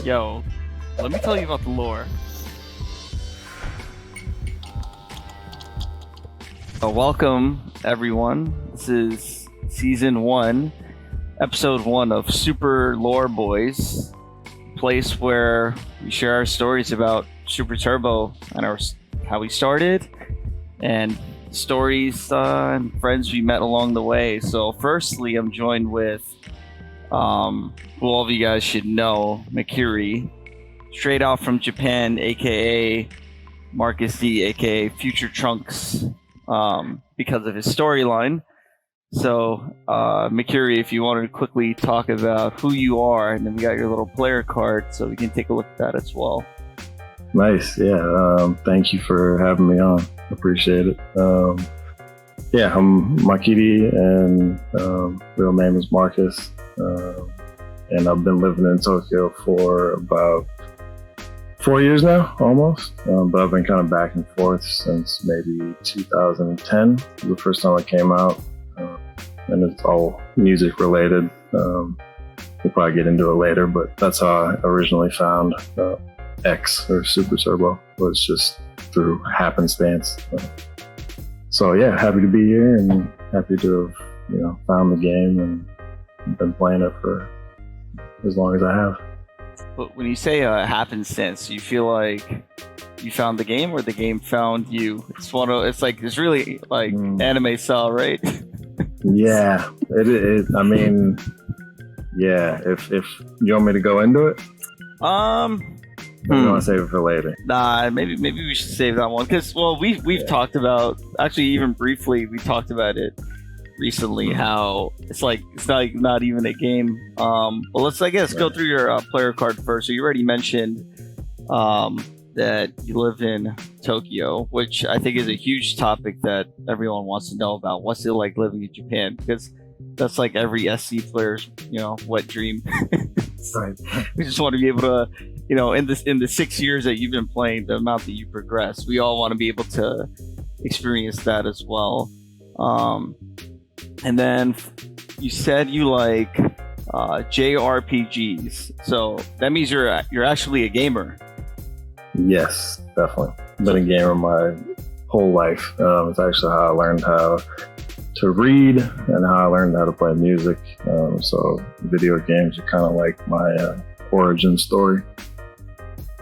Yo, let me tell you about the lore. Welcome, everyone. This is Season 1, Episode 1 of Super Lore Boys, a place where we share our stories about Super Turbo and how we started, and stories and friends we met along the way. So firstly, I'm joined with who all of you guys should know, Makiri, straight out from Japan, aka Marcus D, aka Future Trunks, because of his storyline. So Makiri, if you wanted to quickly talk about who you are, and then we got your little player card so we can take a look at that as well. Nice. Yeah. Thank you for having me on. Appreciate it. Yeah, I'm Makiri, and real name is Marcus. And I've been living in Tokyo for about 4 years now, almost. But I've been kind of back and forth since maybe 2010, the first time I came out. And it's all music related. We'll probably get into it later, but that's how I originally found X or Super Turbo, was just through happenstance. So yeah, happy to be here and happy to have, found the game and been playing it for as long as I have. But when you say happenstance, you feel like you found the game or the game found you? It's really like anime style, right? Yeah, it. I mean, yeah. If you want me to go into it, you want to save it for later? Nah, maybe we should save that one because we've talked about, actually even briefly we talked about it recently, how it's not even a game. Well, let's go through your player card first. So you already mentioned that you live in Tokyo, which I think is a huge topic that everyone wants to know about. What's it like living in Japan? Because that's like every SC player's wet dream. Right. We just want to be able to, in the 6 years that you've been playing, the amount that you progress, we all want to be able to experience that as well. And then you said you like JRPGs, so that means you're actually a gamer. Yes, definitely. Been a gamer my whole life. It's actually how I learned how to read and how I learned how to play music. So video games are kind of like my origin story.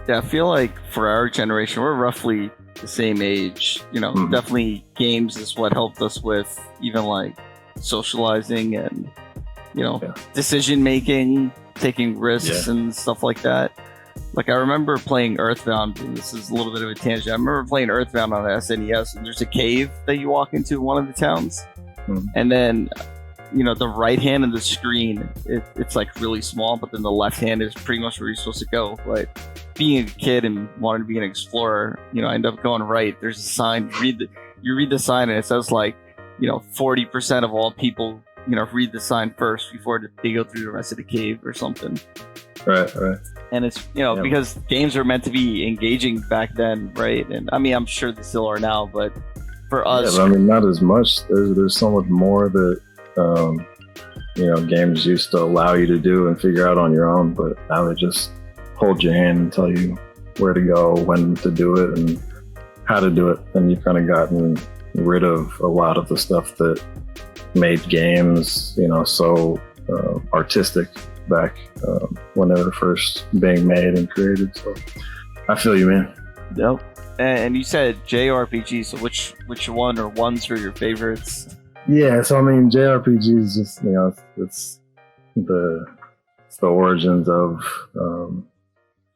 Yeah, I feel like for our generation, we're roughly the same age. Definitely games is what helped us with even like socializing and decision making, taking risks and stuff like that. Like I remember playing Earthbound, and this is a little bit of a tangent. I remember playing Earthbound on SNES, and there's a cave that you walk into in one of the towns, and then the right hand of the screen, it's like really small, but then the left hand is pretty much where you're supposed to go. Like being a kid and wanting to be an explorer, I end up going right. There's a sign. You read the sign, and it says like 40% of all people read the sign first before they go through the rest of the cave or something. Right. And it's because games are meant to be engaging back then, right? And I mean, I'm sure they still are now, but for us, not as much. There's so much more that games used to allow you to do and figure out on your own, but now they just hold your hand and tell you where to go, when to do it, and how to do it. And you've kind of gotten rid of a lot of the stuff that made games, so artistic back when they were first being made and created. So I feel you, man. Yep. And you said JRPG, so which one or ones are your favorites? Yeah, so I mean, JRPG is just it's the origins of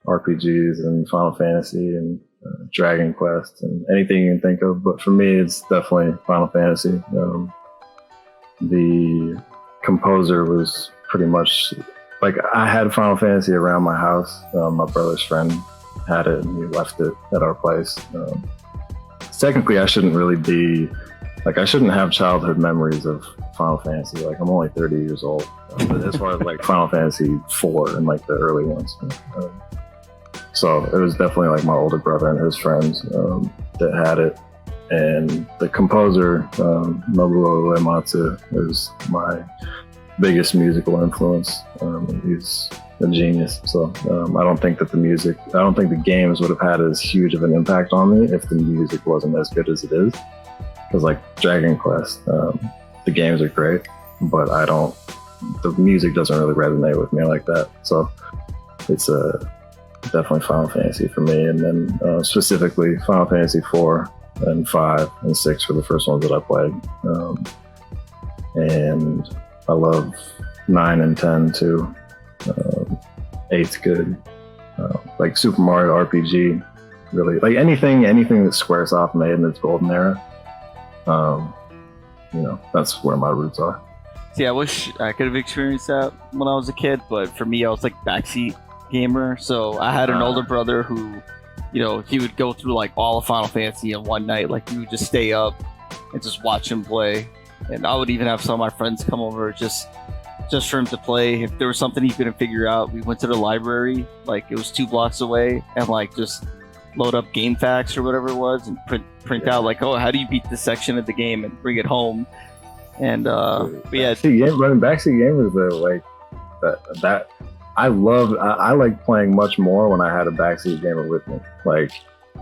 RPGs and Final Fantasy and Dragon Quest and anything you can think of. But for me, it's definitely Final Fantasy. The composer was pretty much like, I had Final Fantasy around my house. My brother's friend had it and he left it at our place. Technically, I shouldn't have childhood memories of Final Fantasy. Like, I'm only 30 years old. But as far as like Final Fantasy 4 and like the early ones. So it was definitely like my older brother and his friends that had it. And the composer, Nobuo Uematsu, is my biggest musical influence. He's a genius. So I don't think the games would have had as huge of an impact on me if the music wasn't as good as it is. Because like Dragon Quest, the games are great, but the music doesn't really resonate with me like that. So it's definitely Final Fantasy for me. And then specifically Final Fantasy 4 and 5 and 6 were the first ones that I played. And I love 9 and 10 too. 8's good. Like Super Mario RPG, really. Like anything that Squaresoft made in its golden era. That's where my roots are. See, I wish I could have experienced that when I was a kid, but for me, I was like backseat gamer. So I had an older brother who, he would go through like all of Final Fantasy in one night. Like, we would just stay up and just watch him play. And I would even have some of my friends come over just for him to play. If there was something he couldn't figure out, we went to the library, like it was 2 blocks away, and like just load up game facts or whatever it was and print out like, oh, how do you beat this section of the game, and bring it home. And but yeah, running backseat gamers though, like that I like playing much more when I had a backseat gamer with me. Like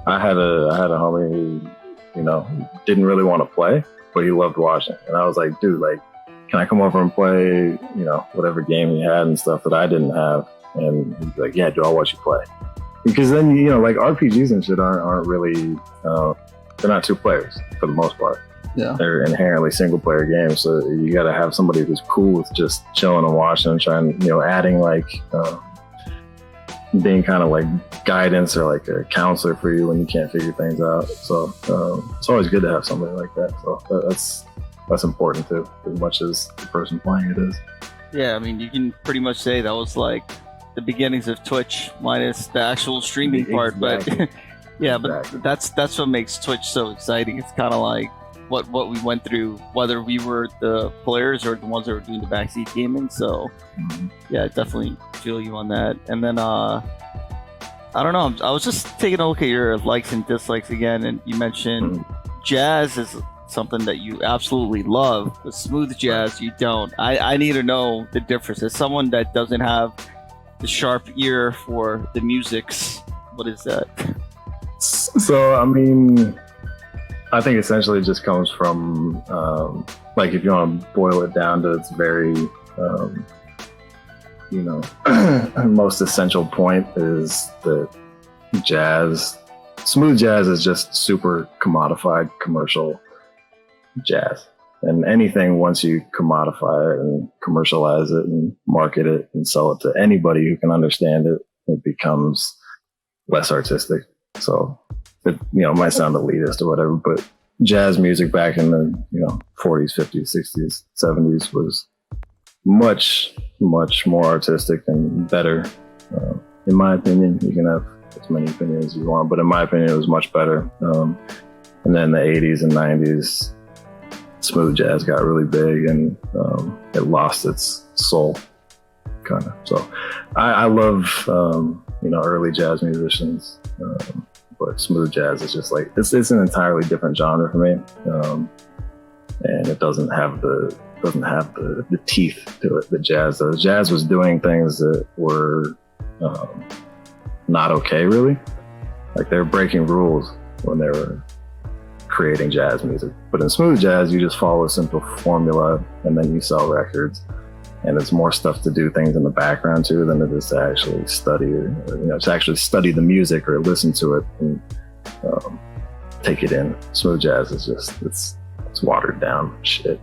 I had a homie who didn't really want to play, but he loved watching, and I was like, dude, like, can I come over and play whatever game he had and stuff that I didn't have? And he'd be like, yeah, dude, I'll watch you play. Because then like RPGs and shit aren't really they're not 2 players for the most part. Yeah, they're inherently single player games, so you got to have somebody who's cool with just chilling and watching and trying, adding like being kind of like guidance or like a counselor for you when you can't figure things out. So it's always good to have somebody like that. So that's important too, as much as the person playing it is. Yeah, I mean, you can pretty much say that was like the beginnings of Twitch minus the actual streaming part. Exactly. But yeah, exactly. But that's what makes Twitch so exciting. It's kind of like what we went through, whether we were the players or the ones that were doing the backseat gaming. So yeah, I definitely feel you on that. And then I don't know, I was just taking a look at your likes and dislikes again, and you mentioned jazz is something that you absolutely love, but smooth jazz you don't. I need to know the difference. As someone that doesn't have the sharp ear for the musics, what is that? So I mean, I think essentially it just comes from like, if you want to boil it down to its very most essential point, is that smooth jazz is just super commodified commercial jazz. And anything, once you commodify it and commercialize it and market it and sell it to anybody who can understand it, it becomes less artistic. So it might sound elitist or whatever, but jazz music back in the 40s, 50s, 60s, 70s was much, much more artistic and better. In my opinion, you can have as many opinions as you want, but in my opinion, it was much better. And then the 80s and 90s, smooth jazz got really big, and it lost its soul, kind of. So I love early jazz musicians, but smooth jazz is just like it's an entirely different genre for me, and it doesn't have the teeth to it that jazz does. Jazz was doing things that were not okay, really. Like, they were breaking rules when they were creating jazz music. But in smooth jazz, you just follow a simple formula and then you sell records. And it's more stuff to do things in the background too than it is to actually study to actually study the music or listen to it and take it in. Smooth jazz is just, it's watered down shit.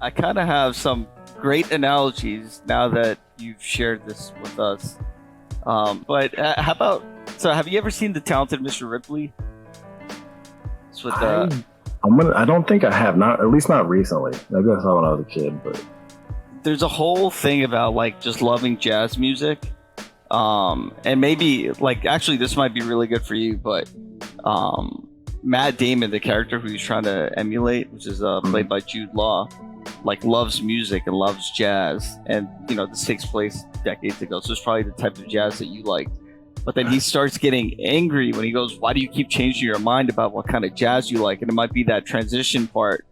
I kind of have some great analogies now that you've shared this with us. But how about, so have you ever seen The Talented Mr. Ripley? It's with, I don't think I have, not, at least not recently. Maybe I saw when I was a kid, but there's a whole thing about like just loving jazz music. And maybe like, actually this might be really good for you, but Matt Damon, the character who he's trying to emulate, which is played by Jude Law, like loves music and loves jazz. And this takes place decades ago, so it's probably the type of jazz that you like. But then he starts getting angry when he goes, why do you keep changing your mind about what kind of jazz you like? And it might be that transition part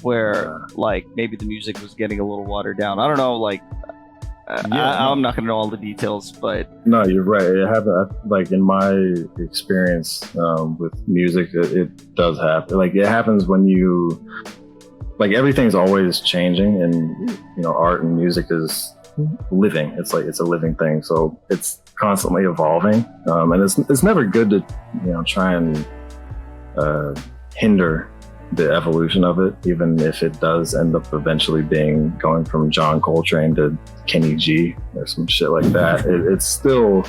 where like maybe the music was getting a little watered down. I don't know, like I'm not gonna know all the details, but no, you're right. It happened. Like in my experience with music, it does happen. Like it happens when you, like everything's always changing, and you know, art and music is living. It's like it's a living thing, so it's constantly evolving, and it's never good to, you know, try and hinder the evolution of it, even if it does end up eventually being going from John Coltrane to Kenny G or some shit like that. It's still,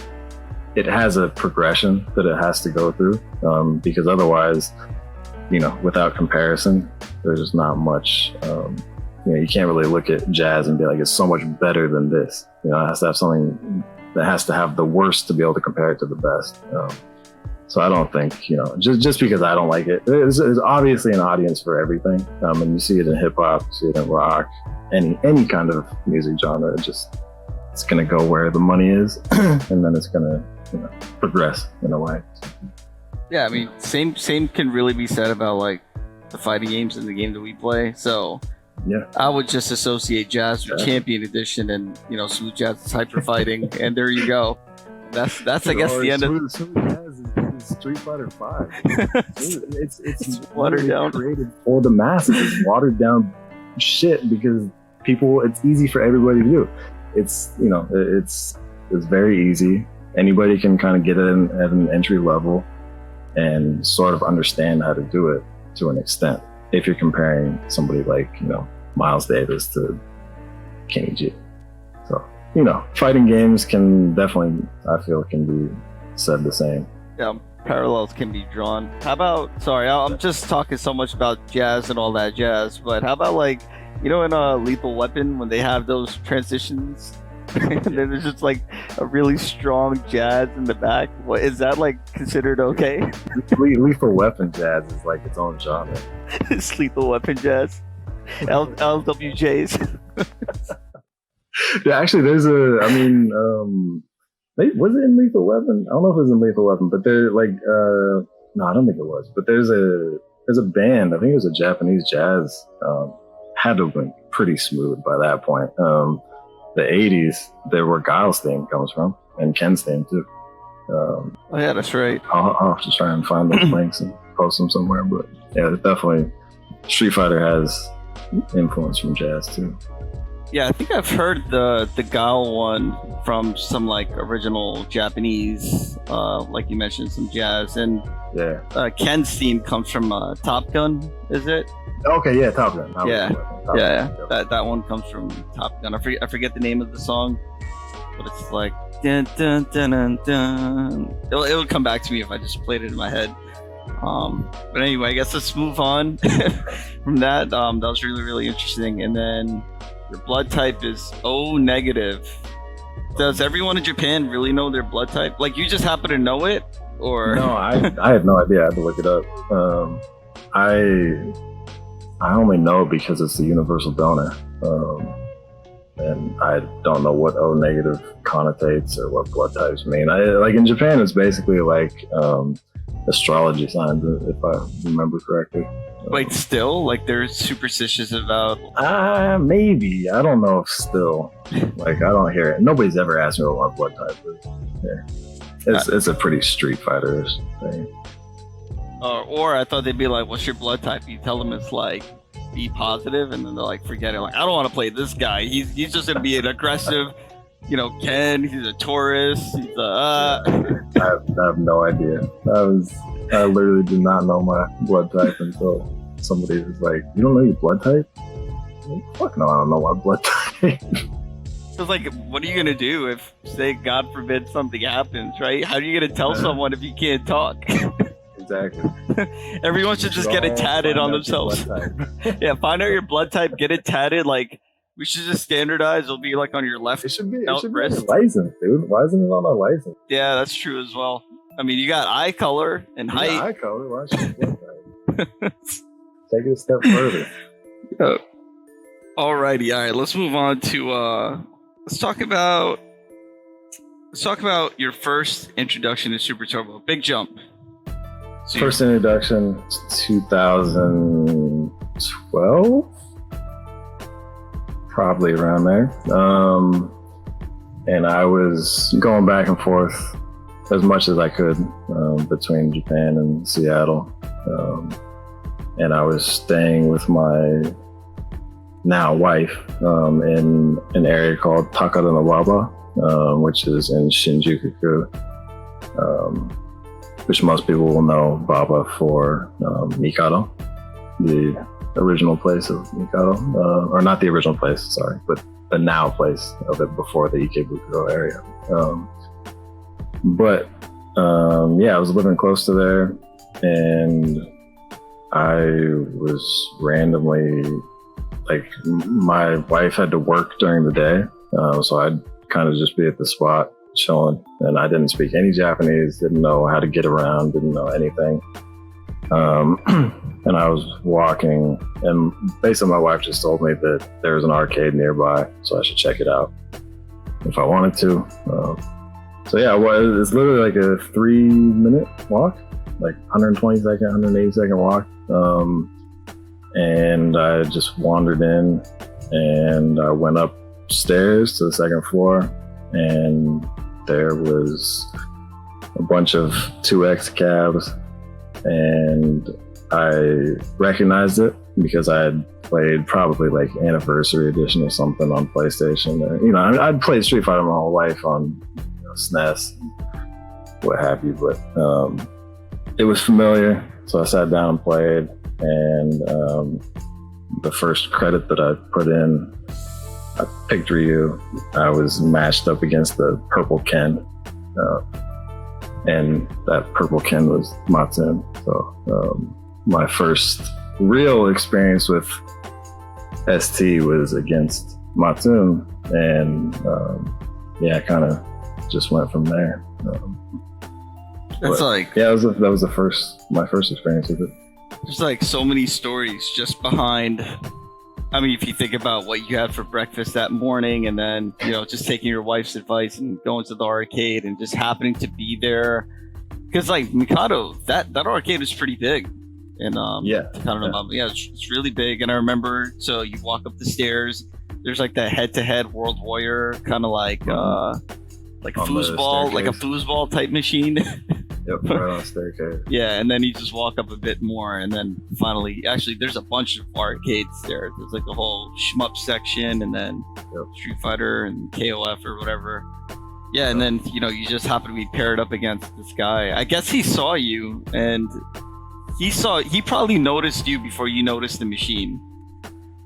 it has a progression that it has to go through, because otherwise, you know, without comparison, there's just not much. You know, you can't really look at jazz and be like, it's so much better than this. You know, it has to have something that has to have the worst to be able to compare it to the best. So I don't think, you know, just because I don't like it, there's obviously an audience for everything. And you see it in hip hop, you see it in rock, any kind of music genre. It's going to go where the money is, and then it's going to, you know, progress in a way. Yeah, I mean, same can really be said about like the fighting games and the game that we play. So yeah, I would just associate jazz with Champion Edition, and you know, smooth jazz is hyper fighting, and there you go. That's I guess the end of Smooth Jazz is Street Fighter 5. It's watered down, created for the masses. It's watered down shit because people. It's easy for everybody to do. It's, you know, it's very easy. Anybody can kind of get it at an entry level and sort of understand how to do it to an extent. If you're comparing somebody like, you know, Miles Davis to Kenny G. So, you know, fighting games can definitely, I feel, can be said the same. Yeah, parallels can be drawn. How about, sorry, I'm just talking so much about jazz and all that jazz, but how about like, you know, in Lethal Weapon, when they have those transitions and then there's just like a really strong jazz in the back? What is that, like, considered okay? Lethal Weapon jazz is like its own genre. It's Lethal Weapon jazz. LWJs. Yeah, actually, there's a, I mean, was it in Lethal Weapon? I don't know if it was in Lethal Weapon, but they're like, no, I don't think it was. But there's a band, I think it was a Japanese jazz, had to have been pretty smooth by that point. The 80s, there where Guile's theme comes from, and Ken's theme too. Oh yeah, that's right. I'll have to try and find those links and post them somewhere. But yeah, definitely, Street Fighter has influence from jazz too. Yeah, I think I've heard the Guile one from some like original Japanese, like you mentioned, some jazz, and yeah, Ken's theme comes from Top Gun, is it? Okay, yeah, Top Gun. Yeah. That one comes from Top Gun. I forget the name of the song, but it's like dun dun dun dun dun. It'll come back to me if I just played it in my head. But anyway, I guess let's move on from that. That was really, really interesting. And then your blood type is O negative. Does everyone in Japan really know their blood type? Like, you just happen to know it, or no? I had no idea. I had to look it up. I only know because it's the universal donor, and I don't know what O negative connotates or what blood types mean. Like in Japan, it's basically like astrology signs, if I remember correctly. Wait, still? Like they're superstitious about? Maybe. I don't know if still. Like, I don't hear it. Nobody's ever asked me what my blood type is. Yeah. It's a pretty Street Fighter-ish thing. Or I thought they'd be like, what's your blood type? You tell them it's like B positive, and then they're like, forget it. Like, I don't want to play this guy. He's just going to be an aggressive, you know, Ken. He's a Taurus. He's a... I have no idea. I literally did not know my blood type until somebody was like, you don't know your blood type? Like, fuck no, I don't know my blood type. It's like, what are you going to do if, say, God forbid, something happens, right? How are you going to tell someone if you can't talk? Exactly. Everyone should just get it tatted on themselves. Yeah, find out your blood type, get it tatted. Like, we should just standardize. It'll be like on your left it should be wrist. On your license, dude. Why isn't it on my license? Yeah, that's true as well. I mean, you got eye color and height. Eye color. Why should you blood type? Take it a step further. Yeah. Alrighty, all right. Let's move on to let's talk about your first introduction to Super Turbo. Big jump. So first introduction, 2000. 12, probably around there. And I was going back and forth as much as I could between Japan and Seattle. And I was staying with my now wife in an area called Takaranawaba, which is in Shinjuku, which most people will know Baba for Mikado, the original place of Mikado, or not the original place, sorry, but the now place of it before the Ikebukuro area. I was living close to there, and I was randomly, like, my wife had to work during the day, so I'd kind of just be at the spot chilling, and I didn't speak any Japanese, didn't know how to get around, didn't know anything. And I was walking, and basically my wife just told me that there was an arcade nearby, so I should check it out if I wanted to. It's literally like a 3-minute walk, like 120 second, 180 second walk. And I just wandered in, and I went upstairs to the second floor, and there was a bunch of 2X cabs, and I recognized it because I had played probably like Anniversary Edition or something on PlayStation. Or, I'd played Street Fighter my whole life on SNES, and what have you, but it was familiar, so I sat down and played. And the first credit that I put in, I picked Ryu. I was matched up against the purple Ken, and that purple Ken was Matsun. So my first real experience with ST was against Matsun, and I kind of just went from there. That was my first experience with it. There's like so many stories just behind. I mean, if you think about what you had for breakfast that morning, and then just taking your wife's advice and going to the arcade and just happening to be there, because like Mikado, that arcade was pretty big, and it's really big. And I remember, so you walk up the stairs, there's like that head-to-head World Warrior kind of like foosball, like a foosball type machine. Yep, right on the staircase. Yeah, and then you just walk up a bit more, and then finally, actually, there's a bunch of arcades there. There's like a whole shmup section, and then Street Fighter and KOF or whatever. Yeah, and then you just happen to be paired up against this guy. I guess he saw you, and he probably noticed you before you noticed the machine,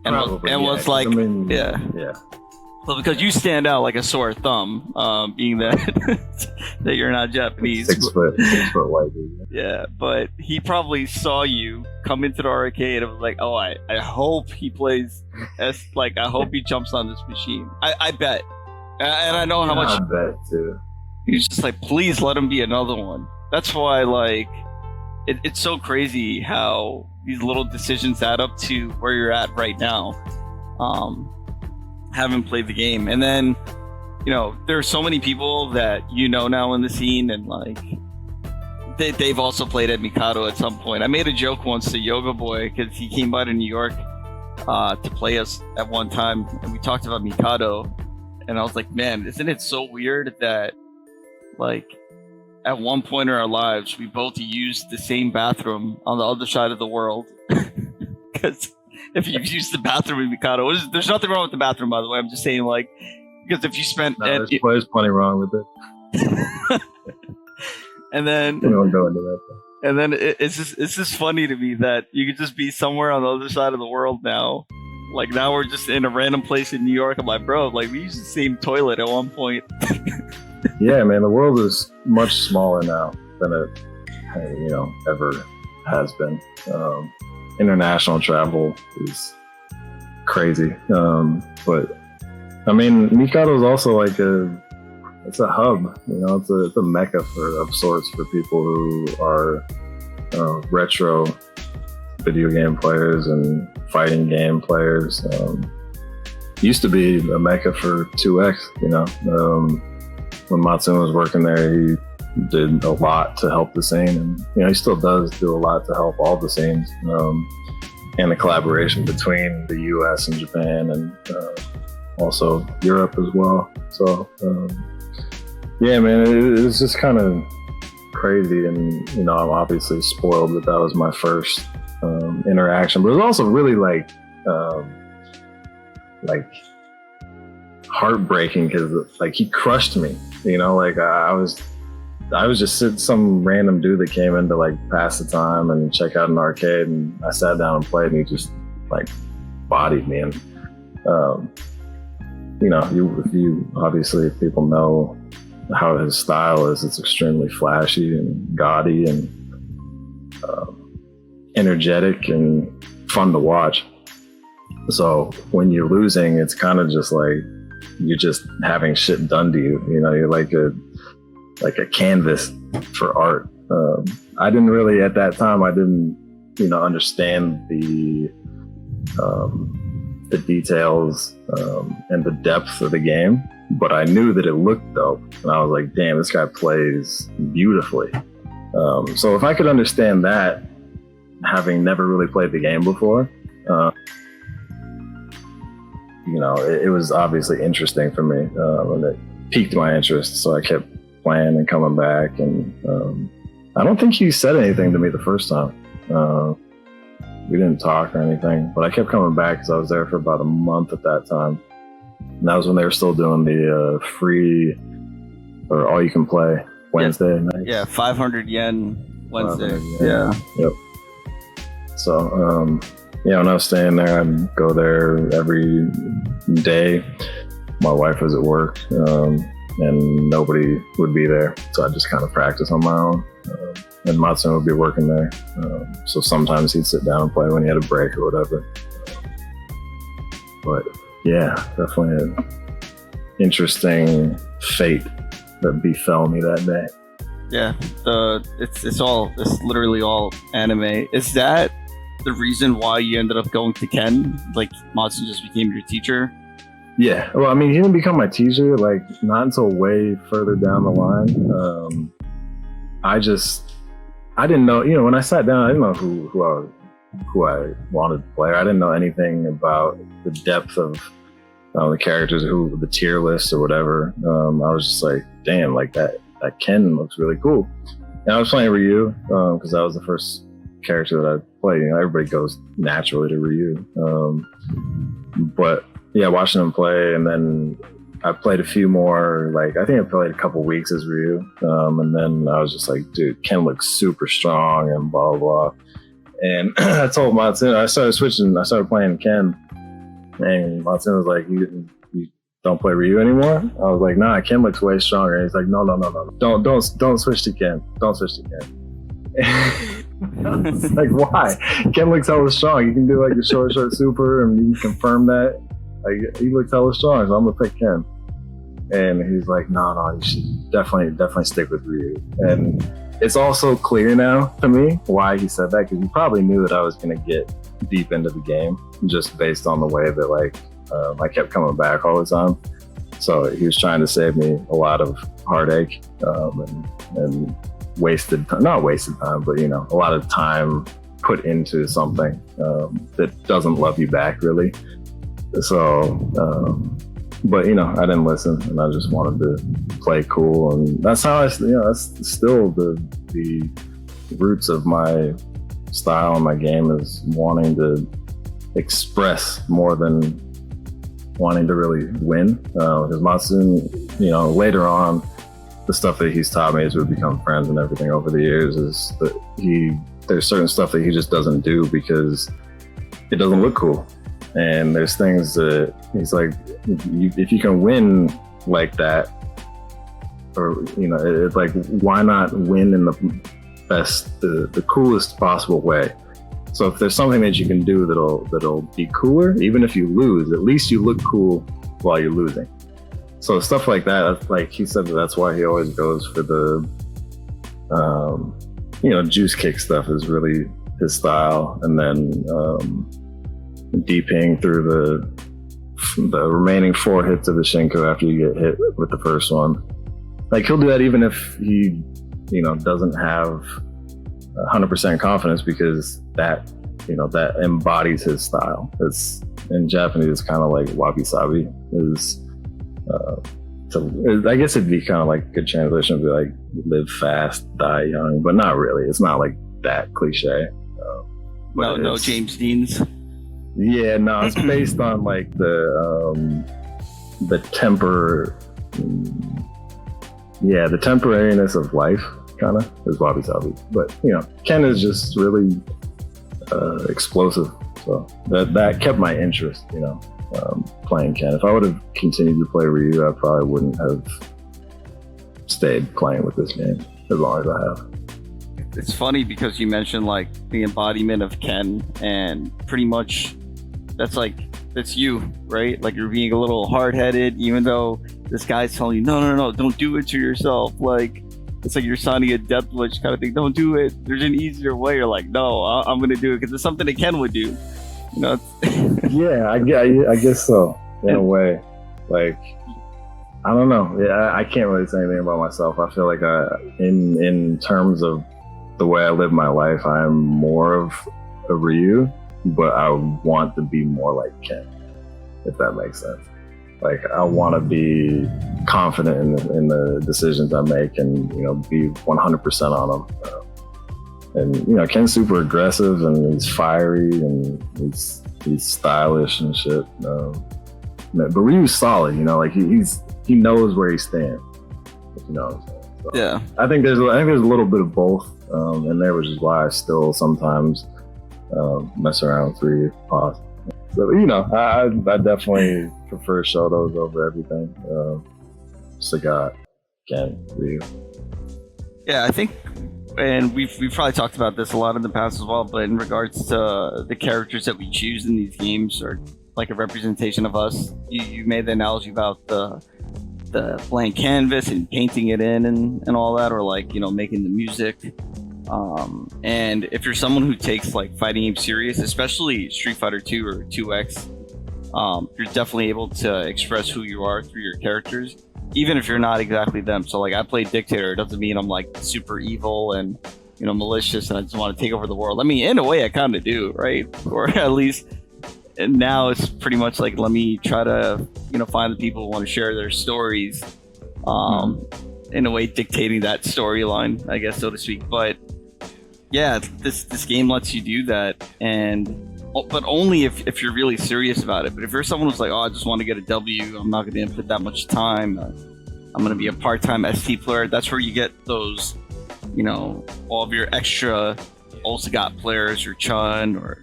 and was like, yeah. Well, because you stand out like a sore thumb, being that that you're not Japanese. 6 foot white dude. Yeah, but he probably saw you come into the arcade and was like, "Oh, I hope he plays I hope he jumps on this machine." I bet, and I know how much. I bet too. He's just like, "Please let him be another one." That's why, like, it's so crazy how these little decisions add up to where you're at right now. Haven't played the game, and then there are so many people that now in the scene, and like they've also played at Mikado at some point. I made a joke once to Yoga Boy because he came by to New York to play us at one time, and we talked about Mikado, and I was like, man, isn't it so weird that like at one point in our lives we both used the same bathroom on the other side of the world? Because if you use the bathroom in Mikado, there's nothing wrong with the bathroom, by the way. I'm just saying, like, because if you spent... No, there's plenty wrong with it. And then... We won't go into that. And then it's just funny to me that you could just be somewhere on the other side of the world now. Like, now we're just in a random place in New York. I'm like, bro, like, we used the same toilet at one point. Yeah, man, the world is much smaller now than it, ever has been. International travel is crazy, but I mean, Mikado is also like it's a hub. It's a mecca of sorts for people who are retro video game players and fighting game players. Used to be a mecca for 2X. When Matsun was working there, he did a lot to help the scene, and he still does do a lot to help all the scenes. and the collaboration between the U.S. and Japan, and also Europe as well. So yeah, man, it was just kind of crazy, and I'm obviously spoiled that was my first interaction, but it was also really like heartbreaking, because like he crushed me, like I was just some random dude that came in to like pass the time and check out an arcade, and I sat down and played, and he just like bodied me. And if people know how his style is, it's extremely flashy and gaudy and energetic and fun to watch. So when you're losing, it's kind of just like you're just having shit done to you. You're like a canvas for art. I didn't really, at that time, I didn't understand the details and the depth of the game, but I knew that it looked dope, and I was like, damn, this guy plays beautifully. So if I could understand that, having never really played the game before, it was obviously interesting for me, and it piqued my interest, so I kept playing and coming back. And I don't think he said anything to me the first time. We didn't talk or anything, but I kept coming back because I was there for about a month at that time. And that was when they were still doing the free or all you can play Wednesday night. Yeah, 500 yen Wednesday. 500 yen. Yeah. Yep. So, when I was staying there, I'd go there every day. My wife was at work, and nobody would be there. So I just kind of practice on my own. And Matsun would be working there. So sometimes he'd sit down and play when he had a break or whatever. But yeah, definitely an interesting fate that befell me that day. Yeah, it's literally all anime. Is that the reason why you ended up going to Ken? Like, Matsun just became your teacher? Yeah, well, I mean, he didn't become my teacher, like, not until way further down the line. I didn't know, when I sat down, I didn't know who I wanted to play. I didn't know anything about the depth of the characters, the tier list or whatever. I was just like, damn, like that Ken looks really cool. And I was playing Ryu, because that was the first character that I played. Everybody goes naturally to Ryu. But yeah, watching him play, and then I played a few more, like, I think I played a couple weeks as Ryu, and then I was just like, dude, Ken looks super strong and blah, blah, blah. And I told Matsun, I started playing Ken, and Matsun was like, you don't play Ryu anymore? I was like, nah, Ken looks way stronger. And he's like, no. Don't switch to Ken. Don't switch to Ken. It's like, why? Ken looks hella strong. You can do like the short super, and you can confirm that. Like, he looks hella strong, so I'm gonna pick Ken. And he's like, no, you should definitely stick with Ryu. And it's also clear now to me why he said that, because he probably knew that I was gonna get deep into the game, just based on the way that, like, I kept coming back all the time. So he was trying to save me a lot of heartache, and not wasted time, but a lot of time put into something that doesn't love you back, really. So, but I didn't listen, and I just wanted to play cool, and that's how that's still the roots of my style and my game, is wanting to express more than wanting to really win. Because Matsun, later on, the stuff that he's taught me as we've become friends and everything over the years, is that there's certain stuff that he just doesn't do because it doesn't look cool. And there's things that he's like, if you can win like that, or it's like, why not win in the coolest possible way? So if there's something that you can do that'll be cooler, even if you lose, at least you look cool while you're losing. So stuff like that, like he said, that's why he always goes for the juice kick stuff is really his style, and then DPing through the remaining 4 hits of the Shinku after you get hit with the first one. Like, he'll do that even if he, doesn't have 100% confidence, because that that embodies his style. It's in Japanese, it's kind of like wabi sabi. I guess it'd be kind of like a good translation to be like live fast, die young, but not really. It's not like that cliche. No James Dean's. Yeah, no, it's based on like the the temporariness of life, kind of, is wabi sabi. But Ken is just really explosive, so that kept my interest. Playing Ken. If I would have continued to play Ryu, I probably wouldn't have stayed playing with this game as long as I have. It's funny because you mentioned like the embodiment of Ken, and pretty much that's you, right? Like, you're being a little hard-headed, even though this guy's telling you, no, don't do it to yourself. Like, it's like you're signing a death wish kind of thing. Don't do it. There's an easier way. You're like, no, I'm going to do it because it's something that Ken would do. Yeah, I guess so, in a way. Like, I don't know. Yeah, I can't really say anything about myself. I feel like in terms of the way I live my life, I'm more of a Ryu, but I want to be more like Ken, if that makes sense. Like, I want to be confident in the decisions I make, and be 100% on them. And Ken's super aggressive, and he's fiery, and he's stylish and shit. But Ryu's solid, like he knows where he stands. If you know what I'm saying. So yeah, I think there's a little bit of both in there, which is why I still sometimes mess around with Ryu. So I definitely prefer Shotos over everything. Sagat, Ken, Ryu. Yeah, I think. And we've probably talked about this a lot in the past as well, but in regards to the characters that we choose in these games are like a representation of us. You made the analogy about the blank canvas and painting it in and all that, or like, making the music. And if you're someone who takes like fighting games serious, especially Street Fighter 2 or 2X, you're definitely able to express who you are through your characters, even if you're not exactly them. So like, I play Dictator, it doesn't mean I'm like super evil and malicious and I just want to take over the world. I mean, in a way I kind of do, right? Or at least, and now it's pretty much like, let me try to find the people who want to share their stories, in a way dictating that storyline, I guess, so to speak. But yeah, this game lets you do that, but only if you're really serious about it. But if you're someone who's like, I just want to get a W, I'm not going to input that much time, I'm going to be a part-time ST player, that's where you get those, all of your extra Sagat players, or Chun, or,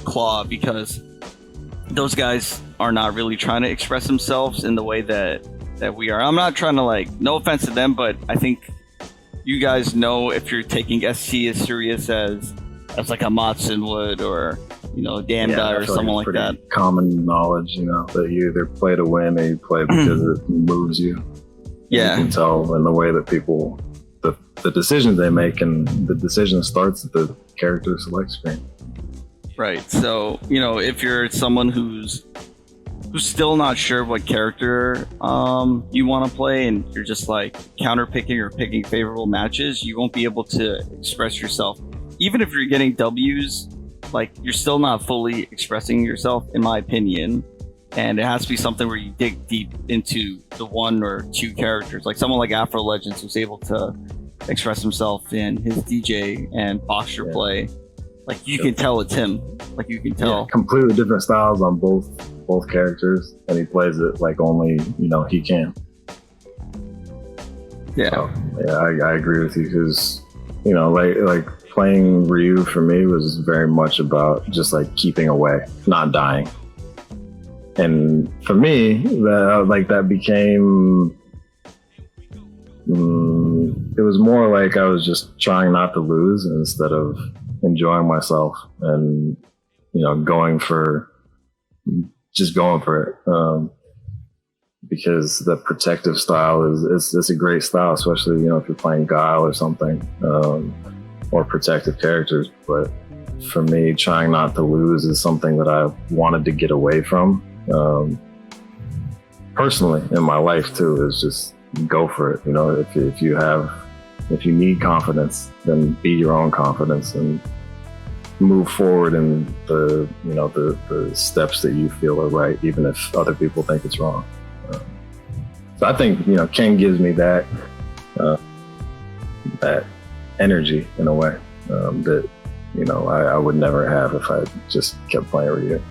Claw, because those guys are not really trying to express themselves in the way that we are. I'm not trying to, like, no offense to them, but I think you guys know if you're taking ST as serious as like a Matsun would, or Damda, or someone like that. Common knowledge, that you either play to win or you play because it moves you. Yeah, you can tell in the way that people, the decisions they make, and the decision starts at the character select screen. Right. So if you're someone who's still not sure what character you want to play, and you're just like counter picking or picking favorable matches, you won't be able to express yourself. Even if you're getting W's, like, you're still not fully expressing yourself, in my opinion. And it has to be something where you dig deep into the one or two characters. Like someone like Afro Legends was able to express himself in his DJ and posture play. Like, you can tell it's him. Like, you can tell. Yeah, completely different styles on both characters, and he plays it like only he can. Yeah. So, I agree with you, because like playing Ryu for me was very much about just like keeping away, not dying. And for me, that became, it was more like I was just trying not to lose instead of enjoying myself and, going for it. Because the protective style is a great style, especially, if you're playing Guile or something, or protective characters. But for me, trying not to lose is something that I wanted to get away from. Personally, in my life too, is just go for it. If you need confidence, then be your own confidence, and move forward in the the steps that you feel are right, even if other people think it's wrong. So I think Ken gives me that that energy in a way that I would never have if I just kept playing Ryu.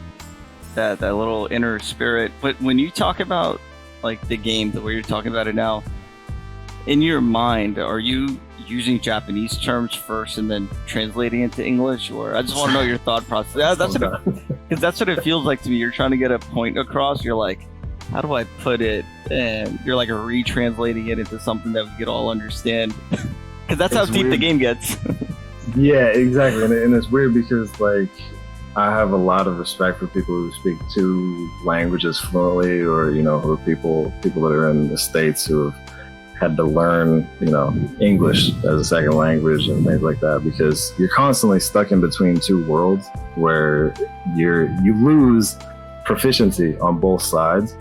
That little inner spirit. But when you talk about like the game, the way you're talking about it now, in your mind, are you using Japanese terms first and then translating into English, or I just want to know your thought process? That's what it feels like to me. You're trying to get a point across. You're like, how do I put it? And you're like retranslating it into something that we could all understand. Because that's how deep the game gets. Yeah, exactly. And it's weird because like I have a lot of respect for people who speak two languages fluently, or who are people that are in the States who have had to learn English as a second language and things like that, because you're constantly stuck in between two worlds where you lose proficiency on both sides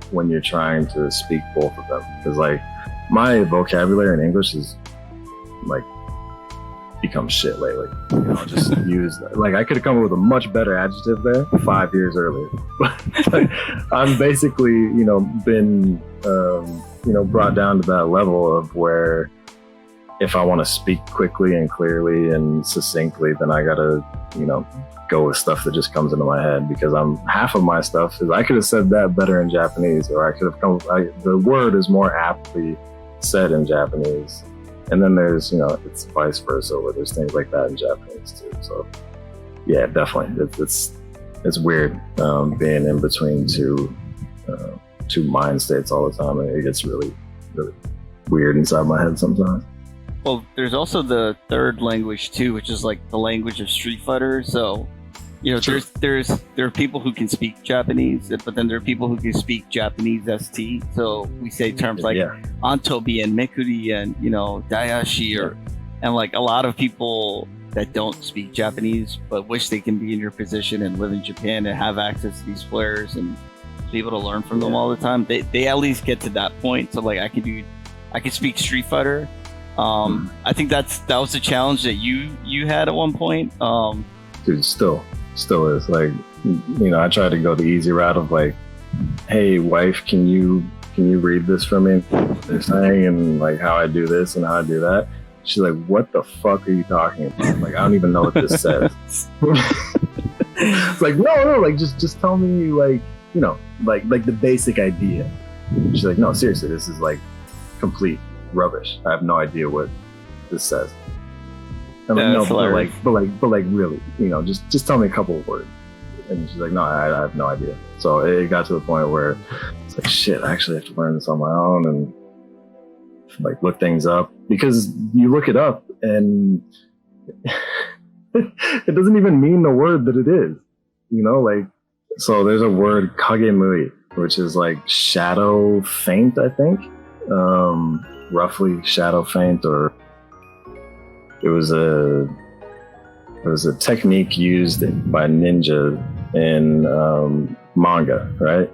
when you're trying to speak both of them. Because like my vocabulary in English is like become shit lately. Just use like I could have come up with a much better adjective there 5 years earlier. I'm basically been brought down to that level of where if I want to speak quickly and clearly and succinctly, then I gotta go with stuff that just comes into my head, because half of my stuff is I could have said that better in Japanese, or I could have the word is more aptly said in Japanese. And then there's, it's vice versa, where there's things like that in Japanese too. So yeah, definitely. It's weird being in between two mind states all the time. And it gets really, really weird inside my head sometimes. Well, there's also the third language too, which is like the language of Street Fighter. So, sure. there are people who can speak Japanese, but then there are people who can speak Japanese ST. So we say terms like Antobi and Makiri and Dayashi, and like a lot of people that don't speak Japanese but wish they can be in your position and live in Japan and have access to these players and be able to learn from them all the time. They at least get to that point. So like I can speak Street Fighter. I think that was the challenge that you had at one point. Dude, still is like, I try to go the easy route of like, hey wife, can you read this for me? What they're saying and like how I do this and how I do that. She's like, what the fuck are you talking about? Like, I don't even know what this says. It's like, no, like just tell me like, like the basic idea. She's like, no, seriously, this is like complete rubbish. I have no idea what this says. I'm like, no, but like really, just tell me a couple of words. And she's like, no, I have no idea. So it got to the point where it's like, shit, I actually have to learn this on my own and like look things up, because you look it up and it doesn't even mean the word that it is, like, so there's a word kagemui, which is like shadow feint, I think, roughly shadow feint, or it was a technique used by ninja in manga, right?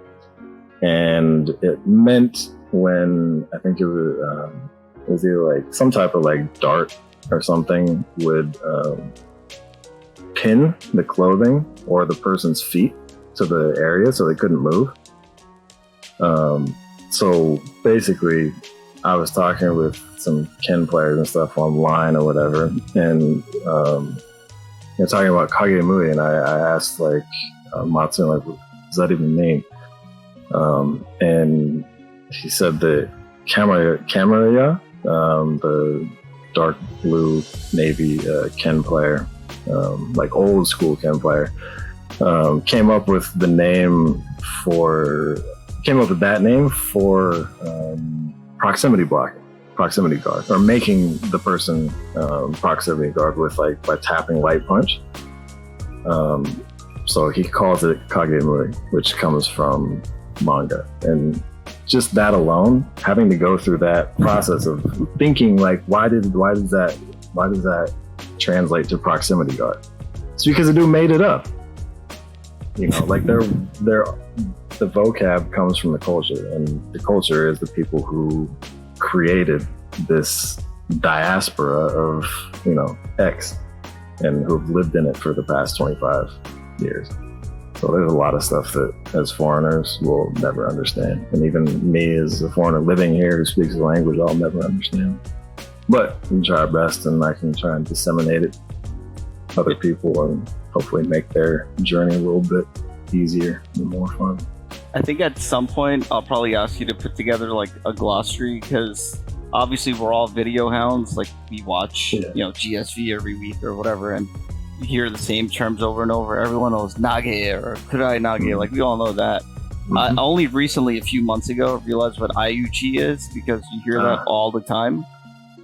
And it meant when I think it was either like some type of like dart or something would pin the clothing or the person's feet to the area so they couldn't move. So basically, I was talking with some Ken players and stuff online or whatever, and talking about kagemui, and I asked like Matsu, like, what does that even mean? And he said that Kamaraya, the dark blue navy Ken player, like old school Ken player, came up with that name for proximity blocking, proximity guard, or making the person proximity guard with like by tapping light punch. So he calls it kagemui, which comes from manga. And just that alone, having to go through that process of thinking like, why does that translate to proximity guard? It's because the dude made it up. Like the vocab comes from the culture, and the culture is the people who created this diaspora of X. and who've lived in it for the past 25 years. So there's a lot of stuff that as foreigners we'll never understand. And even me as a foreigner living here who speaks the language, I'll never understand. But we can try our best, and I can try and disseminate it to other people and hopefully make their journey a little bit easier and more fun. I think at some point I'll probably ask you to put together like a glossary, because obviously we're all video hounds. Like we watch, GSV every week or whatever, and you hear the same terms over and over. Everyone knows nage or kurai nage. Like we all know that. I only recently, a few months ago, realized what IUG is, because you hear that all the time.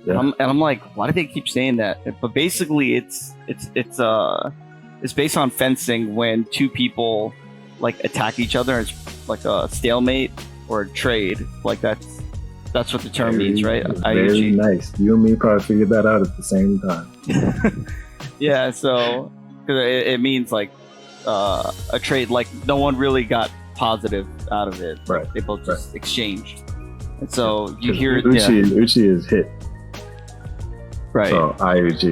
Yeah. And I'm like, why do they keep saying that? But basically, it's based on fencing when two people like attack each other. It's like a stalemate or a trade. Like that's what the term means, right? Very IUG. Nice. You and me probably figured that out at the same time. Yeah, so cause it means like a trade. Like no one really got positive out of it. Right. They both just exchanged. And so you hear Uchi is hit. Right. So IUG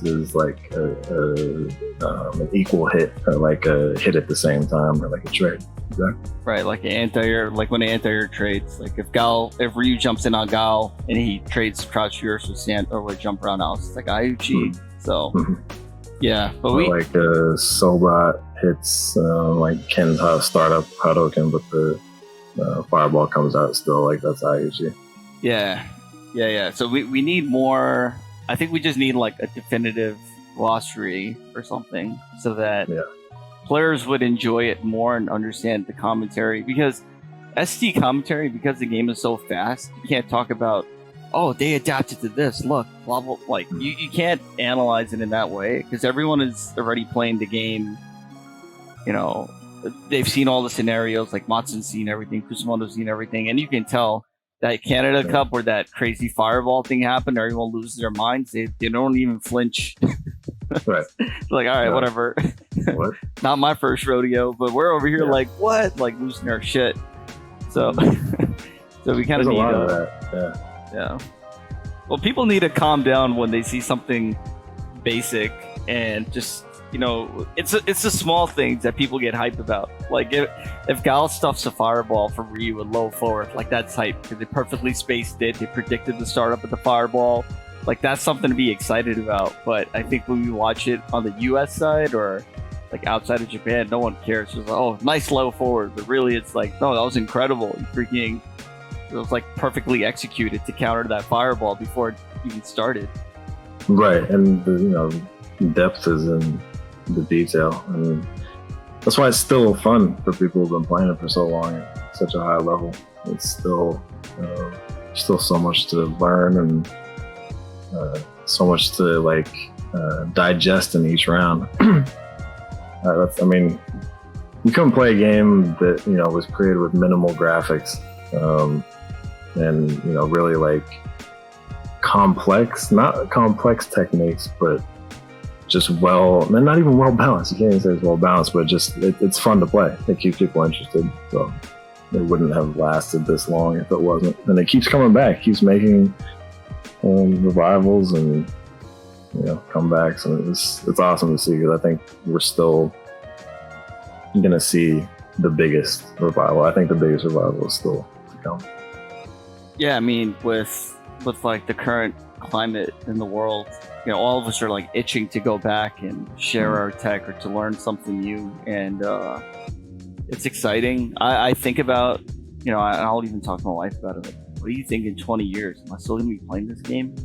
is like an equal hit, or like a hit at the same time, or like a trade. Exactly. Right, like an anti-air, like when an anti-air trades. Like if Ryu jumps in on Gal and he trades crouch fierce with Sand or with jump around house, it's like IUG. So yeah, but like Sobot hits like Ken's startup Hadouken, but the fireball comes out still. Like that's IUG. Yeah. So we need more. I think we just need like a definitive glossary or something, so that players would enjoy it more and understand the commentary. Because ST commentary, because the game is so fast, you can't talk about, oh, they adapted to this, look, blah, blah. Like, you can't analyze it in that way, because everyone is already playing the game. You know, they've seen all the scenarios, like Matsun's seen everything, Kusumoto's seen everything, and you can tell that Canada Cup where that crazy fireball thing happened, everyone loses their minds. They don't even flinch. Right. Like, all right, whatever. What? Not my first rodeo, but we're over here like, what? Like losing our shit. So, so we kind of need a lot of that. Yeah. Well, people need to calm down when they see something basic, and just, it's the small things that people get hyped about. Like if Gal stuffs a fireball for Ryu with low forward, like that's hype, because they perfectly spaced it. They predicted the startup of the fireball. Like that's something to be excited about. But I think when we watch it on the US side or like outside of Japan, no one cares. It's like, oh, nice low forward. But really it's like, no, that was incredible. It was like perfectly executed to counter that fireball before it even started. Right. And depth is in the detail, and that's why it's still fun for people who've been playing it for so long at such a high level. It's still so much to learn, and so much to digest in each round. You couldn't play a game that was created with minimal graphics, and really like not complex techniques, but just not even well balanced. You can't even say it's well balanced, but just it's fun to play. It keeps people interested. So it wouldn't have lasted this long if it wasn't. And it keeps coming back. It keeps making revivals and comebacks, and it's awesome to see, because I think we're still gonna see the biggest revival. I think the biggest revival is still to come. Yeah, with like the current climate in the world, all of us are like itching to go back and share our tech or to learn something new, and it's exciting. I think about, I'll even talk to my wife about it. Like, what do you think in 20 years? Am I still gonna be playing this game?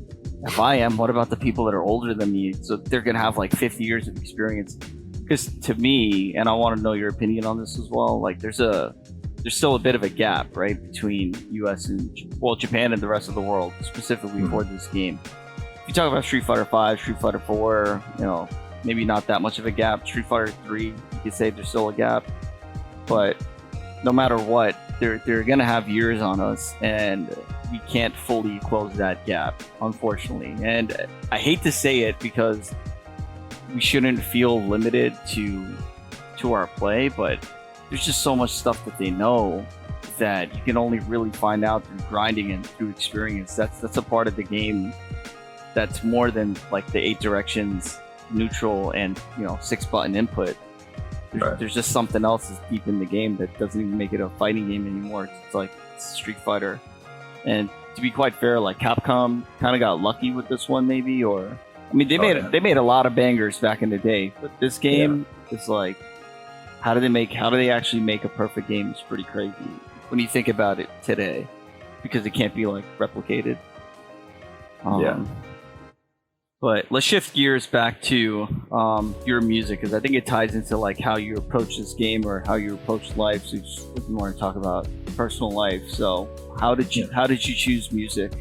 If I am, what about the people that are older than me? So they're gonna have like 50 years of experience. Because to me, and I want to know your opinion on this as well, like there's still a bit of a gap, right, between US and Japan and the rest of the world, specifically for this game. If you talk about Street Fighter 5, Street Fighter 4, maybe not that much of a gap. Street Fighter 3, you could say there's still a gap, but no matter what, they're gonna have years on us, and we can't fully close that gap, unfortunately. And I hate to say it, because we shouldn't feel limited to our play, but there's just so much stuff that they know that you can only really find out through grinding and through experience. That's a part of the game that's more than like the 8 directions neutral and 6-button input. There's just something else that's deep in the game that doesn't even make it a fighting game anymore. It's like Street Fighter. And to be quite fair, like Capcom kind of got lucky with this one, maybe, or I mean, they made a lot of bangers back in the day, but this game is like, how do they actually make a perfect game? It's pretty crazy when you think about it today, because it can't be like replicated. But let's shift gears back to your music, because I think it ties into like how you approach this game or how you approach life. So if you want to talk about personal life, so how did you choose music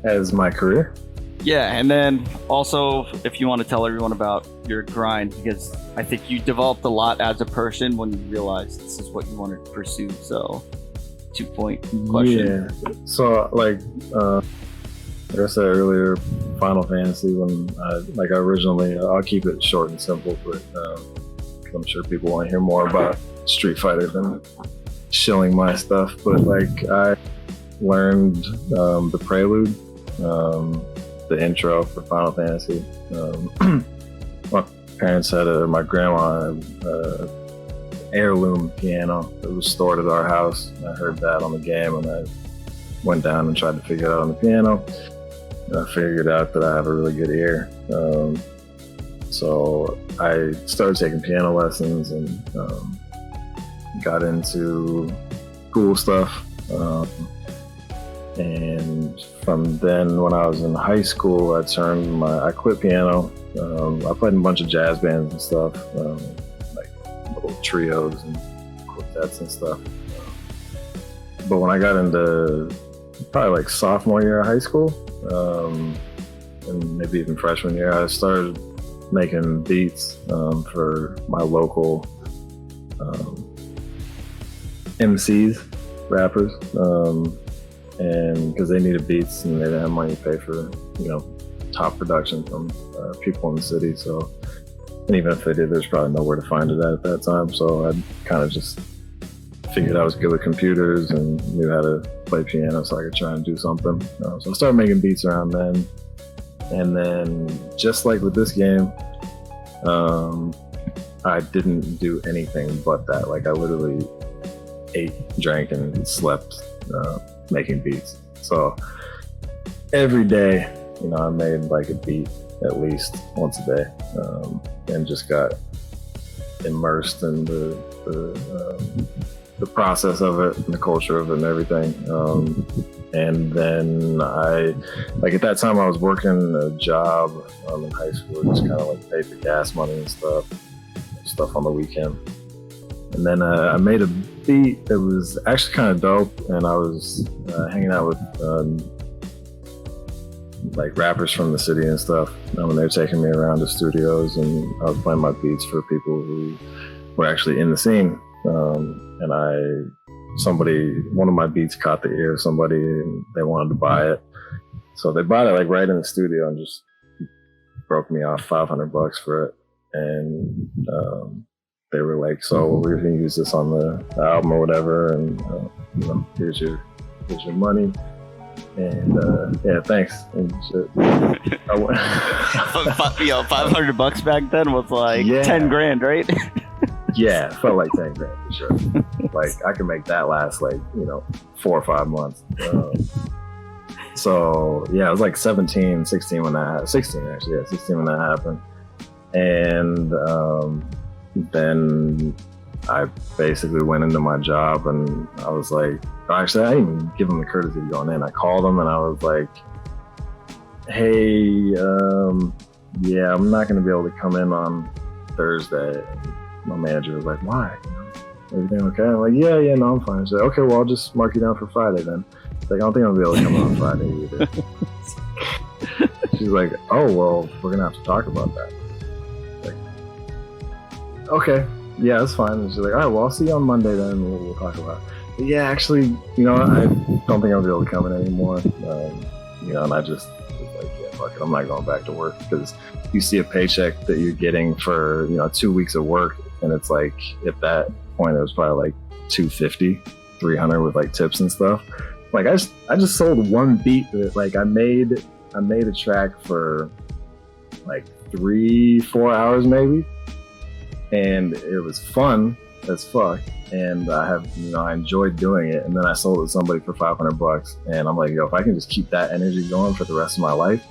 as my career? Yeah, and then also if you want to tell everyone about your grind, because I think you developed a lot as a person when you realized this is what you wanted to pursue. So 2-point question. Yeah. So like I said earlier, Final Fantasy, when I originally, I'll keep it short and simple, but I'm sure people want to hear more about Street Fighter than shilling my stuff. But like I learned the prelude, the intro for Final Fantasy. My parents my grandma had an heirloom piano that was stored at our house. I heard that on the game, and I went down and tried to figure it out on the piano. And I figured out that I have a really good ear. So I started taking piano lessons and got into cool stuff. And from then, when I was in high school, I quit piano. I played in a bunch of jazz bands and stuff, like little trios and quartets and stuff. But when I got into probably like sophomore year of high school, and maybe even freshman year, I started making beats for my local MCs, rappers, and because they needed beats and they didn't have money to pay for top production from people in the city. So, and even if they did, there's probably nowhere to find it at that time. So I kind of just figured I was good with computers and knew how to play piano, so I could try and do something. So I started making beats around then. And then, just like with this game, I didn't do anything but that. Like I literally ate, drank, and slept making beats. So every day, I made like a beat at least once a day, and just got immersed in the process of it and the culture of it and everything. And then at that time I was working a job in high school, just kind of like paid for gas money and stuff on the weekend. And then I made a beat that was actually kind of dope, and I was hanging out with like rappers from the city and stuff. When they were taking me around to studios, and I was playing my beats for people who were actually in the scene. And one of my beats caught the ear of somebody, and they wanted to buy it. So they bought it like right in the studio and just broke me off $500 for it. And they were like, "So we're going to use this on the album or whatever, and here's your money." And yeah, thanks. And shit. $500 back then was like 10 grand, right? Yeah, it felt like 10 grand for sure. Like I could make that last 4 or 5 months. So yeah, I was like 16 when that happened. 16 actually, 16 when that happened. And then I basically went into my job, and I was like, actually I didn't even give them the courtesy of going in. I called them and I was like, "Hey, yeah, I'm not going to be able to come in on Thursday." My manager was like, "Why? Everything okay?" I'm like, yeah, no, I'm fine. She's like, "Okay, well, I'll just mark you down for Friday then." It's like, "I don't think I'll be able to come on Friday either." She's like, "Oh, well, we're going to have to talk about that." Like, okay, yeah, that's fine. And she's like, "All right, well, I'll see you on Monday then, and we'll talk about it." But yeah, actually, I don't think I'll be able to come in anymore. And I just was like, yeah, fuck it, I'm not going back to work, because you see a paycheck that you're getting for 2 weeks of work, and it's like, at that point it was probably like $250, $300 with like tips and stuff. Like I just sold one beat that I made a track for like 3-4 hours maybe, and it was fun as fuck. And I enjoyed doing it. And then I sold it to somebody for $500, and I'm like, yo, if I can just keep that energy going for the rest of my life,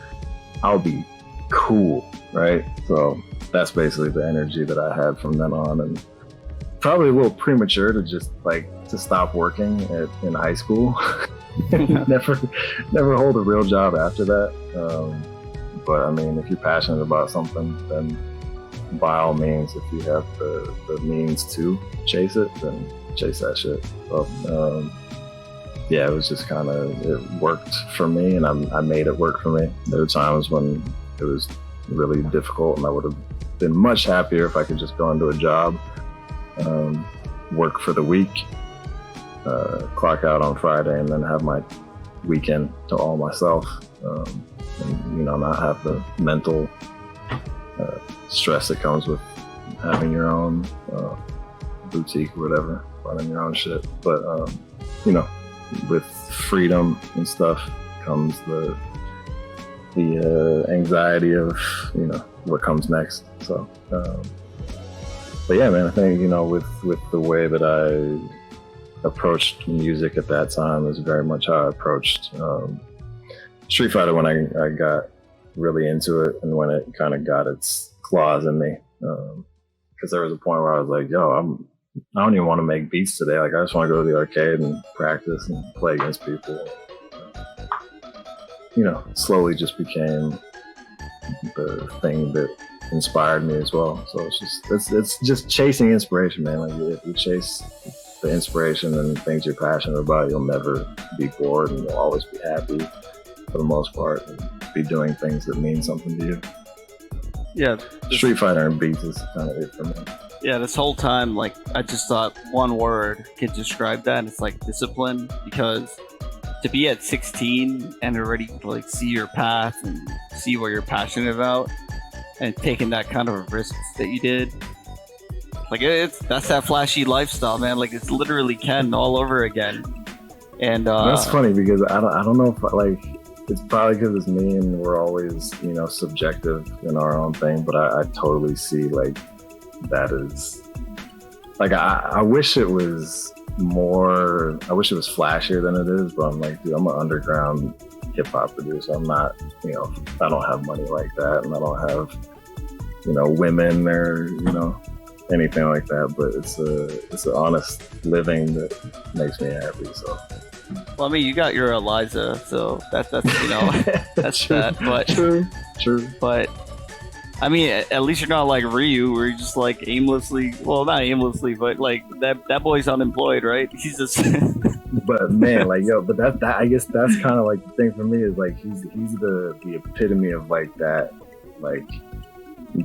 I'll be cool, right? So that's basically the energy that I had from then on. And probably a little premature to just like to stop working in high school. never hold a real job after that. But I mean, if you're passionate about something, then by all means, if you have the means to chase it, then chase that shit. So yeah, it was just kind of, it worked for me, and I made it work for me. There were times when it was really difficult, and I would have been much happier if I could just go into a job, work for the week, clock out on Friday, and then have my weekend to all myself, and not have the mental stress that comes with having your own boutique or whatever, running your own shit. But with freedom and stuff comes the anxiety of what comes next. So but yeah, man, I think with the way that I approached music at that time is very much how I approached Street Fighter when I got really into it, and when it kind of got its claws in me, because there was a point where I was like, yo, I don't even want to make beats today. Like, I just want to go to the arcade and practice and play against people. Slowly just became the thing that inspired me as well. So it's just chasing inspiration, man. Like, if you chase the inspiration and things you're passionate about, you'll never be bored, and you'll always be happy for the most part, and be doing things that mean something to you. Yeah, Street Fighter and beats is kind of it for me. Yeah, this whole time, like, I just thought one word could describe that, and it's like discipline. Because to be at 16 and already like see your path and see what you're passionate about, and taking that kind of risk that you did, like, that's that flashy lifestyle, man. Like, it's literally Ken all over again. And that's funny, because I don't know if it's probably because it's me and we're always subjective in our own thing, but I totally see like that is like, I wish it was more, I wish it was flashier than it is, but I'm like, dude, I'm an underground hip-hop producer. I'm not, I don't have money like that, and I don't have women or anything like that, but it's an honest living that makes me happy. So well, I mean, you got your Eliza, so that's that's true, that. But true. But I mean, at least you're not like Ryu, where you're just like aimlessly. Well, not aimlessly, but like that boy's unemployed, right? He's just. But man, like, yo, but that I guess that's kind of like the thing for me, is like he's the epitome of like that, like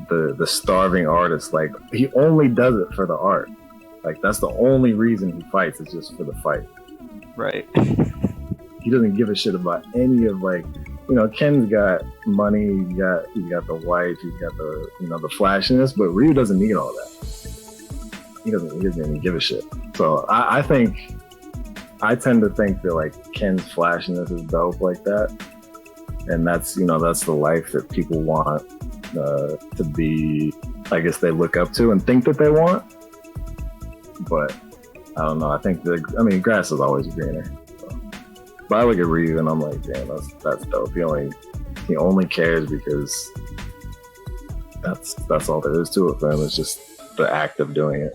the starving artist. Like, he only does it for the art. Like, that's the only reason he fights, is just for the fight. Right. He doesn't give a shit about any of, like, Ken's got money, he's got the wife, he's got the the flashiness, but Ryu doesn't need all that. He doesn't even give a shit. So I tend to think that like Ken's flashiness is dope like that, and that's that's the life that people want to be. I guess they look up to and think that they want, but I don't know. I think grass is always greener. So. But I look at Ryu and I'm like, damn, that's dope. He only cares because that's all there is to it for him. It's just the act of doing it.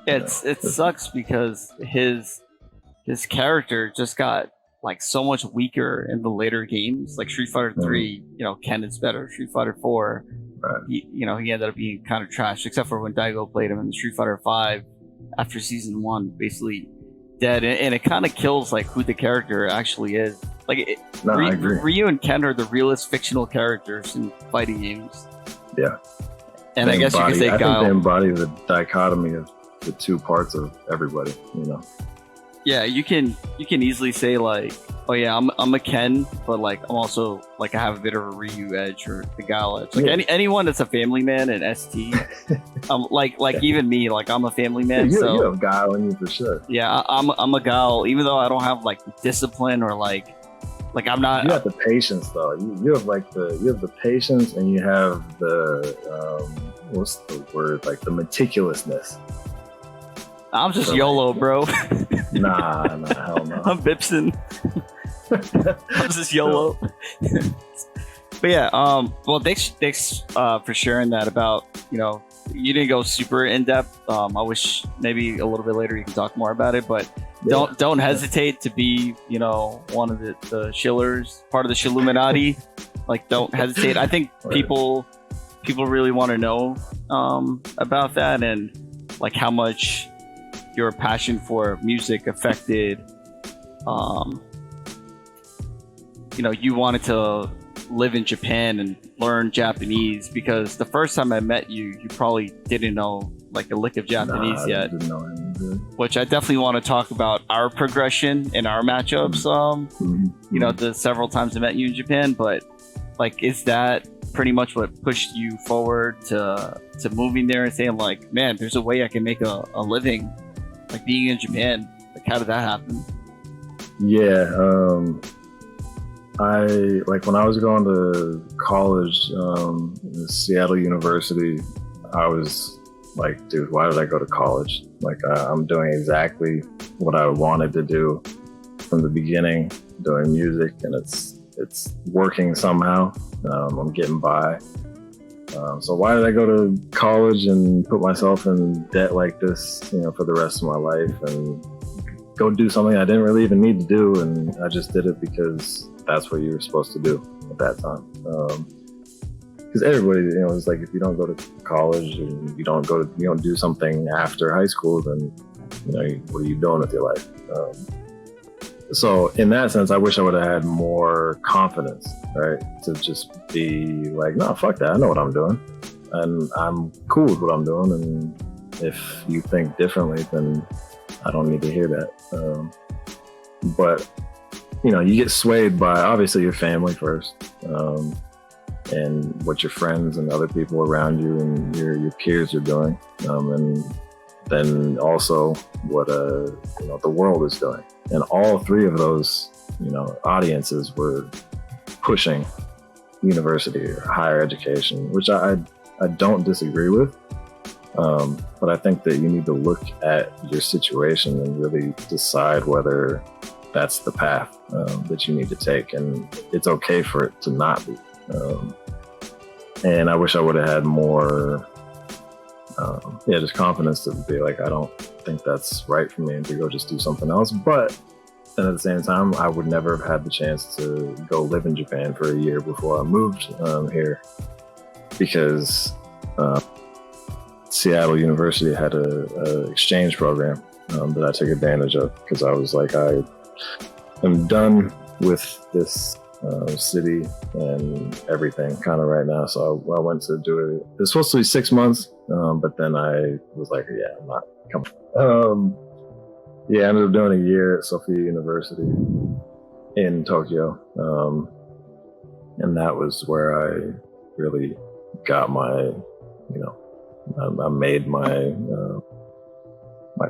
It sucks because his character just got like so much weaker in the later games. Like Street Fighter 3, Ken is better. Street Fighter 4, right. He ended up being kind of trash, except for when Daigo played him in Street Fighter 5 after season 1, basically dead. And it kind of kills like who the character actually is. Like, I agree. Ryu and Ken are the realest fictional characters in fighting games. Yeah. And I guess you could say Guile. I think they embody the dichotomy of the two parts of everybody, Yeah, you can easily say like, oh yeah, I'm a Ken, but like I'm also like I have a bit of a Ryu edge or the Guile edge. Like anyone that's a family man in ST, even me, like I'm a family man. Yeah, so you have Guile in you for sure. Yeah, I'm a Guile, even though I don't have like discipline or like Like I'm not. You have the patience though. You have the patience, and you have the what's the word? Like the meticulousness. I'm just YOLO, bro. Nah, hell no. I'm Bipson. I'm just YOLO. But yeah, well, thanks for sharing that about, you didn't go super in depth. I wish maybe a little bit later you can talk more about it, but don't hesitate to be, one of the Shillers, part of the Shilluminati. Like, don't hesitate. I think people really want to know about that, and like how much your passion for music affected, you wanted to live in Japan and learn Japanese, because the first time I met you, you probably didn't know like a lick of Japanese yet. Didn't know anything. Which I definitely want to talk about our progression in our matchups. The several times I met you in Japan, but like, is that pretty much what pushed you forward to moving there and saying like, man, there's a way I can make a living, like being in Japan? Like, how did that happen? Yeah. When I was going to college, Seattle University, I was like, dude, why did I go to college? Like, I'm doing exactly what I wanted to do from the beginning, doing music, and it's working somehow. I'm getting by. So why did I go to college and put myself in debt like this, for the rest of my life, and go do something I didn't really even need to do, and I just did it because that's what you were supposed to do at that time. Because everybody, it's like, if you don't go to college and you don't do something after high school, then what are you doing with your life? So in that sense, I wish I would have had more confidence, right? To just be like, no, fuck that. I know what I'm doing, and I'm cool with what I'm doing. And if you think differently, then I don't need to hear that. But you get swayed by obviously your family first, and what your friends and other people around you and your peers are doing, and then also what the world is doing. And all three of those audiences were pushing university or higher education, which I don't disagree with. But I think that you need to look at your situation and really decide whether that's the path that you need to take, and it's okay for it to not be. And I wish I would have had more, just confidence to be like, I don't think that's right for me, and to go just do something else. But then at the same time, I would never have had the chance to go live in Japan for a year before I moved here, because Seattle University had a exchange program that I took advantage of, because I was like, I'm done with this city and everything kind of right now. So I went to do it. It was supposed to be 6 months, but then I was like, yeah, I'm not coming. I ended up doing a year at Sophia University in Tokyo. And that was where I really got my, I made my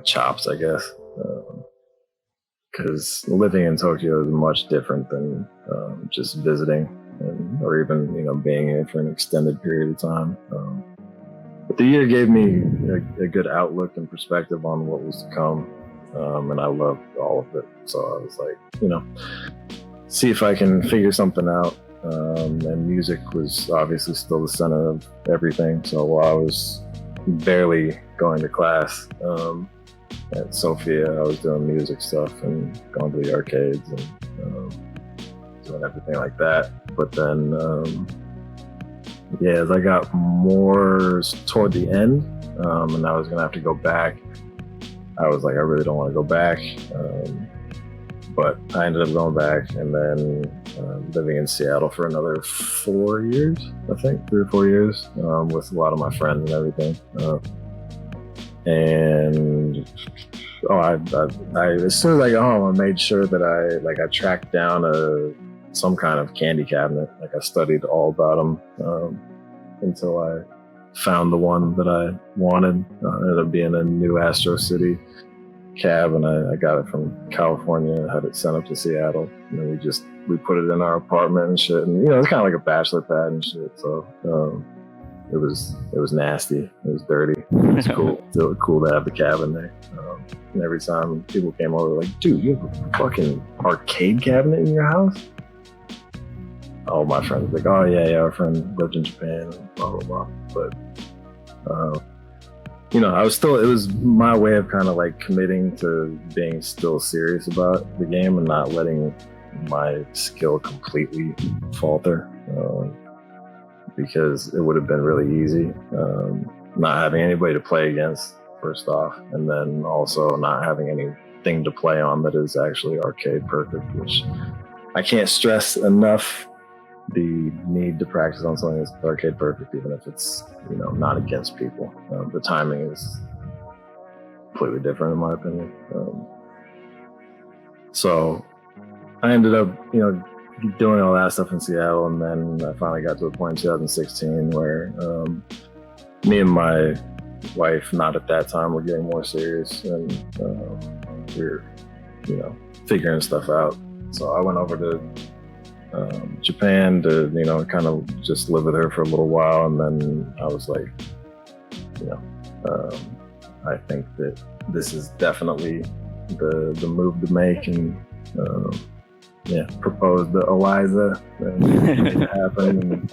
chops, I guess. Because living in Tokyo is much different than just visiting, or even being here for an extended period of time. But the year gave me a good outlook and perspective on what was to come, and I loved all of it. So I was like, see if I can figure something out. And music was obviously still the center of everything. So while I was barely going to class, at Sophia, I was doing music stuff and going to the arcades and doing everything like that. But then, as I got more toward the end, and I was going to have to go back, I was like, I really don't want to go back. But I ended up going back, and then living in Seattle for another 4 years, I think, 3 or 4 years, with a lot of my friends and everything. And I as soon as I got home, I made sure that I tracked down some kind of candy cabinet. Like, I studied all about them until I found the one that I wanted. It ended up being a new Astro City, cab, and I got it from California, had it sent up to Seattle, and then we put it in our apartment and shit, and it's kind of like a bachelor pad and shit, so it was nasty, it was dirty, it was cool. It was cool to have the cabin there, and every time people came over, like, dude, you have a fucking arcade cabinet in your house? All my friends were like, oh yeah, our friend lived in Japan, and blah blah blah. But it was my way of kind of like committing to being still serious about the game and not letting my skill completely falter, because it would have been really easy not having anybody to play against, first off, and then also not having anything to play on that is actually arcade perfect, which I can't stress enough the need to practice on something that's arcade perfect, even if it's not against people. The timing is completely different in my opinion. So I ended up doing all that stuff in Seattle, and then I finally got to a point in 2016 where me and my wife, not at that time, were getting more serious, and we were figuring stuff out. So I went over to Japan to kind of just live with her for a little while, and then I was like, I think that this is definitely the move to make, and proposed to Eliza and made it happen.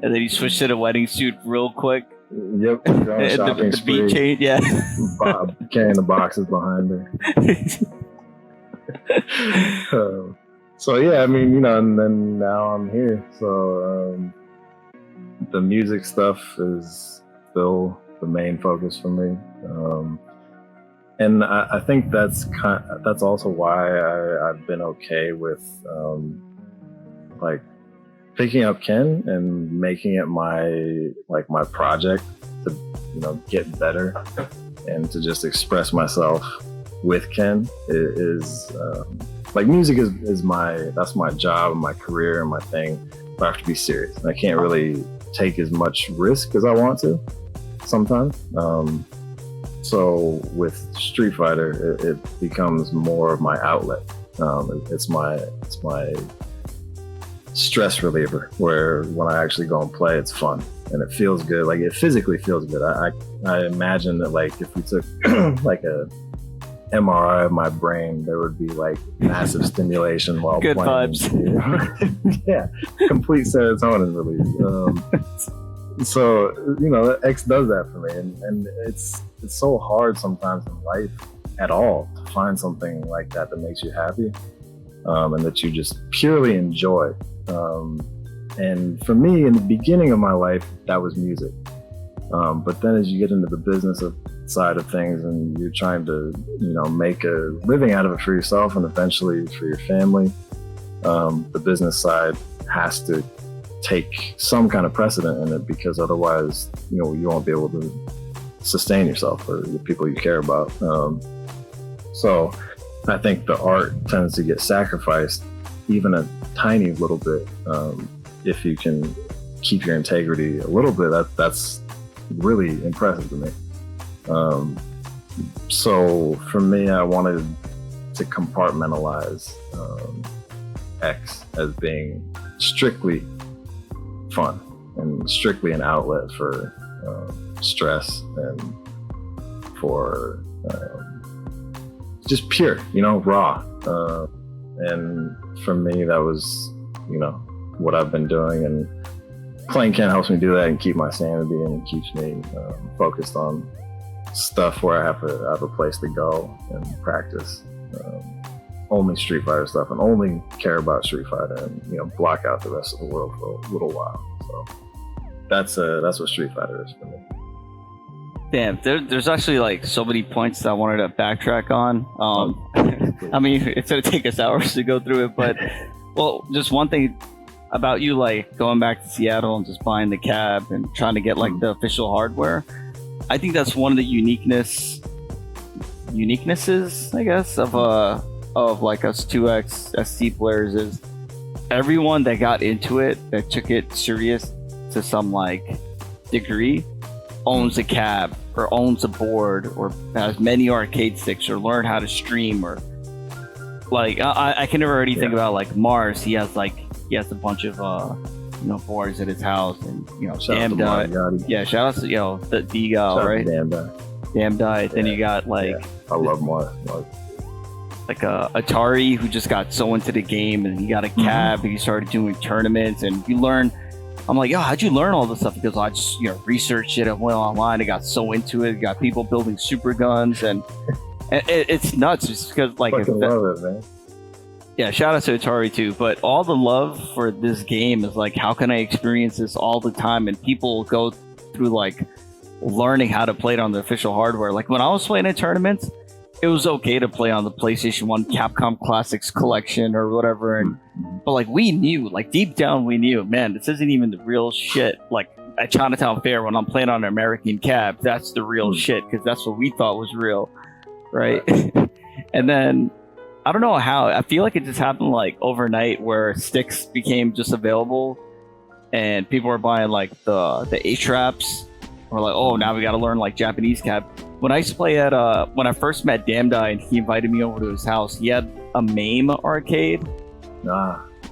And then you switched to the wedding suit real quick. Yep, shopping the beat change, yeah. Carrying the boxes behind her. So yeah, I mean, and then now I'm here. So the music stuff is still the main focus for me, and I think that's also why I've been okay with like picking up Ken and making it my project to get better and to just express myself with Ken is. Like music is my job and my career and my thing, but I have to be serious. And I can't really take as much risk as I want to sometimes. So with Street Fighter, it becomes more of my outlet. It's my stress reliever, where when I actually go and play, it's fun and it feels good. Like it physically feels good. I imagine that like if we took like a MRI of my brain, there would be like massive stimulation while good playing. Vibes. Yeah, complete serotonin release. So X does that for me, and it's so hard sometimes in life at all to find something like that makes you happy, and that you just purely enjoy. And for me, in the beginning of my life, that was music. But then as you get into the business side of things and you're trying to, make a living out of it for yourself and eventually for your family, the business side has to take some kind of precedent in it, because otherwise, you won't be able to sustain yourself or the people you care about. So I think the art tends to get sacrificed even a tiny little bit. If you can keep your integrity a little bit, that's really impressive to me. So for me, I wanted to compartmentalize X as being strictly fun and strictly an outlet for stress and for just pure, raw. And for me, that was, what I've been doing, and playing Ken helps me do that and keep my sanity, and keeps me focused on stuff where I have a place to go and practice only Street Fighter stuff and only care about Street Fighter, and block out the rest of the world for a little while. So that's what Street Fighter is for me. Damn, there's actually like so many points that I wanted to backtrack on. I mean, it's gonna take us hours to go through it, but well, just one thing about you, like going back to Seattle and just buying the cab and trying to get like the official hardware. I think that's one of the uniquenesses, I guess, of like us 2X SC players, is everyone that got into it, that took it serious to some like degree, owns a cab or owns a board or has many arcade sticks or learn how to stream or like I can never already think about like Mars. He has a bunch of boards at his house, and Damn Die. Shout out to the Deagle, right? Damn Die. Then you got I love Mars. Like Atari, who just got so into the game, and he got a cab, and he started doing tournaments, and you learn. I'm like, yo, how'd you learn all this stuff? Because I just researched it. I went online. I got so into it. Got people building super guns, and it's nuts. Just because fucking love it, man. Yeah, shout out to Atari too. But all the love for this game is like, how can I experience this all the time? And people go through like learning how to play it on the official hardware. Like when I was playing in tournaments, it was okay to play on the PlayStation 1 Capcom Classics collection or whatever. But like we knew, like deep down we knew, man, this isn't even the real shit. Like at Chinatown Fair when I'm playing on an American cab, that's the real shit because that's what we thought was real, right? And then I don't know how. I feel like it just happened like overnight where sticks became just available and people were buying like the A-traps. We're like, oh, now we got to learn like Japanese cab. When I used to play at when I first met Damn Die and he invited me over to his house, he had a MAME arcade.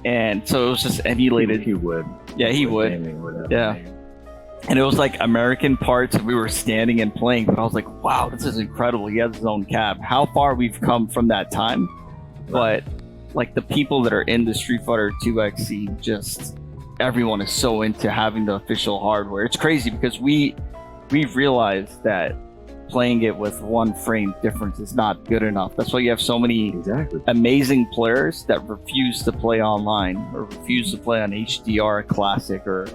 And so it was just emulated. He would. Yeah, he would. Yeah. And it was like American parts, and we were standing and playing, but I was like, wow, this is incredible. He has his own cab. How far we've come from that time. But like the people that are in the Street Fighter 2X scene, just everyone is so into having the official hardware. It's crazy because we've realized that playing it with one frame difference is not good enough. That's why you have so many amazing players that refuse to play online or refuse to play on HDR Classic or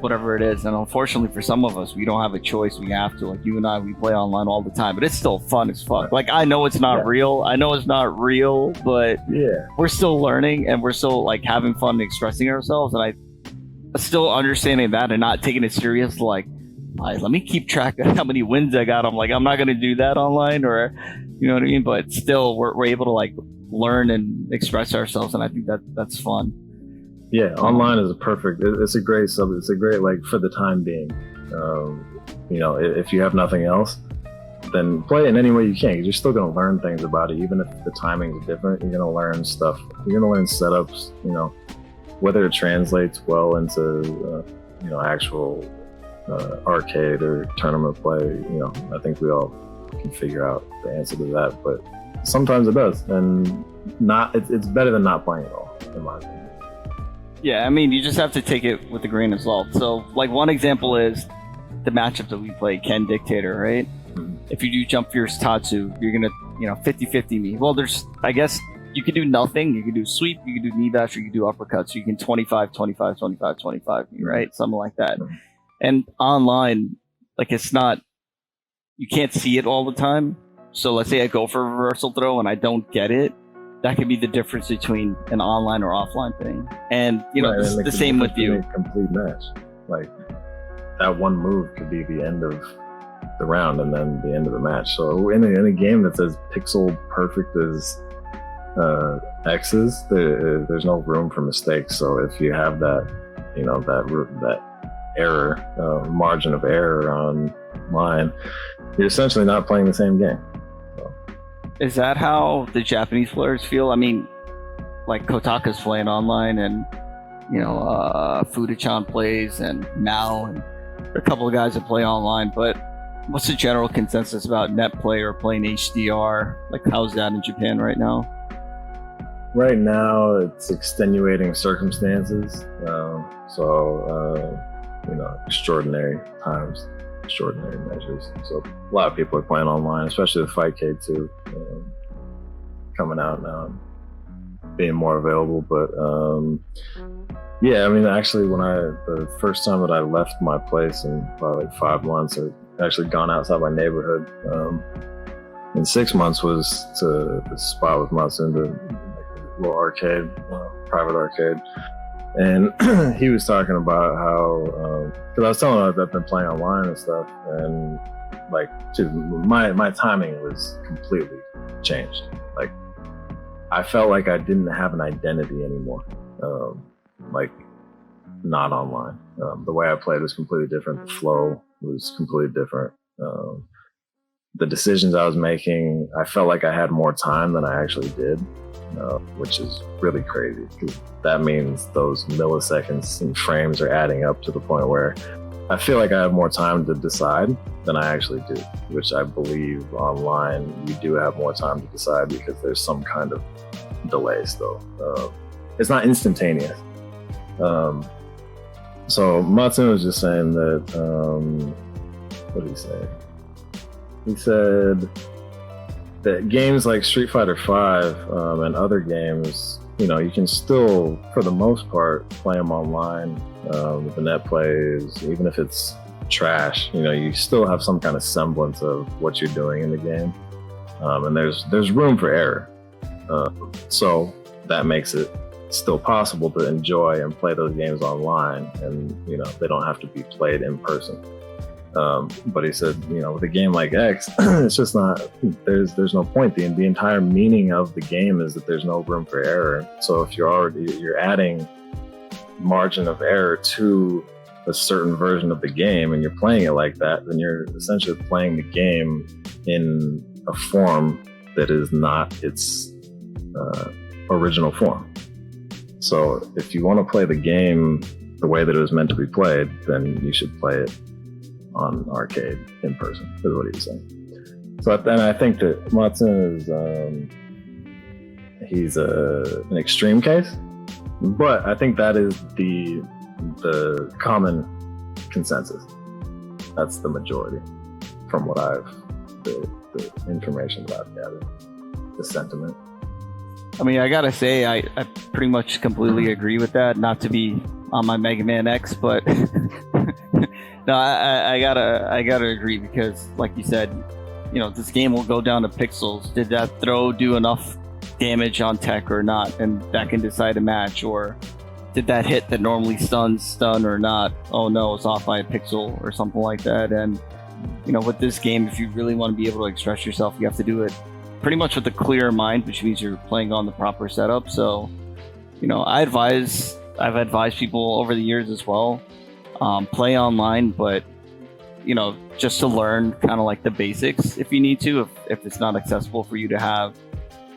whatever it is. And unfortunately for some of us, we don't have a choice. We have to. Like you and I, we play online all the time, but it's still fun as fuck. Like I know it's not real. I know it's not real, but we're still learning and we're still like having fun and expressing ourselves. And I still understanding that and not taking it serious. Like, let me keep track of how many wins I got. I'm like, I'm not going to do that online, or you know what I mean? But still, we're able to like learn and express ourselves. And I think that's fun. Yeah, online is it's a great like for the time being. If you have nothing else, then play it in any way you can. You're still going to learn things about it, even if the timing is different. You're going to learn stuff. You're going to learn setups. Whether it translates well into actual arcade or tournament play. I think we all can figure out the answer to that. But sometimes it does, and it's better than not playing at all, in my opinion. Yeah, I mean, you just have to take it with a grain of salt. So, like, one example is the matchup that we play, Ken Dictator, right? If you do Jump Fierce Tatsu, you're going to, 50-50 me. Well, I guess you can do nothing. You can do sweep, you can do knee bash, or you can do uppercut. So you can 25, 25, 25, 25 me, right? Something like that. And online, like, it's not, you can't see it all the time. So let's say I go for a reversal throw and I don't get it. That could be the difference between an online or offline thing. And, the same with you. A complete match. Like, that one move could be the end of the round and then the end of the match. So in a game that's as pixel perfect as X's, there's no room for mistakes. So if you have that, that error, margin of error online, you're essentially not playing the same game. Is that how the Japanese players feel? I mean, like Kotaka's playing online, and Fuda-chan plays, and Mao, and there are a couple of guys that play online. But what's the general consensus about net play or playing HDR? Like, how's that in Japan right now? Right now, it's extenuating circumstances. Extraordinary times. Extraordinary measures. So a lot of people are playing online, especially the Fightcade too, coming out now and being more available. But actually the first time that I left my place in probably like 5 months, I'd actually gone outside my neighborhood. And 6 months was to the spot with Matsuda, like a little arcade, private arcade. And he was talking about how, because I was telling him I've been playing online and stuff, and like, my timing was completely changed. Like, I felt like I didn't have an identity anymore, like, not online. The way I played was completely different. The flow was completely different. The decisions I was making, I felt like I had more time than I actually did, which is really crazy, because that means those milliseconds and frames are adding up to the point where I feel like I have more time to decide than I actually do, which I believe online you do have more time to decide because there's some kind of delay still. It's not instantaneous. So Matsun was just saying that, what did he say? He said that games like Street Fighter V and other games, you can still, for the most part, play them online with the net plays, even if it's trash. You still have some kind of semblance of what you're doing in the game, and there's room for error. So that makes it still possible to enjoy and play those games online, and they don't have to be played in person. But he said, with a game like X, it's just not, there's no point. The entire meaning of the game is that there's no room for error. So if you're adding margin of error to a certain version of the game and you're playing it like that, then you're essentially playing the game in a form that is not its original form. So if you want to play the game the way that it was meant to be played, then you should play it on arcade in person, is what he was saying. So then I think that Matsun is he's an extreme case, but I think that is the common consensus. That's the majority from what the information that I've gathered, the sentiment. I mean, I gotta say, I pretty much completely agree with that. Not to be on my Mega Man X, but no, I gotta agree, because, like you said, this game will go down to pixels. Did that throw do enough damage on tech or not, and that can decide a match? Or did that hit that normally stun or not? Oh no, it's off by a pixel or something like that. And with this game, if you really want to be able to express yourself, you have to do it pretty much with a clear mind, which means you're playing on the proper setup. So, I've advised people over the years as well, play online, but just to learn kind of like the basics if you need to, if it's not accessible for you to have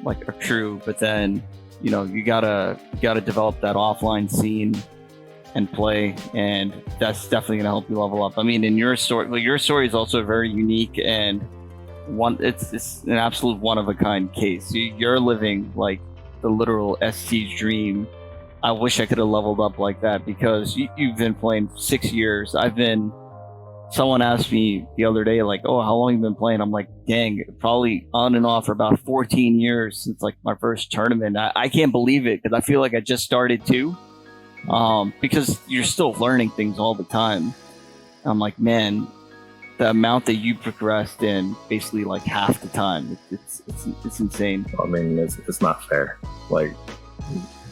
like a crew. But then you gotta develop that offline scene and play, and that's definitely gonna help you level up. I mean, in your story is also very unique, and it's an absolute one of a kind case. You're living like the literal ST dream. I wish I could have leveled up like that, because you've been playing 6 years. Someone asked me the other day, like, oh, how long have you been playing? I'm like, dang, probably on and off for about 14 years since like my first tournament. I can't believe it, because I feel like I just started too, because you're still learning things all the time. I'm like, man, the amount that you progressed in basically like half the time, it's insane. I mean, it's not fair. Like,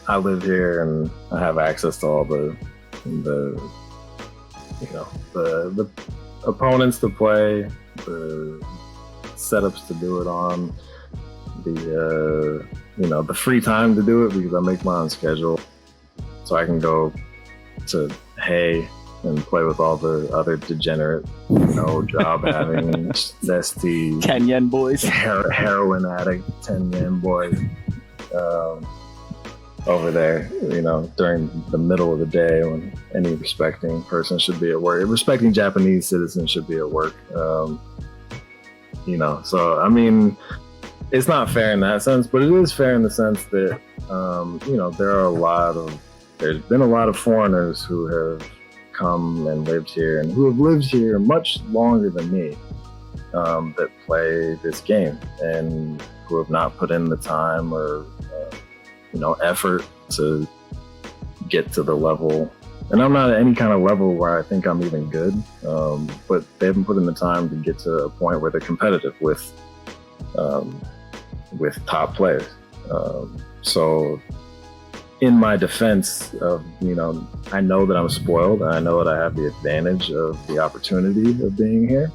I live here and I have access to all the opponents to play, the setups to do it on, the free time to do it, because I make my own schedule, so I can go to Hay and play with all the other degenerate, job having, zesty 10 yen boys, heroin addict 10 yen boys. Over there, during the middle of the day when any respecting person should be at work. Respecting Japanese citizens should be at work. So, I mean, it's not fair in that sense, but it is fair in the sense that, there's been a lot of foreigners who have come and lived here, and who have lived here much longer than me, that play this game, and who have not put in the time or effort to get to the level. And I'm not at any kind of level where I think I'm even good, but they haven't put in the time to get to a point where they're competitive with top players. So in my defense of, I know that I'm spoiled, and I know that I have the advantage of the opportunity of being here.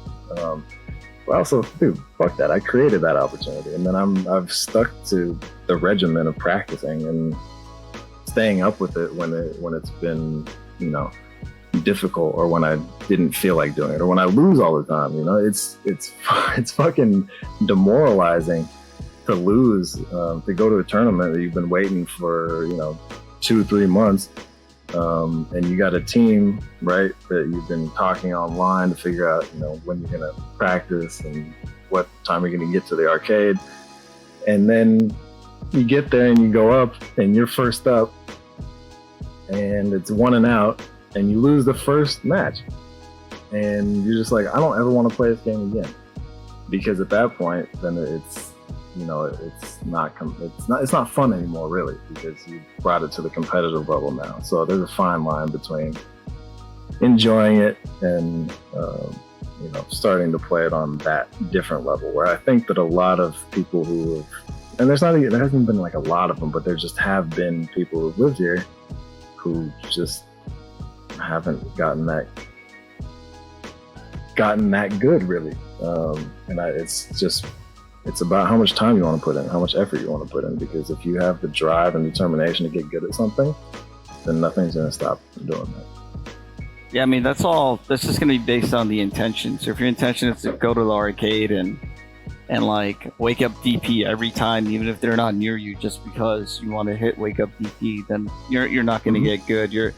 But also, dude, fuck that. I created that opportunity, and then I've stuck to the regimen of practicing and staying up with it when it's been, difficult, or when I didn't feel like doing it, or when I lose all the time. You know, it's fucking demoralizing to lose, to go to a tournament that you've been waiting for, 2-3 months, and you got a team, right, that you've been talking online to figure out, when you're gonna practice and what time you're gonna get to the arcade, and then you get there and you go up and you're first up, and it's 1 and out, and you lose the first match, and you're just like, I don't ever want to play this game again, because at that point, then it's not fun anymore, really, because you brought it to the competitive level now. So there's a fine line between enjoying it and starting to play it on that different level, where I think that a lot of people who have, and there hasn't been like a lot of them, but there just have been people who've lived here who just haven't gotten that good, really. It's about how much time you want to put in, how much effort you want to put in, because if you have the drive and determination to get good at something, then nothing's going to stop you doing that. Yeah, I mean, that's just going to be based on the intention. So if your intention is to go to the arcade and like wake up DP every time, even if they're not near you, just because you want to hit wake up DP, then you're not going to get good. You're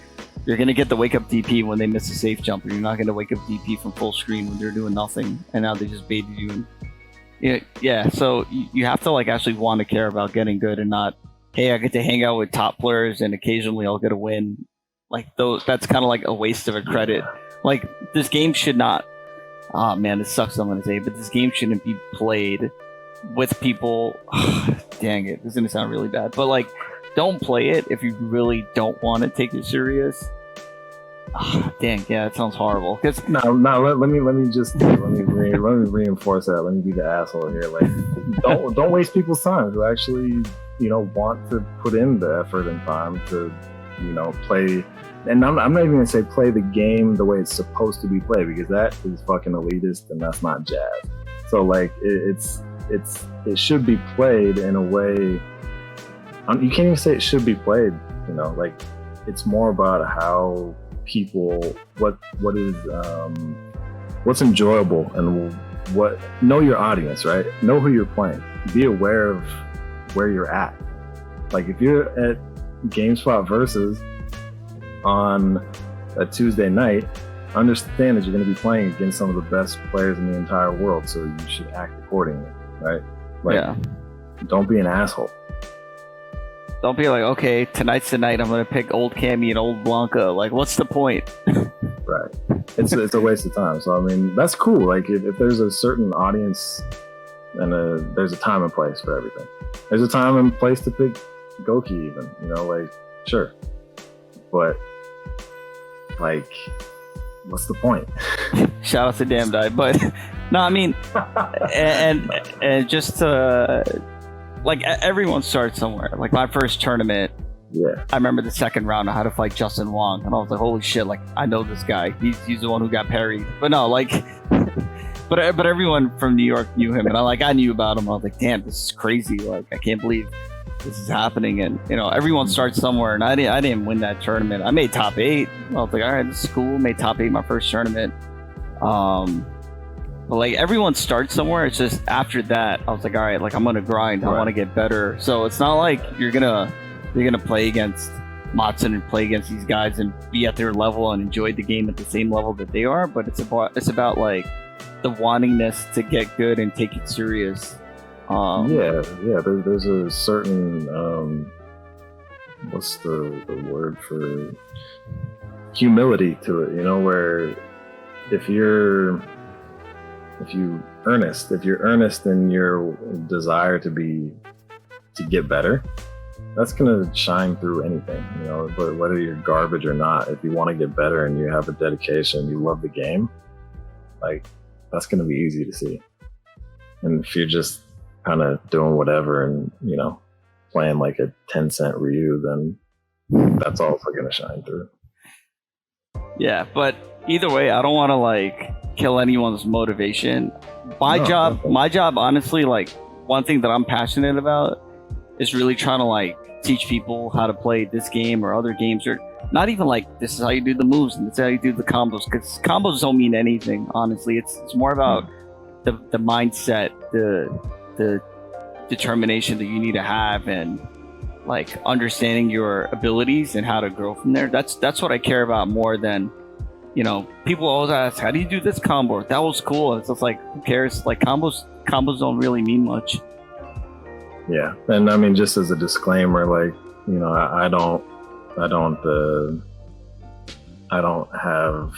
going to get the wake up DP when they miss a safe jump, or you're not going to wake up DP from full screen when they're doing nothing, and now they just baited you. Yeah. So you have to like actually want to care about getting good, and not, hey, I get to hang out with top players and occasionally I'll get a win. Like that's kind of like a waste of a credit. Like, this game should not. Oh man, this sucks. I'm gonna say, but this game shouldn't be played with people. Dang it, this is gonna sound really bad, but like, don't play it if you really don't want to take it serious. Dang, yeah, that sounds horrible. Cause no. Let me reinforce that. Let me be the asshole here. Like, don't waste people's time who actually want to put in the effort and time to play. And I'm not even gonna say play the game the way it's supposed to be played, because that is fucking elitist and that's not jazz. So like, it should be played in a way. You can't even say it should be played. Like, it's more about how people, what's enjoyable, and know your audience, right? Know who you're playing. Be aware of where you're at. Like, if you're at GameSpot Versus on a Tuesday night, understand that you're going to be playing against some of the best players in the entire world, so you should act accordingly, right? Like, yeah. Don't be an asshole. Don't be like, okay, tonight's the night, I'm going to pick old Cammy and old Blanca. Like, what's the point? Right. It's a waste of time. So, I mean, that's cool. Like, if there's a certain audience, and there's a time and place for everything. There's a time and place to pick Goki even, like, sure. But, like, what's the point? Shout out to Damn Die. But, no, I mean, and just like, everyone starts somewhere. Like, my first tournament, yeah, I remember the second round I had to fight Justin Wong, and I was like, holy shit, like, I know this guy. He's the one who got parried. But no, like, but everyone from New York knew him, and I knew about him. I was like, damn, this is crazy. Like, I can't believe this is happening. And everyone starts somewhere, and I didn't win that tournament. I made top 8. I was like, all right, this is cool. Made top 8 my first tournament. But like, everyone starts somewhere. It's just after that, I was like, all right, like, I'm gonna grind. Right. I want to get better. So it's not like you're gonna play against Matsun and play against these guys and be at their level and enjoy the game at the same level that they are. But it's about like the wantingness to get good and take it serious. There's a certain what's the word for humility to it, where if you're earnest in your desire to get better, that's gonna shine through anything, but whether you're garbage or not, if you want to get better and you have a dedication, you love the game, like, that's gonna be easy to see. And if you're just kind of doing whatever and playing like a 10-cent Ryu, then that's also gonna shine through. Yeah, but either way, I don't want to like kill anyone's motivation. My job, honestly, like, one thing that I'm passionate about is really trying to like teach people how to play this game or other games, or not even like this is how you do the moves and this is how you do the combos, because combos don't mean anything, honestly. It's more about the mindset, the determination that you need to have, and like understanding your abilities and how to grow from there. That's what I care about more than, you know, people always ask, how do you do this combo? That was cool. It's just like, who cares? Like combos don't really mean much. Yeah, and I mean, just as a disclaimer, like, you know, I don't have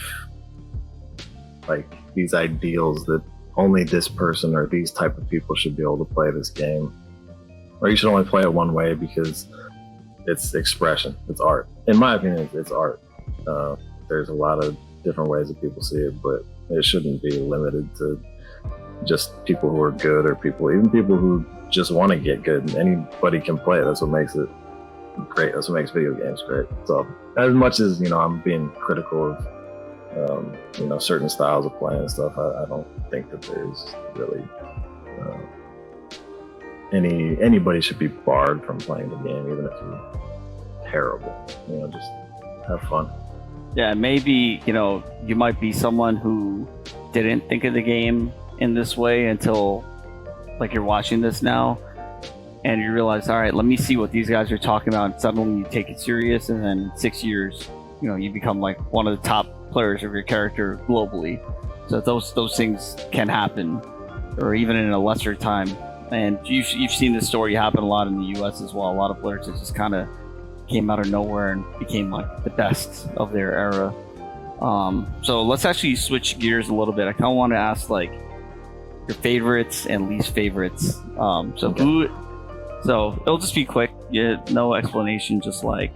like these ideals that only this person or these type of people should be able to play this game, or you should only play it one way because it's expression, it's art. In my opinion, it's art. There's a lot of different ways that people see it, but it shouldn't be limited to just people who are good, or even people who just want to get good. Anybody can play it. That's what makes it great. That's what makes video games great. So as much as, you know, I'm being critical of you know, certain styles of playing and stuff, I don't think that there's really anybody should be barred from playing the game, even if you're terrible. You know, just have fun. Yeah, maybe, you know, you might be someone who didn't think of the game in this way until like you're watching this now, and you realize, all right, let me see what these guys are talking about, and suddenly you take it serious, and then in 6 years, you know, you become like one of the top players of your character globally. So those things can happen, or even in a lesser time. And you've seen this story happen a lot in the US as well. A lot of players that just kind of came out of nowhere and became like the best of their era. So let's actually switch gears a little bit. I kind of want to ask like your favorites and least favorites. So it'll just be quick. Yeah, no explanation. Just like,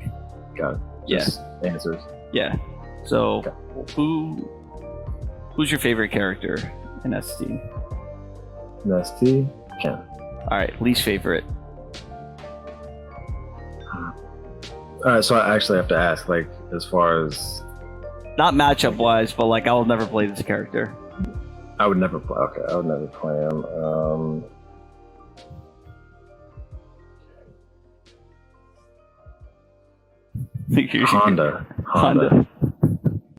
got it. Just answers. Yeah. So who's your favorite character in ST? In ST, Ken. All right. Least favorite. All right. So I actually have to ask, like, as far as not matchup wise, but like I will never play this character. I would never play. Okay, I would never play him. Honda.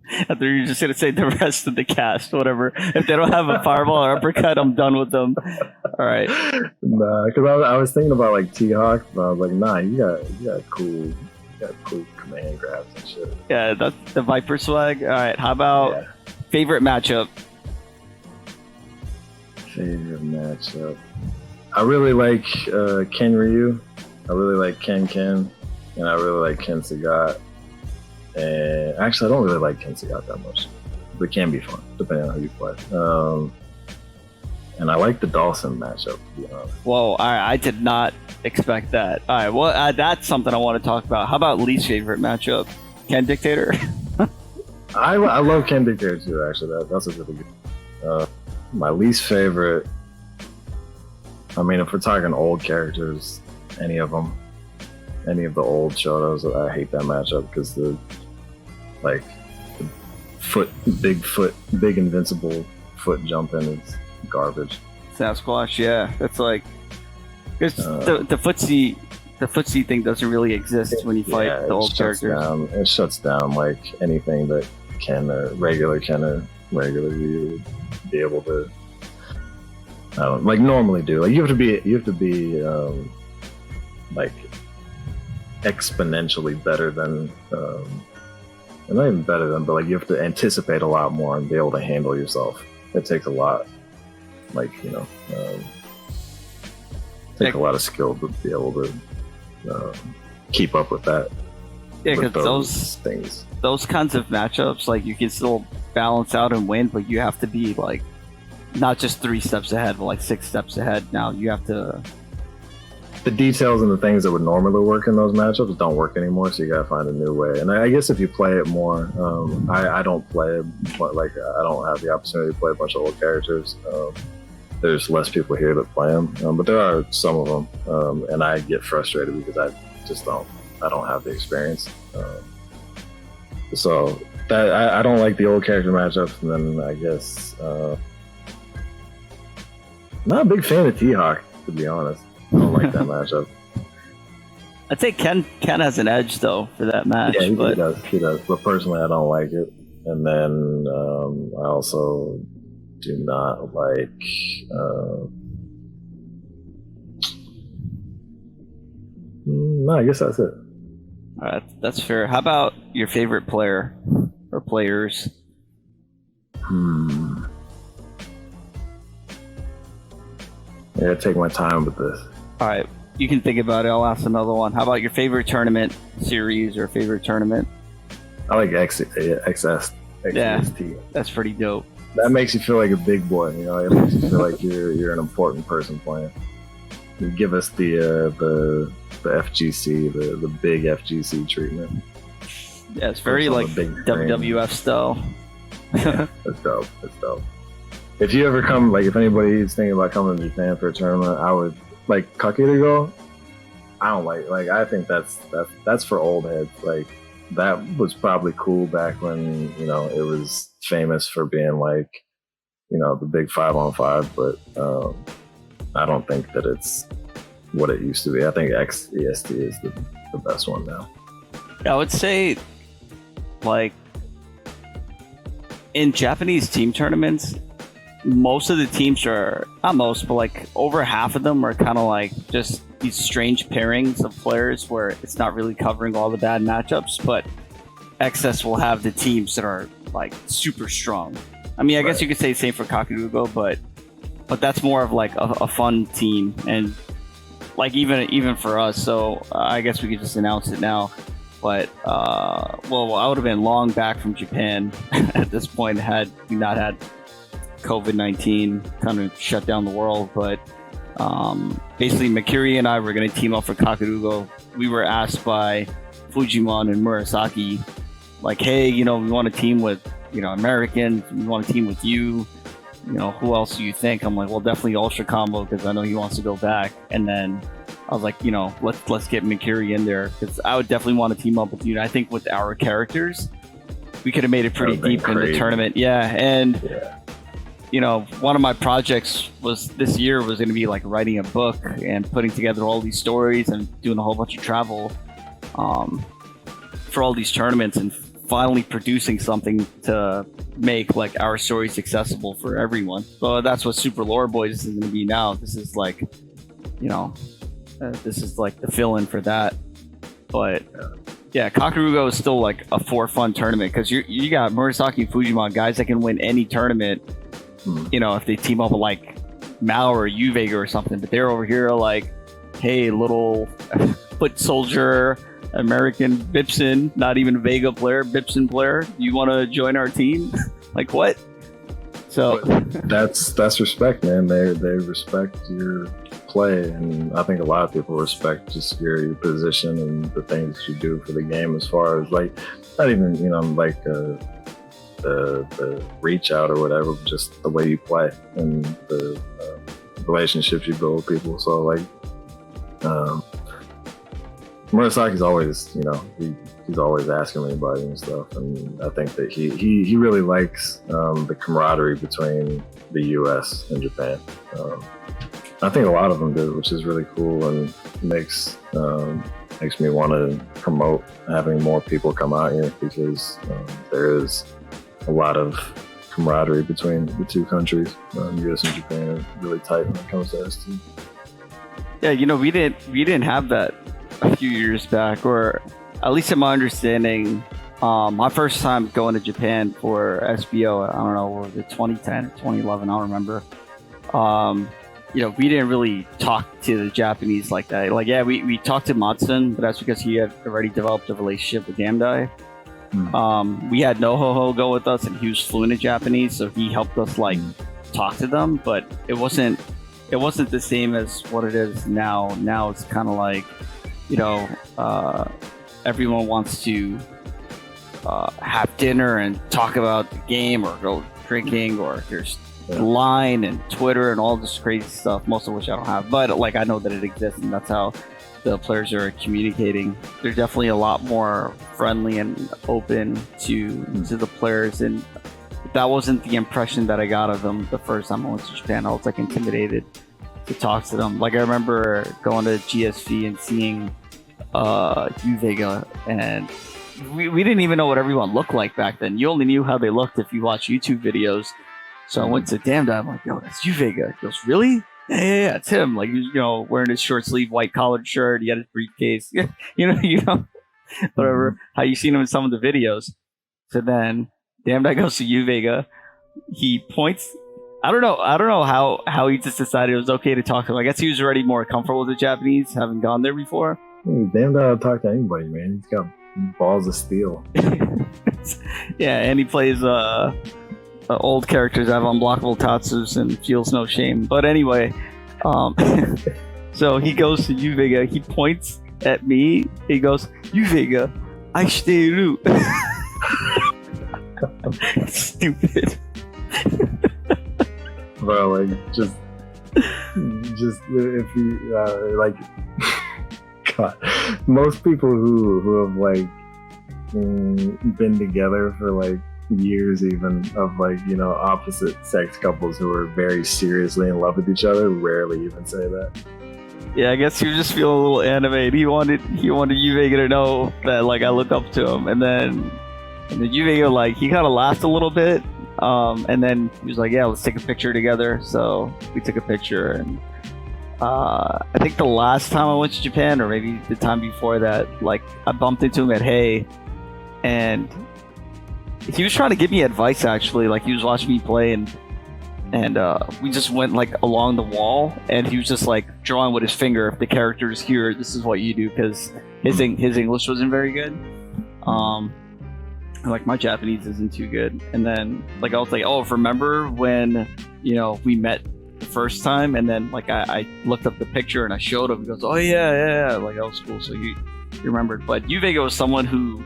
I thought you were just gonna say the rest of the cast, whatever. If they don't have a fireball or uppercut, I'm done with them. All right. Nah, because I was thinking about like T-Hawk, but I was like, nah, you got cool command grabs and shit. Yeah, that's the Viper swag. All right. How about favorite matchup? Favorite matchup. I really like Ken Ryu. I really like Ken, and I really like Ken Sagat. And actually, I don't really like Ken Sagat that much, but it can be fun depending on who you play. And I like the Dawson matchup, to be honest. Whoa, I did not expect that. All right, well, that's something I want to talk about. How about least favorite matchup? Ken Dictator? I love Ken Dictator too, actually. That's a really good. My least favorite, I mean, if we're talking old characters, any of them, any of the old Shotos, I hate that matchup because the big invincible foot jumping is garbage. Sasquatch, yeah, that's like the footsie thing doesn't really exist when you fight the old characters. It shuts down like anything that Ken or regular Ryu would be able to, like normally do. Like you have to be like exponentially better than, not even better than, but like you have to anticipate a lot more and be able to handle yourself. It takes a lot, like, you know, take a lot of skill to be able to keep up with that. Yeah, because those kinds of matchups, like you can still balance out and win, but you have to be like not just 3 steps ahead, but like 6 steps ahead. Now you have to. The details and the things that would normally work in those matchups don't work anymore, so you gotta find a new way. And I guess if you play it more, I don't play it, but like I don't have the opportunity to play a bunch of old characters. There's less people here that play them, but there are some of them, and I get frustrated because I don't have the experience. So that I don't like the old character matchups, and then I guess not a big fan of T-Hawk, to be honest. I don't like that matchup. I'd say Ken has an edge though for that match. Yeah, he but does. He does. But personally, I don't like it. And then I also do not like. No, I guess that's it. All right, that's fair. How about your favorite player or players? Yeah, take my time with this. All right, you can think about it. I'll ask another one. How about your favorite tournament series or favorite tournament? I like XST. Yeah, that's pretty dope. That makes you feel like a big boy. You know, it makes you feel like you're an important person playing. You give us the FGC, the big FGC treatment. Yeah, it's very like WWF style. Yeah, that's dope. That's dope. If you ever come, like, if anybody's thinking about coming to Japan for a tournament, I would like Makiri go. I don't like. I think that's for old heads. Like, that was probably cool back when, you know, it was famous for being like, you know, the big 5-on-5. But I don't think that it's what it used to be. I think XEST is the best one now. I would say, like, in Japanese team tournaments, most of the teams are, not most, but like over half of them are kind of like just these strange pairings of players where it's not really covering all the bad matchups, but XS will have the teams that are like super strong. I mean, I guess you could say the same for Kakurugo, but that's more of like a fun team, and like even for us. So I guess we could just announce it now. But well, I would have been long back from Japan at this point had we not had COVID-19 kind of shut down the world. But basically, Makiri and I were going to team up for Kakurugo. We were asked by Fujimon and Murasaki, like, hey, you know, we want to team with, you know, Americans. We want to team with you. You know, who else do you think? I'm like, well, definitely Ultra Combo, because I know he wants to go back. And then I was like, you know, let's get Makiri in there, because I would definitely want to team up with you. And I think with our characters, we could have made it pretty deep in the tournament. Yeah, and you know, one of my projects was this year was going to be like writing a book and putting together all these stories and doing a whole bunch of travel for all these tournaments, and finally producing something to make like our stories accessible for everyone. So that's what Super Lore Boys is going to be now. This is like, you know, this is like the fill-in for that. But yeah, Kakurugo is still like a for-fun tournament, because you got Murasaki and Fujimon, guys that can win any tournament. You know, if they team up with like Mao or U-Vega or something, but they're over here like, hey, little foot soldier, American Bipson, not even a Vega player, Bipson player, you want to join our team? Like, what? So that's respect, man. They respect your play, and I think a lot of people respect just your position and the things you do for the game, as far as like, not even, you know, like the reach out or whatever, just the way you play and the relationships you build with people. So like, Murasaki's always, you know, he's always asking me about you and stuff, and I think that he really likes the camaraderie between the U.S. and Japan. I think a lot of them do, which is really cool, and makes me want to promote having more people come out here, because there is a lot of camaraderie between the two countries. U.S. and Japan are really tight when it comes to ST. Yeah, you know, we didn't have that a few years back, or at least in my understanding, my first time going to Japan for SBO, I don't know, was it 2010 or 2011? I don't remember. You know, we didn't really talk to the Japanese like that. Like, yeah, we talked to Matsun, but that's because he had already developed a relationship with Gamdai. We had NoHoHo go with us, and he was fluent in Japanese, so he helped us like talk to them, but it wasn't the same as what it is now. Now it's kind of like, you know, everyone wants to have dinner and talk about the game, or go drinking, or there's Line and Twitter and all this crazy stuff, most of which I don't have, but like I know that it exists, and that's how the players are communicating. They're definitely a lot more friendly and open to the players, and that wasn't the impression that I got of them the first time I went to Japan. I was like intimidated to talk to them. Like, I remember going to GSV and seeing U-Vega, and we didn't even know what everyone looked like back then. You only knew how they looked if you watched YouTube videos. So I went to Damn Dad, I'm like, yo, that's U-Vega. He goes, really? Yeah, it's him. Like, you know, wearing his short sleeve white collared shirt, he had his briefcase. you know, whatever. How you seen him in some of the videos. So then Damn Dad goes to U-Vega. He points. I don't know how he just decided it was okay to talk to him. I guess he was already more comfortable with the Japanese, having gone there before. Damn Dad will talk to anybody, man. He's got balls of steel. Yeah, and he plays old characters have unblockable tatsus and feels no shame. But anyway, so he goes to U-Vega. He points at me. He goes, U-Vega, aishiteiru. Stupid. Bro, like, just if you, like, God, most people who have, like, been together for, like, years even, of, like, you know, opposite sex couples who are very seriously in love with each other rarely even say that. Yeah, I guess he was just feeling a little animated. He wanted U-Vega to know that, like, I look up to him, and then U-Vega, like, he kind of laughed a little bit, and then he was like, yeah, let's take a picture together. So we took a picture, and I think the last time I went to Japan, or maybe the time before that, like, I bumped into him at Hey, and he was trying to give me advice, actually. Like, he was watching me play, and we just went, like, along the wall, and he was just, like, drawing with his finger, if the character is here, this is what you do, because his English wasn't very good. Like, my Japanese isn't too good. And then, like, I was like, oh, remember when, you know, we met the first time? And then, like, I looked up the picture and I showed him. He goes, oh, yeah. Like, that was cool. So you remembered. But U-Vega was someone who,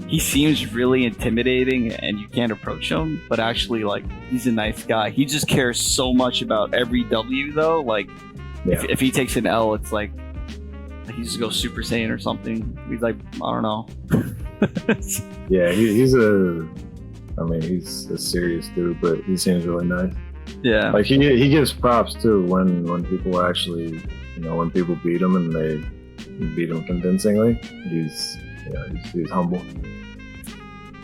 he seems really intimidating and you can't approach him. But actually, like, he's a nice guy. He just cares so much about every W, though. Like, yeah. If he takes an L, it's like he just goes Super Saiyan or something. He's like, I don't know. Yeah, he's a serious dude, but he seems really nice. Yeah, like he gives props too when people actually, you know, when people beat him and they beat him convincingly. He's humble.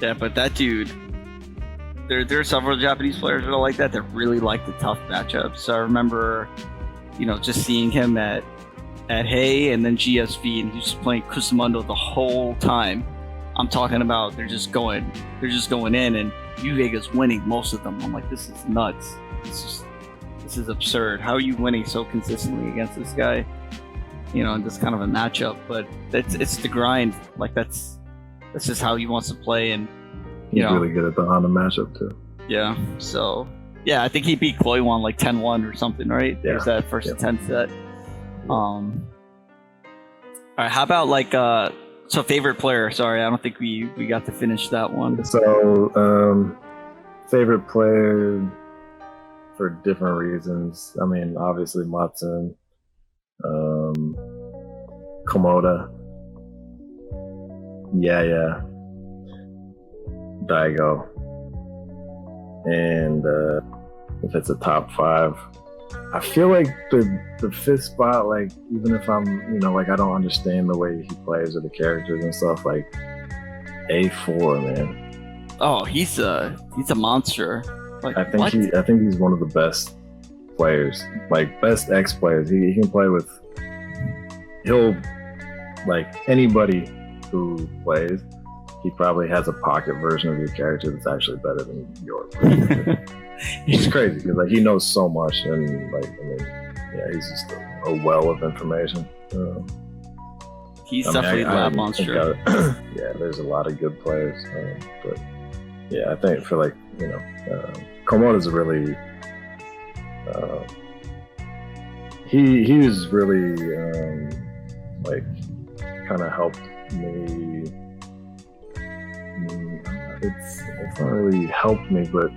Yeah, but that dude, there are several Japanese players that are like that really like the tough matchups. So I remember, you know, just seeing him at Hey and then GSV, and he's just playing Kusumundo the whole time. I'm talking about they're just going in, and U-Vega's winning most of them. I'm like, this is nuts. This is absurd. How are you winning so consistently against this guy? You know, in this kind of a matchup. But it's the grind. Like, that's just how he wants to play, and he's really good at the Honda matchup too. Yeah. So yeah, I think he beat Kloiwan like 10-1 or something, right? Yeah. There's that first 10 set. All right, how about, like, so favorite player? Sorry, I don't think we got to finish that one. So favorite player for different reasons. I mean, obviously Matsun, Komoda, yeah, Daigo, and if it's a top 5, I feel like the fifth spot, like, even if I'm, you know, like, I don't understand the way he plays or the characters and stuff, like, A4, man. Oh, he's a monster. Like, I think he's one of the best players, like, best X players. He can play with, like, anybody who plays. He probably has a pocket version of your character that's actually better than yours. It's crazy because, like, he knows so much, and, like, I mean, yeah, he's just a well of information. He's definitely a lab monster. Yeah, there's a lot of good players, but yeah, I think for, like, you know, Komoda's a really he was really like, kind of helped me. It's not really helped me, but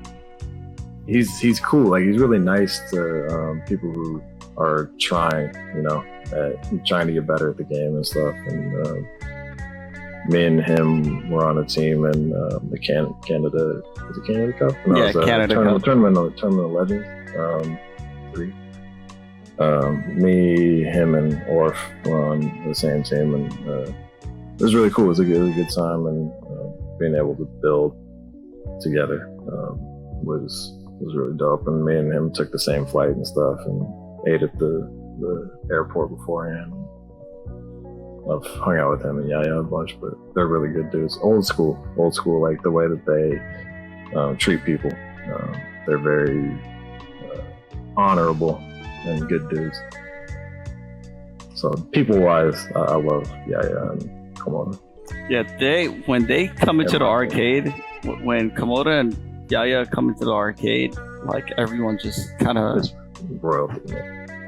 he's cool. Like, he's really nice to people who are trying, you know, trying to get better at the game and stuff. And me and him were on a team in the Canada, is it Canada Cup? No, yeah, Canada Cup. Tournament of Legends 3. Me, him, and Orf were on the same team, and it was really cool. It was a good time, and being able to build together was really dope. And me and him took the same flight and stuff, and ate at the airport beforehand. I've hung out with him and Yaya a bunch, but they're really good dudes. Old school, like the way that they treat people. They're very honorable and good dudes. So people-wise, I love Yaya and Komoda. Yeah, when they come into the arcade, when Komoda and Yaya come into the arcade, like everyone just kind of royalty.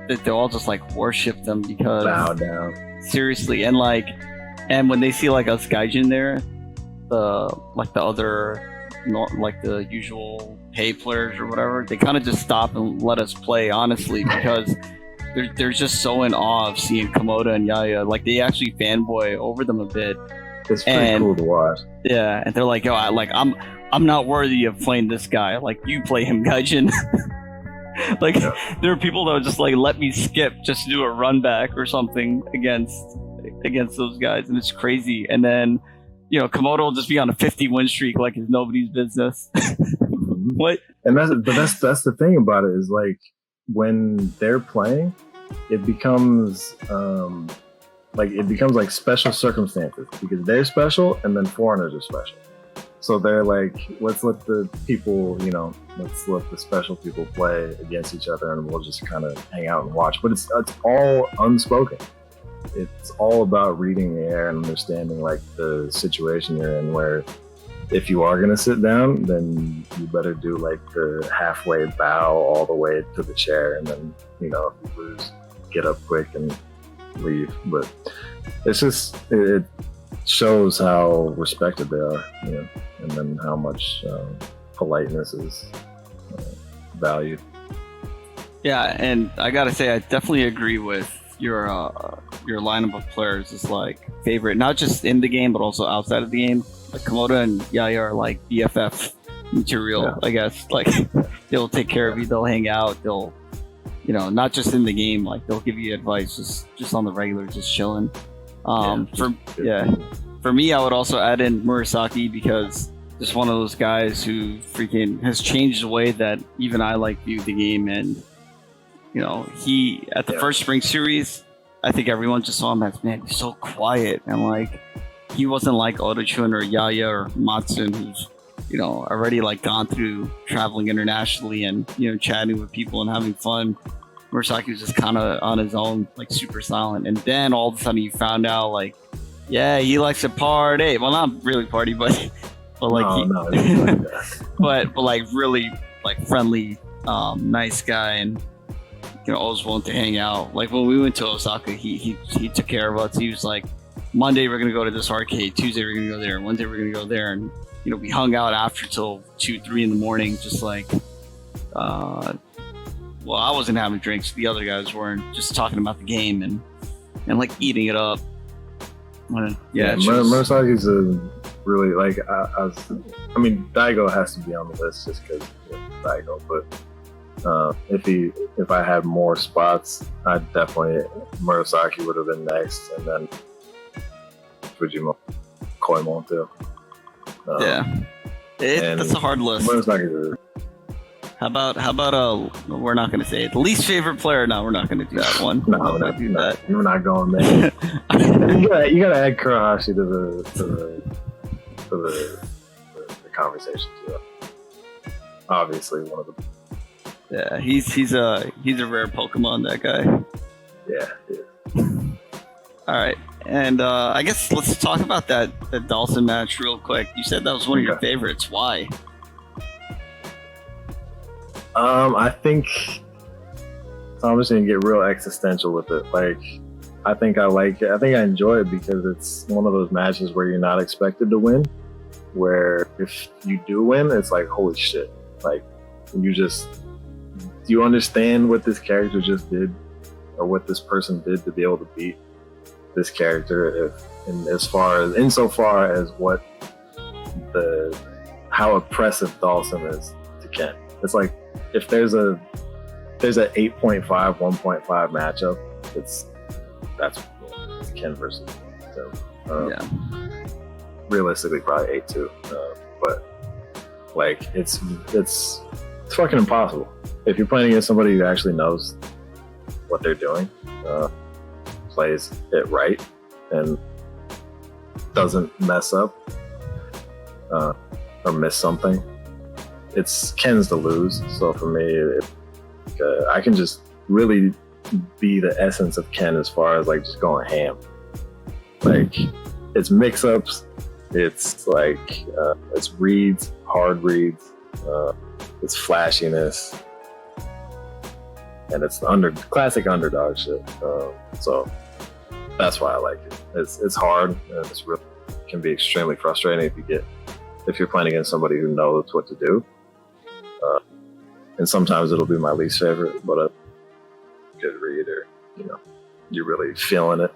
They all just like worship them because bow down. Seriously, and when they see like us gaijin there, the usual pay players or whatever, they kind of just stop and let us play, honestly, because they're just so in awe of seeing Komoda and Yaya. Like they actually fanboy over them a bit. It's pretty cool to watch. Yeah, and they're like, yo, I'm not worthy of playing this guy. Like you play him, gaijin. There are people that would just like let me skip just to do a run back or something against those guys, and it's crazy. And then Komodo will just be on a 50 win streak like it's nobody's business. What? And that's the thing about it, is like when they're playing, it becomes like special circumstances, because they're special and then foreigners are special. So they're like, let's let the people, let's let the special people play against each other, and we'll just kind of hang out and watch. But it's all unspoken. It's all about reading the air and understanding like the situation you're in, where if you are going to sit down, then you better do like the halfway bow all the way to the chair, and then, if you lose, get up quick and leave. But it's just, it shows how respected they are, and then how much politeness is valued. Yeah, and I gotta say, I definitely agree with your lineup of players is like favorite, not just in the game but also outside of the game. Like Komoda and Yaya are like BFF material, yeah. I guess. Like they'll take care of you, they'll hang out, they'll not just in the game, like they'll give you advice just on the regular, just chilling. For me, I would also add in Murasaki, because just one of those guys who freaking has changed the way that even I view the game. And he at the first spring series, I think everyone just saw him as, man, he's so quiet, and like he wasn't like Oda-chun or Yaya or Matsun, who's already like gone through traveling internationally and chatting with people and having fun. Murasaki was just kind of on his own, like super silent. And then all of a sudden you found out like, yeah, he likes to party. Well, not really party, but like but like really like friendly, nice guy, and always willing to hang out. Like when we went to Osaka, he took care of us. He was like, Monday we're gonna go to this arcade, Tuesday we're gonna go there, Wednesday we're gonna go there, and we hung out after till 2-3 in the morning, just like well, I wasn't having drinks, the other guys weren't, just talking about the game and like eating it up. Murasaki's a really like I mean Daigo has to be on the list just because Daigo, but if I had more spots, I'd definitely, Murasaki would have been next, and then Fujimo, Koimon too. That's a hard list. How about we're not going to say it. The least favorite player? No, we're not going to do that one. No, we're not doing that. We're not going there. you gotta add Kurohashi to the conversation too. Obviously, one of the. Yeah, he's a rare Pokemon, that guy. Yeah. All right, and I guess let's talk about that Dawson match real quick. You said that was one of your favorites. Why? I think I'm just gonna get real existential with it. Like, I think I enjoy it because it's one of those matches where you're not expected to win. Where if you do win, it's like, holy shit! Like, do you understand what this character just did, or what this person did to be able to beat this character? Insofar as what how oppressive Dawson is to Ken. It's like, if there's a there's an 8.5, 1.5 matchup. That's Ken versus Sim. Realistically, probably 8-2. But like, it's fucking impossible if you're playing against somebody who actually knows what they're doing, plays it right, and doesn't mess up or miss something. It's Ken's to lose. So for me, I can just really be the essence of Ken as far as like just going ham. Like, it's mix-ups, it's like it's reads, hard reads, it's flashiness, and it's classic underdog shit. So that's why I like it. It's hard, and it's really can be extremely frustrating if you're playing against somebody who knows what to do. And sometimes it'll be my least favorite, but a good read, or you're really feeling it.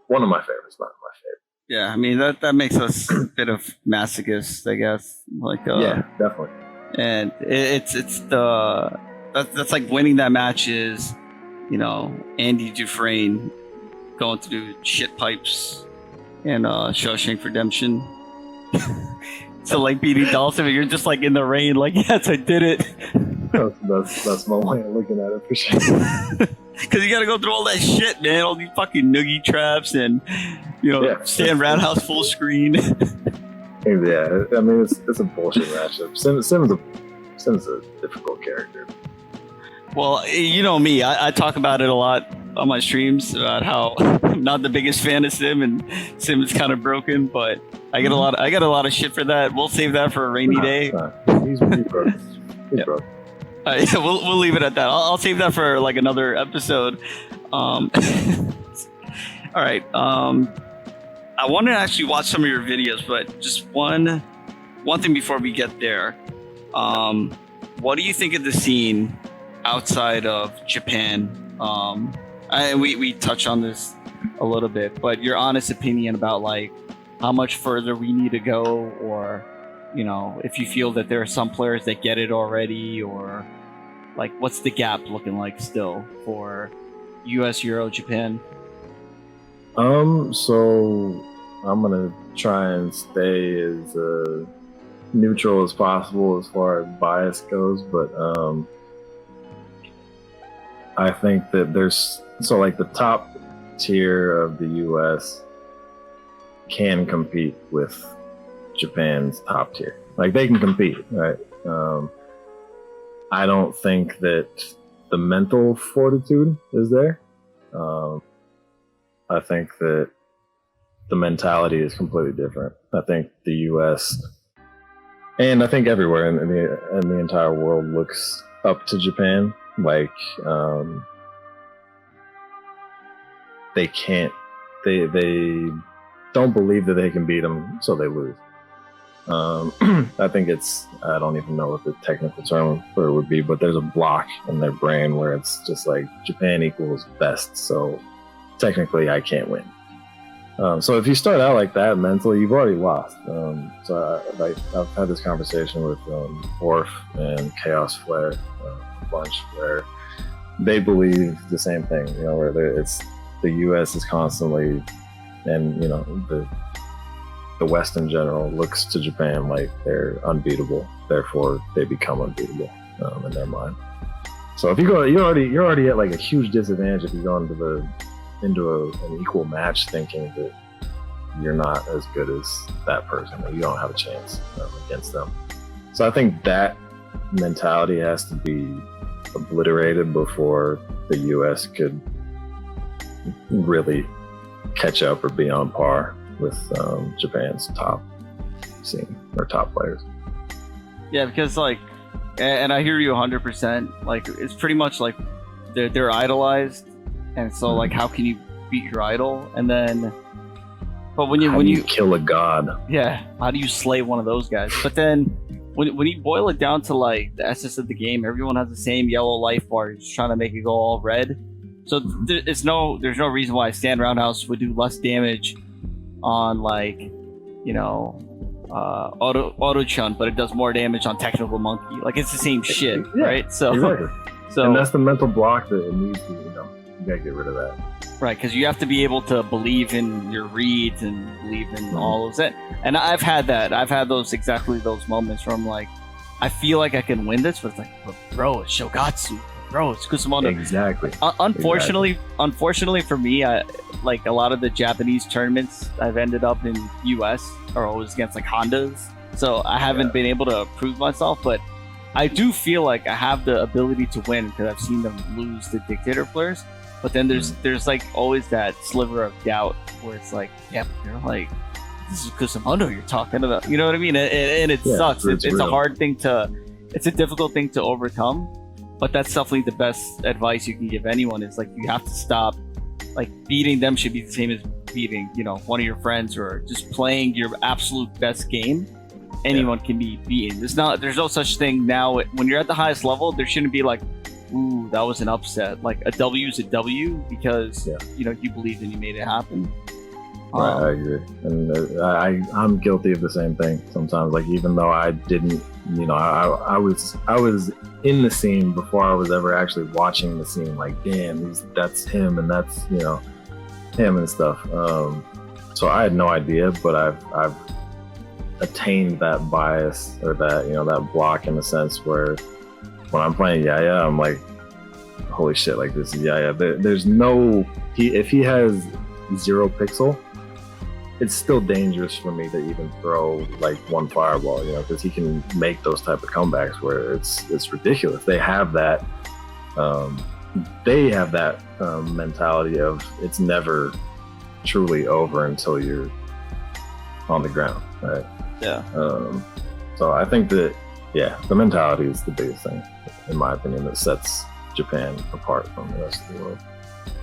One of my favorites, not my favorite. Yeah, I mean that makes us a bit of masochists, I guess. Like yeah, definitely. And that's like winning that match is, Andy Dufresne going through shit pipes and Shawshank Redemption. So like beating Dawson, you're just like in the rain, like, yes, I did it. That's my way of looking at it for sure. Because you got to go through all that shit, man. All these fucking noogie traps and stand roundhouse full screen. Yeah, I mean it's a bullshit matchup. Sim's a difficult character. Well, you know me, I talk about it a lot on my streams about how I'm not the biggest fan of Sim, and Sim is kind of broken, but I get a lot of shit for that. We'll save that for a rainy day. He's broken. He's broken. We'll leave it at that. I'll save that for like another episode. All right. I want to actually watch some of your videos, but just one thing before we get there. What do you think of the scene outside of Japan? We touch on this a little bit, but your honest opinion about like how much further we need to go, or if you feel that there are some players that get it already, or like what's the gap looking like still for US, Euro, Japan? So I'm gonna try and stay as neutral as possible as far as bias goes, but I think that the top tier of the US can compete with Japan's top tier. Like, they can compete, right? I don't think that the mental fortitude is there. I think that the mentality is completely different. I think the US, and I think everywhere in the entire world, looks up to Japan. Like, they don't believe that they can beat them, so they lose. I think I don't even know what the technical term for it would be, but there's a block in their brain where it's just like Japan equals best, so technically I can't win. So if you start out like that mentally, you've already lost. So I've had this conversation with Orf and Chaos Flare a bunch, where they believe the same thing, where the US is constantly, and the West in general looks to Japan like they're unbeatable, therefore they become unbeatable in their mind. So if you're already at like a huge disadvantage if you go into an equal match thinking that you're not as good as that person, or you don't have a chance against them. So I think that mentality has to be obliterated before the US could really catch up or be on par with Japan's top scene or top players. Yeah, because like, and I hear you 100%. Like, it's pretty much like they're idolized, and so like, how can you beat your idol? And then, but when you kill a god, yeah, how do you slay one of those guys? But then when you boil it down to like the essence of the game, everyone has the same yellow life bar. You're just trying to make it go all red. So there's no reason why Stand Roundhouse would do less damage on like, auto chun, but it does more damage on technical monkey. Like it's the same shit, right? So, exactly. So and that's the mental block that it needs to, you gotta get rid of that. Right, because you have to be able to believe in your reads and believe in all of that. And I've had that. I've had exactly those moments where I'm like, I feel like I can win this, but it's like, bro, it's Shogatsu. Bro, it's Kusumono. Exactly. Unfortunately for me, like a lot of the Japanese tournaments I've ended up in US are always against like Hondas. So I haven't been able to prove myself, but I do feel like I have the ability to win because I've seen them lose to dictator players. But then there's like always that sliver of doubt where it's like, yeah, but they're like, this is Kusumono you're talking about. You know what I mean? And it sucks. It's a hard thing it's a difficult thing to overcome. But that's definitely the best advice you can give anyone is like, you have to stop, like beating them should be the same as beating, one of your friends or just playing your absolute best game. Anyone can be beaten. There's no such thing now. When you're at the highest level, there shouldn't be like, ooh, that was an upset. Like a W is a W because you believed and you made it happen. Right, I agree, and I'm guilty of the same thing sometimes. Like even though I didn't, I was in the scene before I was ever actually watching the scene. Like, damn, that's him, and that's him and stuff. So I had no idea, but I've attained that bias or that that block in the sense where when I'm playing Yaya, I'm like, holy shit, like this is Yaya. There's no if he has 0 pixel, it's still dangerous for me to even throw like one fireball, because he can make those type of comebacks where it's ridiculous. They have that mentality of it's never truly over until you're on the ground, right? Yeah. So I think that the mentality is the biggest thing, in my opinion, that sets Japan apart from the rest of the world.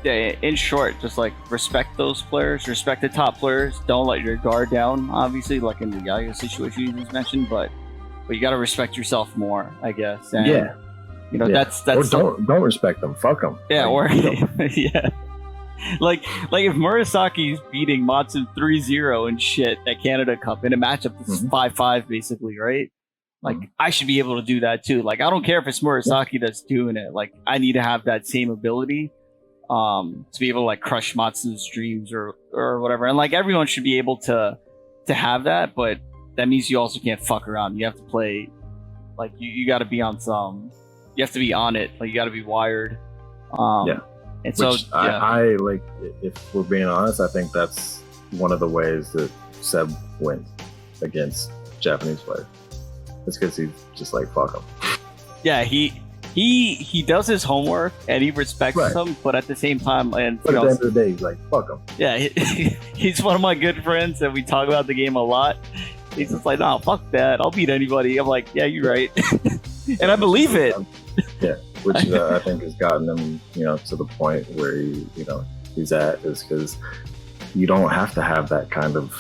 Yeah, in short, just like respect those players, respect the top players. Don't let your guard down, obviously, like in the Yaya situation you just mentioned, but you got to respect yourself more, I guess. And, that's or don't respect them. Fuck them. Yeah, like, yeah. Like if Murasaki's beating Matsu 3-0 and shit at Canada Cup in a matchup that's 5-5 basically, right? Like I should be able to do that too. Like I don't care if it's Murasaki that's doing it. Like I need to have that same ability. To be able to like crush Matsu's dreams or whatever, and like everyone should be able to have that, but that means you also can't fuck around. You have to play, like you got to be on you have to be on it, like you got to be wired. And which I like, if we're being honest, I think that's one of the ways that Seb wins against Japanese players. It's because he's just like, fuck them. Yeah, he does his homework and he respects them, but at the same time, but at the end of the day, he's like, fuck him. Yeah, he's one of my good friends and we talk about the game a lot. He's just like, nah, fuck that. I'll beat anybody. I'm like, yeah, you're right. And I believe it. Yeah, which I think has gotten him, to the point where he's at, is because you don't have to have that kind of,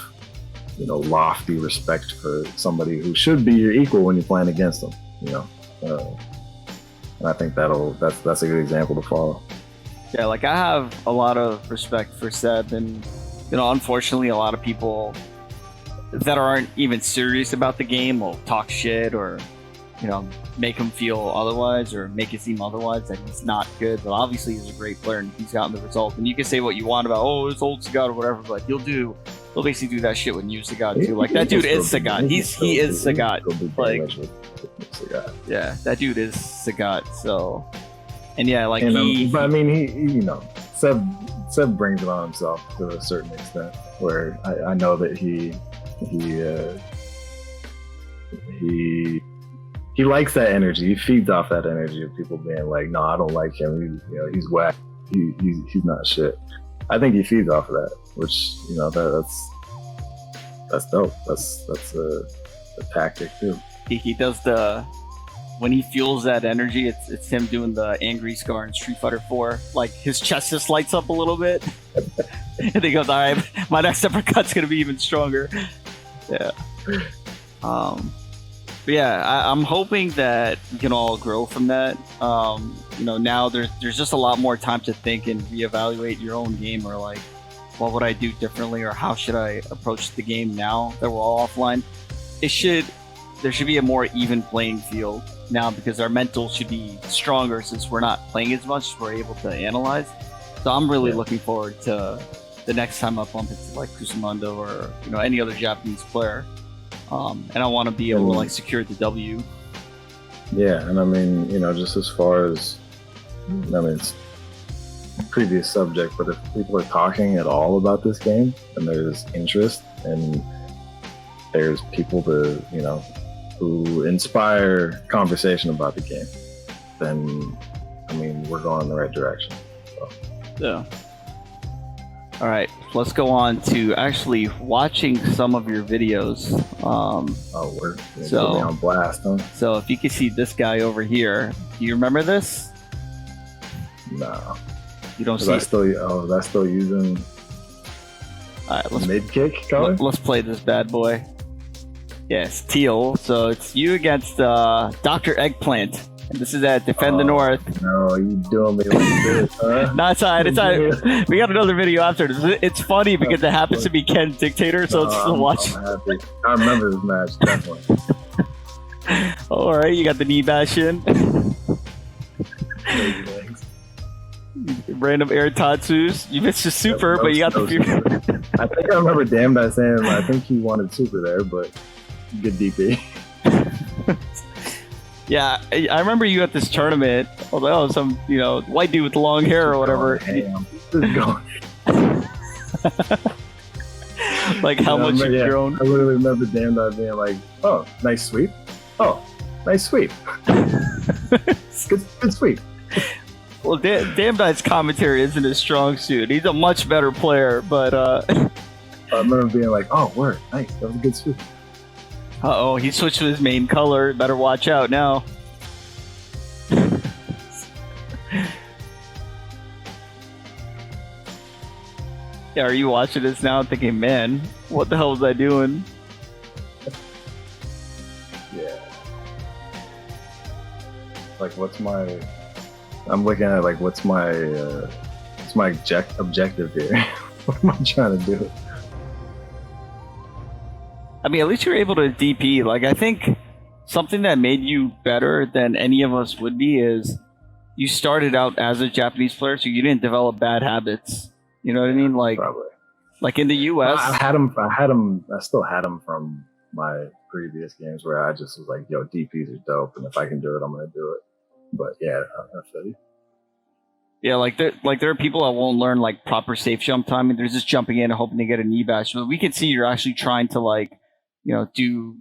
lofty respect for somebody who should be your equal when you're playing against them, and I think that's a good example to follow. Yeah, like I have a lot of respect for Seb, and unfortunately, a lot of people that aren't even serious about the game will talk shit or make him feel otherwise or make it seem otherwise that he's not good. But obviously, he's a great player and he's gotten the result. And you can say what you want about it's old Sagat or whatever, but he'll basically do that shit with new Sagat too. Like that dude is Sagat. He is Sagat. Like. Yeah, that dude is Sagat. So, and yeah, like but I mean, he Seb brings it on himself to a certain extent. Where I know that he likes that energy. He feeds off that energy of people being like, "No, I don't like him. He's whack. He's not shit." I think he feeds off of that, which that's dope. That's a tactic too. He does when he fuels that energy, it's him doing the angry scar in Street Fighter 4. Like his chest just lights up a little bit, and he goes, "All right, my next uppercut's gonna be even stronger." Yeah. But yeah, I'm hoping that we can all grow from that. Now there's just a lot more time to think and reevaluate your own game, or like, what would I do differently, or how should I approach the game now that we're all offline? there should be a more even playing field now because our mental should be stronger since we're not playing as much. We're able to analyze. So I'm really looking forward to the next time I bump into like Kusumondo or any other Japanese player, and I want to be able to like secure the W. Yeah, and I mean, just as far as, it's a previous subject, but if people are talking at all about this game and there's interest and there's people to, who inspire conversation about the game, then, we're going in the right direction. So. Yeah. All right, let's go on to actually watching some of your videos. We're so on blast, huh? So if you can see this guy over here, do you remember this? No. You don't see? That's still using. All right, mid kick color. Let's play this bad boy. Yes, teal. So it's you against Dr. Eggplant. And this is at Defend the North. No, you doing me like this, huh? No, it's all right. It's all right. We got another video after this. It's funny because it happens to be Ken Dictator, so it's still watching. I'm happy. I remember this match, definitely. All right, you got the knee bash in. Random air tatsus. You missed your super, but you got the fear. I think I remember Damned I saying I think he wanted super there, but good DP. Yeah, I remember you at this tournament. Although some, white dude with long hair or whatever. Like how much you've grown. I literally remember Damned I being like, "Oh, nice sweep. Oh, nice sweep. good sweep." Well, Damned Eye's commentary isn't his strong suit. He's a much better player, but I remember being like, "Oh, word, nice. That was a good sweep." Uh-oh, he switched to his main color. Better watch out now. Yeah, are you watching this now thinking, man, what the hell was I doing? Yeah. Like, I'm looking at, like, what's my objective here? What am I trying to do? I mean, at least you're able to DP. Like, I think something that made you better than any of us would be is you started out as a Japanese player, so you didn't develop bad habits. You know what I mean? Like, probably. Like in the U.S. I still had them from my previous games where I just was like, yo, DPs are dope, and if I can do it, I'm going to do it. But yeah, I feel you. Yeah, there are people that won't learn like proper safe jump timing. They're just jumping in and hoping to get a knee bash. But we can see you're actually trying to do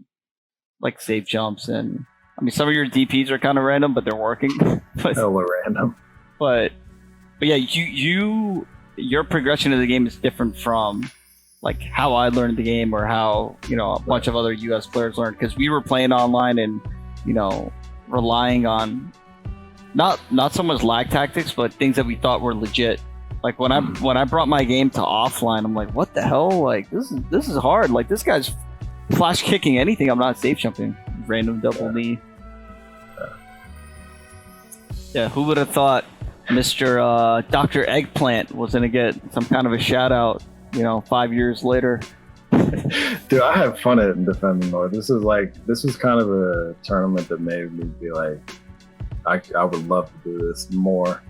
like safe jumps, and I mean some of your DPs are kind of random, but they're working. Hella random. But yeah, your progression of the game is different from like how I learned the game or how a bunch of other US players learned, because we were playing online and relying on not so much lag tactics, but things that we thought were legit. Like when I brought my game to offline, I'm like, what the hell? Like this is hard. Like this guy's flash kicking anything. I'm not safe jumping. Random double knee. Yeah, who would have thought Mr. Dr. Eggplant was gonna get some kind of a shout out, 5 years later. Dude, I have fun at Defending North. This was kind of a tournament that made me be like, I would love to do this more.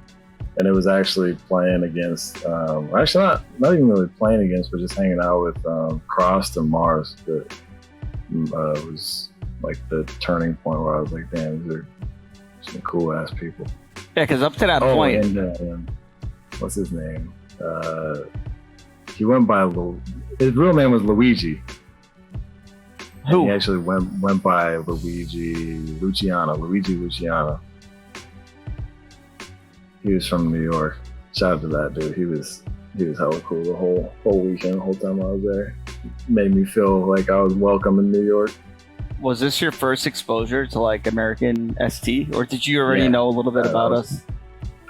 And it was actually playing against, actually not even really playing against, but just hanging out with Crossed and Mars. That was like the turning point where I was like, damn, these are some cool ass people. Yeah, because up to that point, and what's his name? He went by his real name was Luigi. Who? He actually went by Luigi Luciano. He was from New York. Shout out to that dude. He was hella cool the whole weekend, the whole time I was there. Made me feel like I was welcome in New York. Was this your first exposure to like American ST, or did you already know a little bit about us?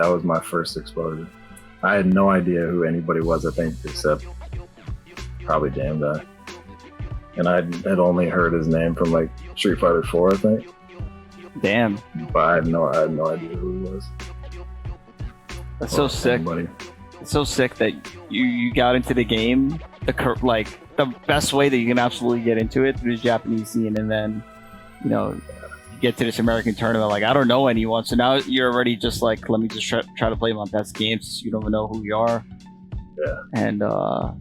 That was my first exposure. I had no idea who anybody was, I think, except probably Damned Eye. And I had only heard his name from like Street Fighter 4, I think. Damn. But I had no idea who he was. That's so sick. Anybody. It's so sick that you got into the game the best way that you can absolutely get into it through the Japanese scene, and then you get to this American tournament. Like, I don't know anyone, so now you're already just like, let me just try to play my best games. You don't even know who you are. Yeah. And I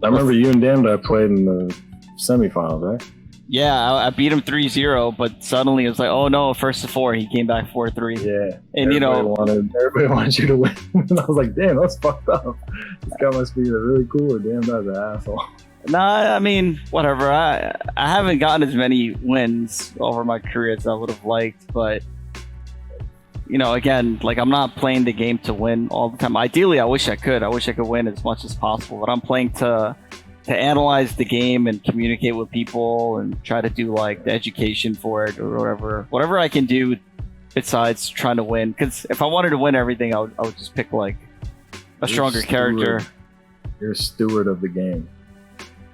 remember you and Damned played in the semifinals, right? Yeah, I beat him 3-0, but suddenly it was like, oh no, first to 4, he came back 4-3. Yeah. And everybody wanted you to win. And I was like, damn, that's fucked up. This guy must be really cool, or damn, that's an asshole. Nah, I mean, whatever. I haven't gotten as many wins over my career as I would have liked, but again, like, I'm not playing the game to win all the time. Ideally, I wish I could. I wish I could win as much as possible, but I'm playing to analyze the game and communicate with people and try to do like the education for it or whatever I can do besides trying to win. Because if I wanted to win everything, I would just pick like a stronger character. You're a steward of the game.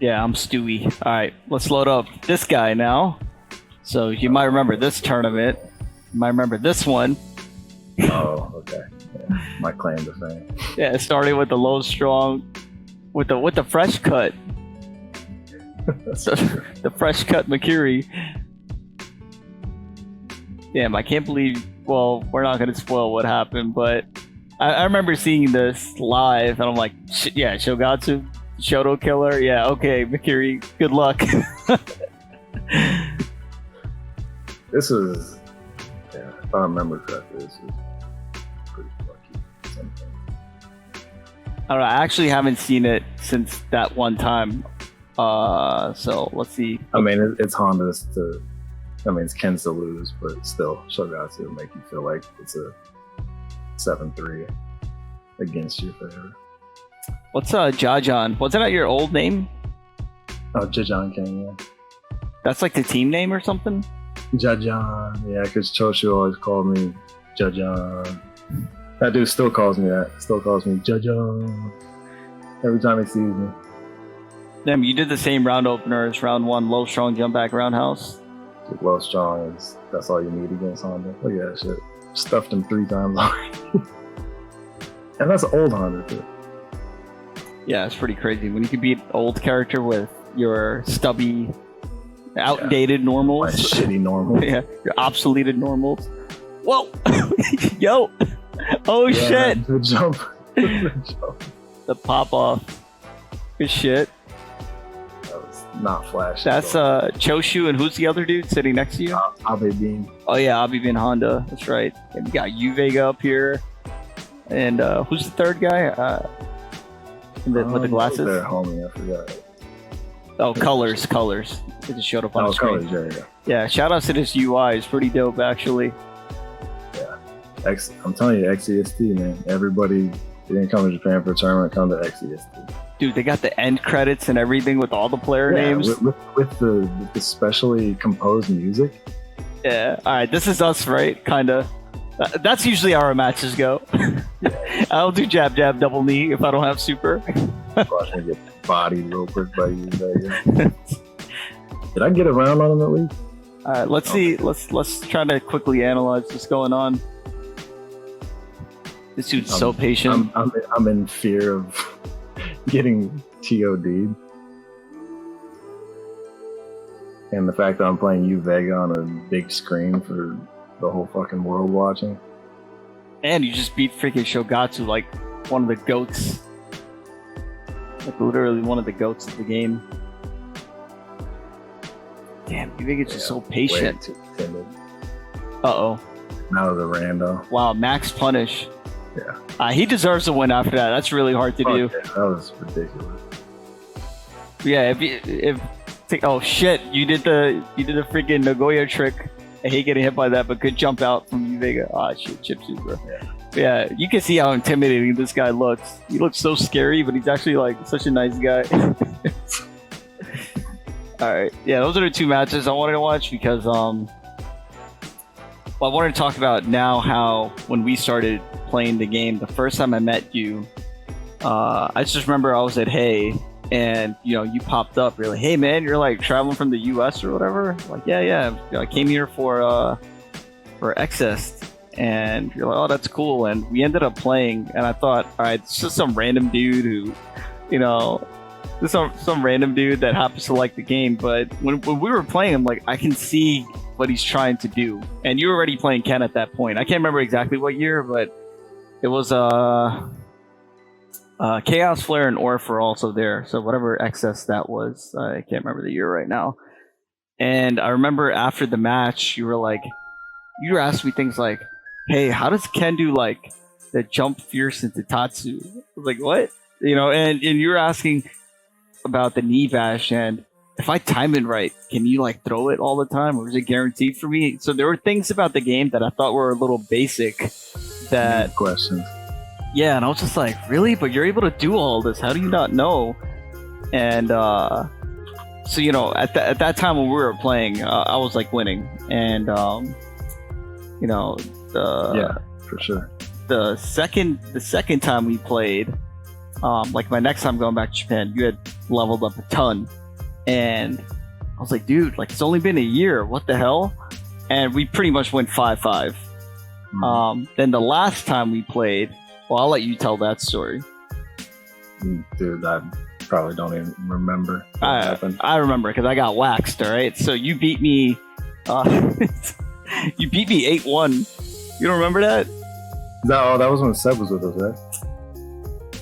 Yeah, I'm Stewie. All right, let's load up this guy now. So you might remember this tournament. You might remember this one. Oh, okay. Yeah, my claim to fame. Yeah, it started with the low strong. With the fresh cut, so, the fresh cut Makiri. Damn, I can't believe. Well, we're not gonna spoil what happened, but I remember seeing this live, and I'm like, yeah, Shogatsu, Shoto killer. Yeah, okay, Makiri, good luck. This is, if I remember correctly, this is pretty lucky. Something. I don't know. I actually haven't seen it since that one time. So let's see. I mean, it's Honda's to. I mean, it's Ken's to lose, but still, Shogatsu will make you feel like it's a 7-3 against your favor. What's Jajan? Wasn't that your old name? Oh, Jajan King, yeah. That's like the team name or something? Jajan, yeah, because Choshu always called me Jajan. That dude still calls me that. Still calls me Jajan every time he sees me. Damn, you did the same round opener as round 1, low strong jump back roundhouse. Low strong that's all you need against Honda. Look at that shit. Stuffed him 3 times already. And that's old Honda too. Yeah, it's pretty crazy when you can beat old character with your stubby, outdated normals. My shitty normals. Yeah, your obsoleted normals. Whoa! Yo! Oh shit! The jump. The pop off. Good shit. That was not flashy. That's Choshu, and who's the other dude sitting next to you? Abe Bean. Oh yeah, Abe Bean Honda. That's right. And we got U Vega up here. And who's the third guy? With the glasses? There, homie, I forgot. Oh, Colors. It just showed up on the screen. Colors, yeah. Yeah, shout out to this UI. It's pretty dope, actually. Yeah. I'm telling you, XEST, man. Everybody didn't come to Japan for a tournament, come to XEST. Dude, they got the end credits and everything with all the player names. With the specially composed music. Yeah. All right, this is us, right? Kind of. That's usually how our matches go. I'll do jab, double knee if I don't have super. Watch me get bodied real quick by you. Did I get a round on him at least? All right, let's see. Let's try to quickly analyze what's going on. This dude's so patient. I'm in fear of getting TOD'd. And the fact that I'm playing U Vega on a big screen for the whole fucking world watching. And you just beat freaking Shogatsu, like one of the goats. Like literally one of the goats of the game. Damn, you think it's just so patient. Way too timid. Uh-oh. Now the rando. Wow, max punish. Yeah. He deserves a win after that. That's really hard to do. Yeah, that was ridiculous. Yeah, oh shit, you did the freaking Nagoya trick. I hate getting hit by that, but good jump out from U Vega. Ah, shit, chip super. Yeah, you can see how intimidating this guy looks. He looks so scary, but he's actually like such a nice guy. Alright, yeah, those are the 2 matches I wanted to watch because I wanted to talk about now how when we started playing the game, the first time I met you, I just remember I was at Hey, and you popped up. You're like, hey man, you're like traveling from the US or whatever. I'm like, yeah, I came here for Excess. And you're like, oh, that's cool. And we ended up playing, and I thought, all right, it's just some random dude who some random dude that happens to like the game. But when we were playing him, like I can see what he's trying to do. And you were already playing Ken at that point. I can't remember exactly what year, but it was Chaos Flare and Orph were also there. So whatever excess that was, I can't remember the year right now. And I remember after the match, you were asking me things like, "Hey, how does Ken do like the jump fierce into Tatsu?" I was like, "What?" You know, and you were asking about the knee bash, and if I time it right, can you like throw it all the time, or is it guaranteed for me? So there were things about the game that I thought were a little basic. That questions. Yeah, and I was just like, really? But you're able to do all this? How do you not know? And so you know, at that time when we were playing, I was like winning, and you know, yeah, for sure. The second time we played, like my next time going back to Japan, you had leveled up a ton, and I was like, dude, like it's only been a year. What the hell? And we pretty much went 5-5. Then the last time we played, well, I'll let you tell that story. Dude, I probably don't even remember what happened. I remember because I got waxed. All right, so you beat me. You beat me 8-1. You don't remember that? That was when Seb was with us, right?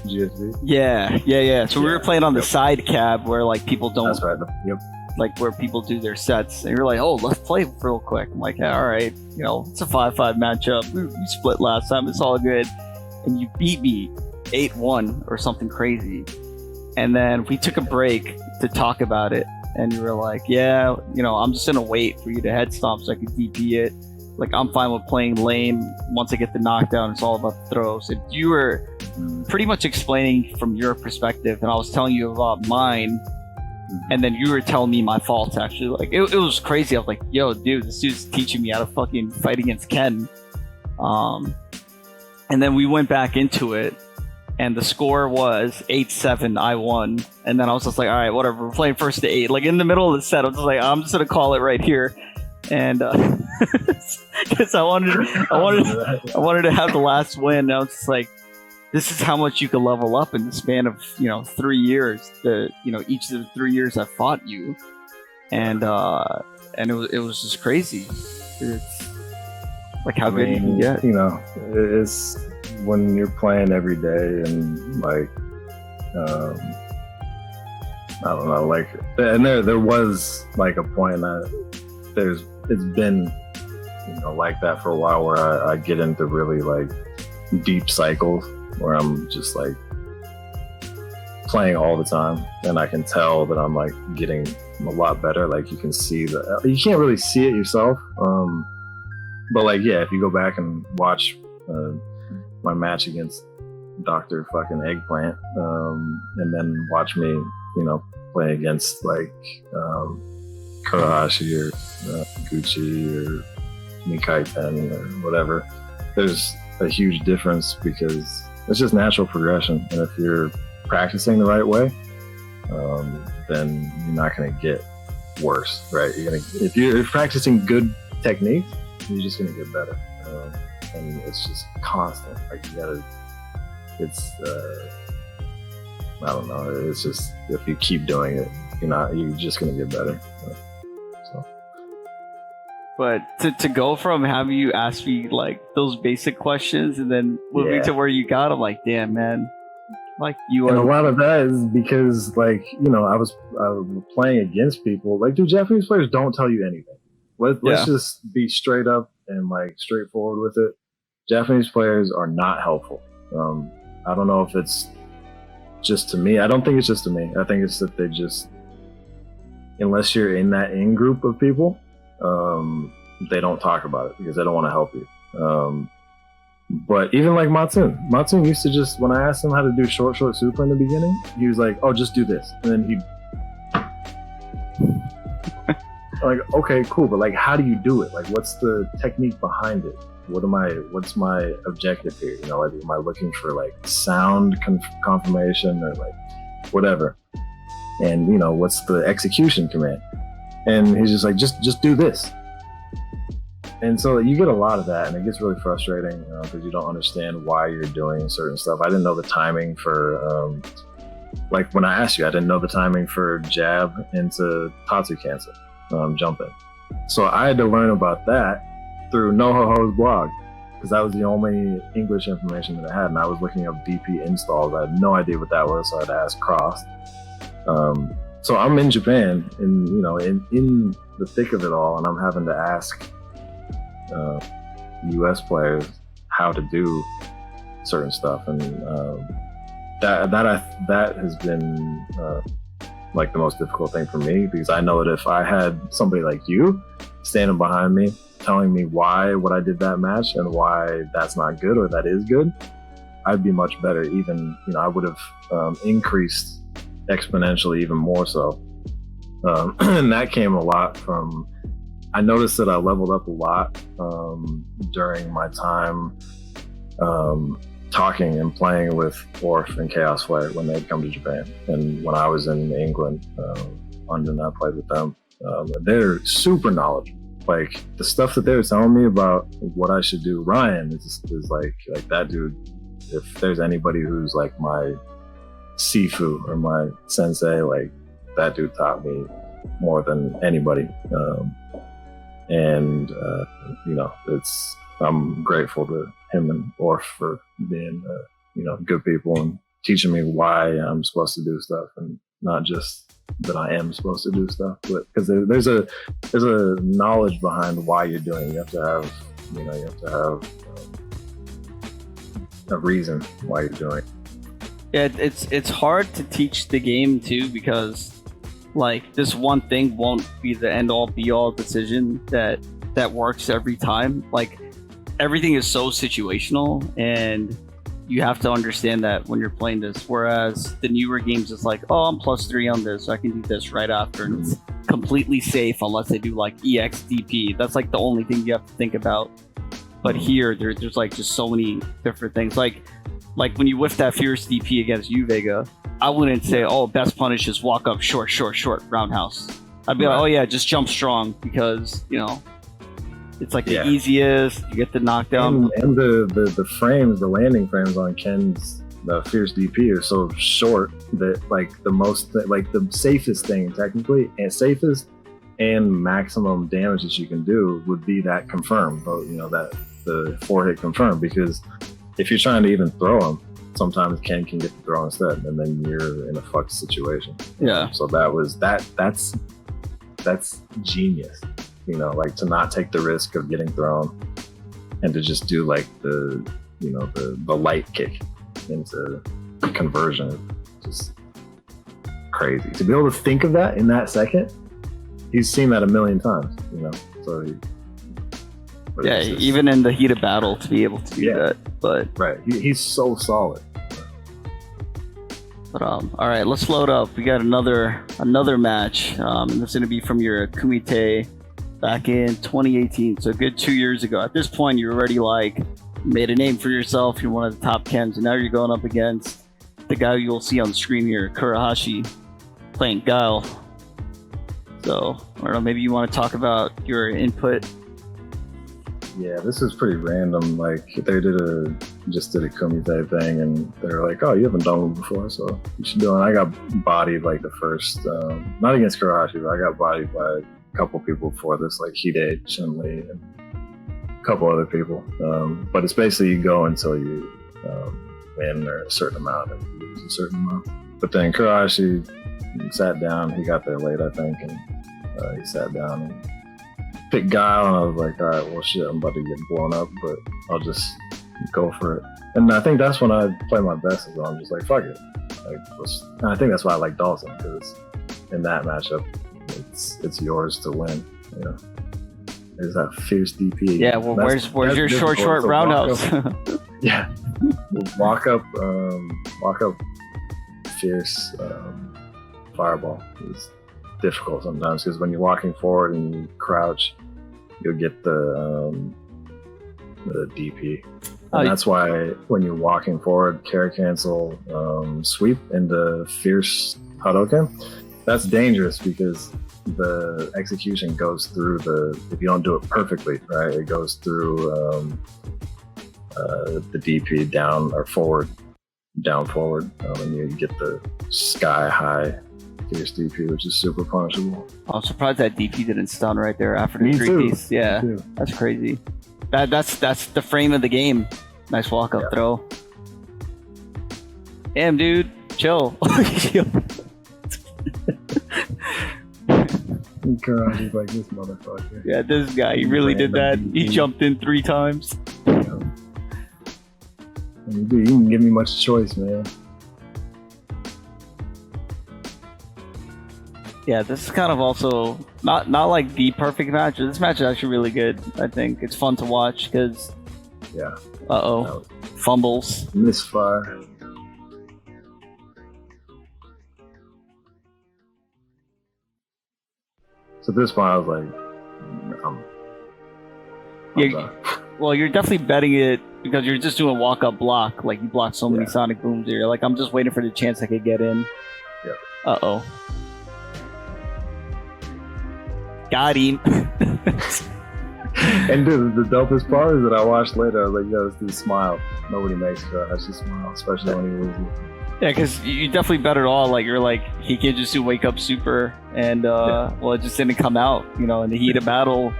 GSV. Yeah. So we were playing on the side cab where like people don't. That's right. Yep. Like where people do their sets, and you're like, "Oh, let's play real quick." I'm like, yeah, "All right, you know, it's a 5-5 matchup. We split last time. It's all good." And you beat me 8-1 or something crazy. And then we took a break to talk about it, and you were like, "Yeah, you know, I'm just gonna wait for you to head stomp so I can DP it. Like I'm fine with playing lane. Once I get the knockdown, it's all about the throws." And you were pretty much explaining from your perspective, and I was telling you about mine. And then you were telling me my faults, actually. Like, it was crazy. I was like, yo, dude, this dude's teaching me how to fucking fight against Ken. And then we went back into it, and the score was 8-7. I won. And then I was just like, all right, whatever. We're playing first to 8. Like, in the middle of the set, I'm just like, I'm just going to call it right here. And because I wanted to have the last win. I was just like, this is how much you can level up in the span of 3 years. Each of the 3 years I fought you, and it was just crazy. It's like how good you can get. You know, it's when you're playing every day and like I don't know, like, and there was like a point that it's been like that for a while where I get into really like deep cycles where I'm just like playing all the time, and I can tell that I'm like getting a lot better. Like you can see you can't really see it yourself, but like if you go back and watch my match against Dr. fucking Eggplant, and then watch me play against like Kurahashi or Gucci or Mikaiten or whatever, there's a huge difference because it's just natural progression. And if you're practicing the right way, then you're not going to get worse, right? If you're practicing good techniques, you're just going to get better. And it's just constant. Like I don't know. It's just, if you keep doing it, you're just going to get better. But to go from having you ask me like those basic questions and then moving to where you got, I'm like, damn, man, like you are. And a lot of that is because like I was playing against people. Like, dude, Japanese players don't tell you anything. Let's just be straight up and like straightforward with it. Japanese players are not helpful. I don't know if it's just to me. I don't think it's just to me. I think it's that they just, unless you're in that in-group of people, they don't talk about it because they don't want to help you. But even like Matsun used to just, when I asked him how to do short super in the beginning, he was like, "Oh, just do this," and then he'd like, okay, cool, but like, how do you do it? Like, what's the technique behind it? What's my objective here? Like, am I looking for like sound confirmation or like whatever? And what's the execution command? And he's just like, just do this. And so you get a lot of that, and it gets really frustrating because you don't understand why you're doing certain stuff. I didn't know the timing for like when I asked you, I didn't know the timing for jab into Tatsu cancel, jumping. So I had to learn about that through NoHoHo's blog, because that was the only English information that I had, and I was looking up DP installs. I had no idea what that was, so I had to ask Cross. So I'm in Japan, and in the thick of it all, and I'm having to ask U.S. players how to do certain stuff, and that has been like the most difficult thing for me, because I know that if I had somebody like you standing behind me telling me why what I did that match and why that's not good or that is good, I'd be much better. Even I would have increased exponentially even more so. And that came a lot from, I noticed that I leveled up a lot during my time talking and playing with Orf and Chaos Flare when they'd come to Japan. And when I was in England, London, I played with them. They're super knowledgeable. Like the stuff that they were telling me about what I should do, Ryan is like that dude. If there's anybody who's like my Sifu or my sensei, like that dude taught me more than anybody. I'm grateful to him and Orf for being, good people and teaching me why I'm supposed to do stuff, and not just that I am supposed to do stuff, but because there's a knowledge behind why you're doing it. You have to have a reason why you're doing it. Yeah, it's hard to teach the game too, because like this one thing won't be the end all be all decision that works every time. Like everything is so situational, and you have to understand that when you're playing this. Whereas the newer games, it's like, oh, I'm +3 on this, so I can do this right after, and it's completely safe unless they do like EXDP. That's like the only thing you have to think about. But here, there's like just so many different things. Like when you whiff that Fierce DP against you, Vega, I wouldn't say, oh, best punish is walk up short, roundhouse. I'd be like, oh yeah, just jump strong, because it's like the easiest. You get the knockdown, and the frames, the landing frames on Ken's Fierce DP are so short that like the safest thing technically, and safest and maximum damage that you can do would be that confirm. That the 4-hit confirm, because if you're trying to even throw him, sometimes Ken can get the throw instead, and then you're in a fucked situation. Yeah. So that's genius. Like to not take the risk of getting thrown, and to just do like the light kick into conversion. Just crazy to be able to think of that in that second. He's seen that a million times, So even in the heat of battle, to be able to do that. But right, he's so solid. But all right, let's load up. We got another match, and this is going to be from your Kumite back in 2018, so a good 2 years ago. At this point, you're already like made a name for yourself. You're one of the top Kens, and now you're going up against the guy you'll see on the screen here, Kurahashi, playing Guile. So I don't know, maybe you want to talk about your input. Yeah, this is pretty random. Like they just did a Kumite thing, and they're like, "Oh, you haven't done one before, so you should do it." And I got bodied like the first, not against Kurahashi, but I got bodied by a couple people before this, like Hide, Chun-Li, and a couple other people. But it's basically you go until you win a certain amount and you lose a certain amount. But then Kurahashi sat down. He got there late, I think, and he sat down and picked Guile, and I was like, all right, well, shit, I'm about to get blown up, but I'll just go for it. And I think that's when I play my best, is I'm just like, fuck it. And I think that's why I like Dawson, because in that matchup, it's yours to win. There's that Fierce DP. Yeah, well, where's your short roundhouse? Yeah, walk up Fierce Fireball is difficult sometimes, because when you're walking forward and you crouch, you'll get the DP. And that's why when you're walking forward, carry cancel, sweep into Fierce Hadoken, that's dangerous, because the execution goes through if you don't do it perfectly, right, it goes through the DP down or forward down forward, and you get the sky high fierce DP, which is super punishable. I'm surprised that DP didn't stun right there after the Me three too. piece. Yeah, Me too. that's crazy. That's the frame of the game. Nice walk up throw. Damn, dude, chill. Karaji's like this motherfucker. Yeah, this guy, he really did that. He jumped in 3 times. Yeah. You didn't give me much choice, man. Yeah, this is kind of also not like the perfect match. This match is actually really good. I think it's fun to watch because fumbles, misfire. So at this point, I was like, I'm done. Well, you're definitely betting it because you're just doing walk-up block. Like, you block so many Sonic Booms here. Like, I'm just waiting for the chance I could get in. Yeah. Uh-oh. Got him. And dude, the dopest part is that I watched later, I was like, yo, this dude smiled. Nobody makes her actually smile, especially when he loses. Yeah, because you definitely bet it all. Like, you're like, he can just do wake-up super, and, well, it just didn't come out. You know, in the heat of battle,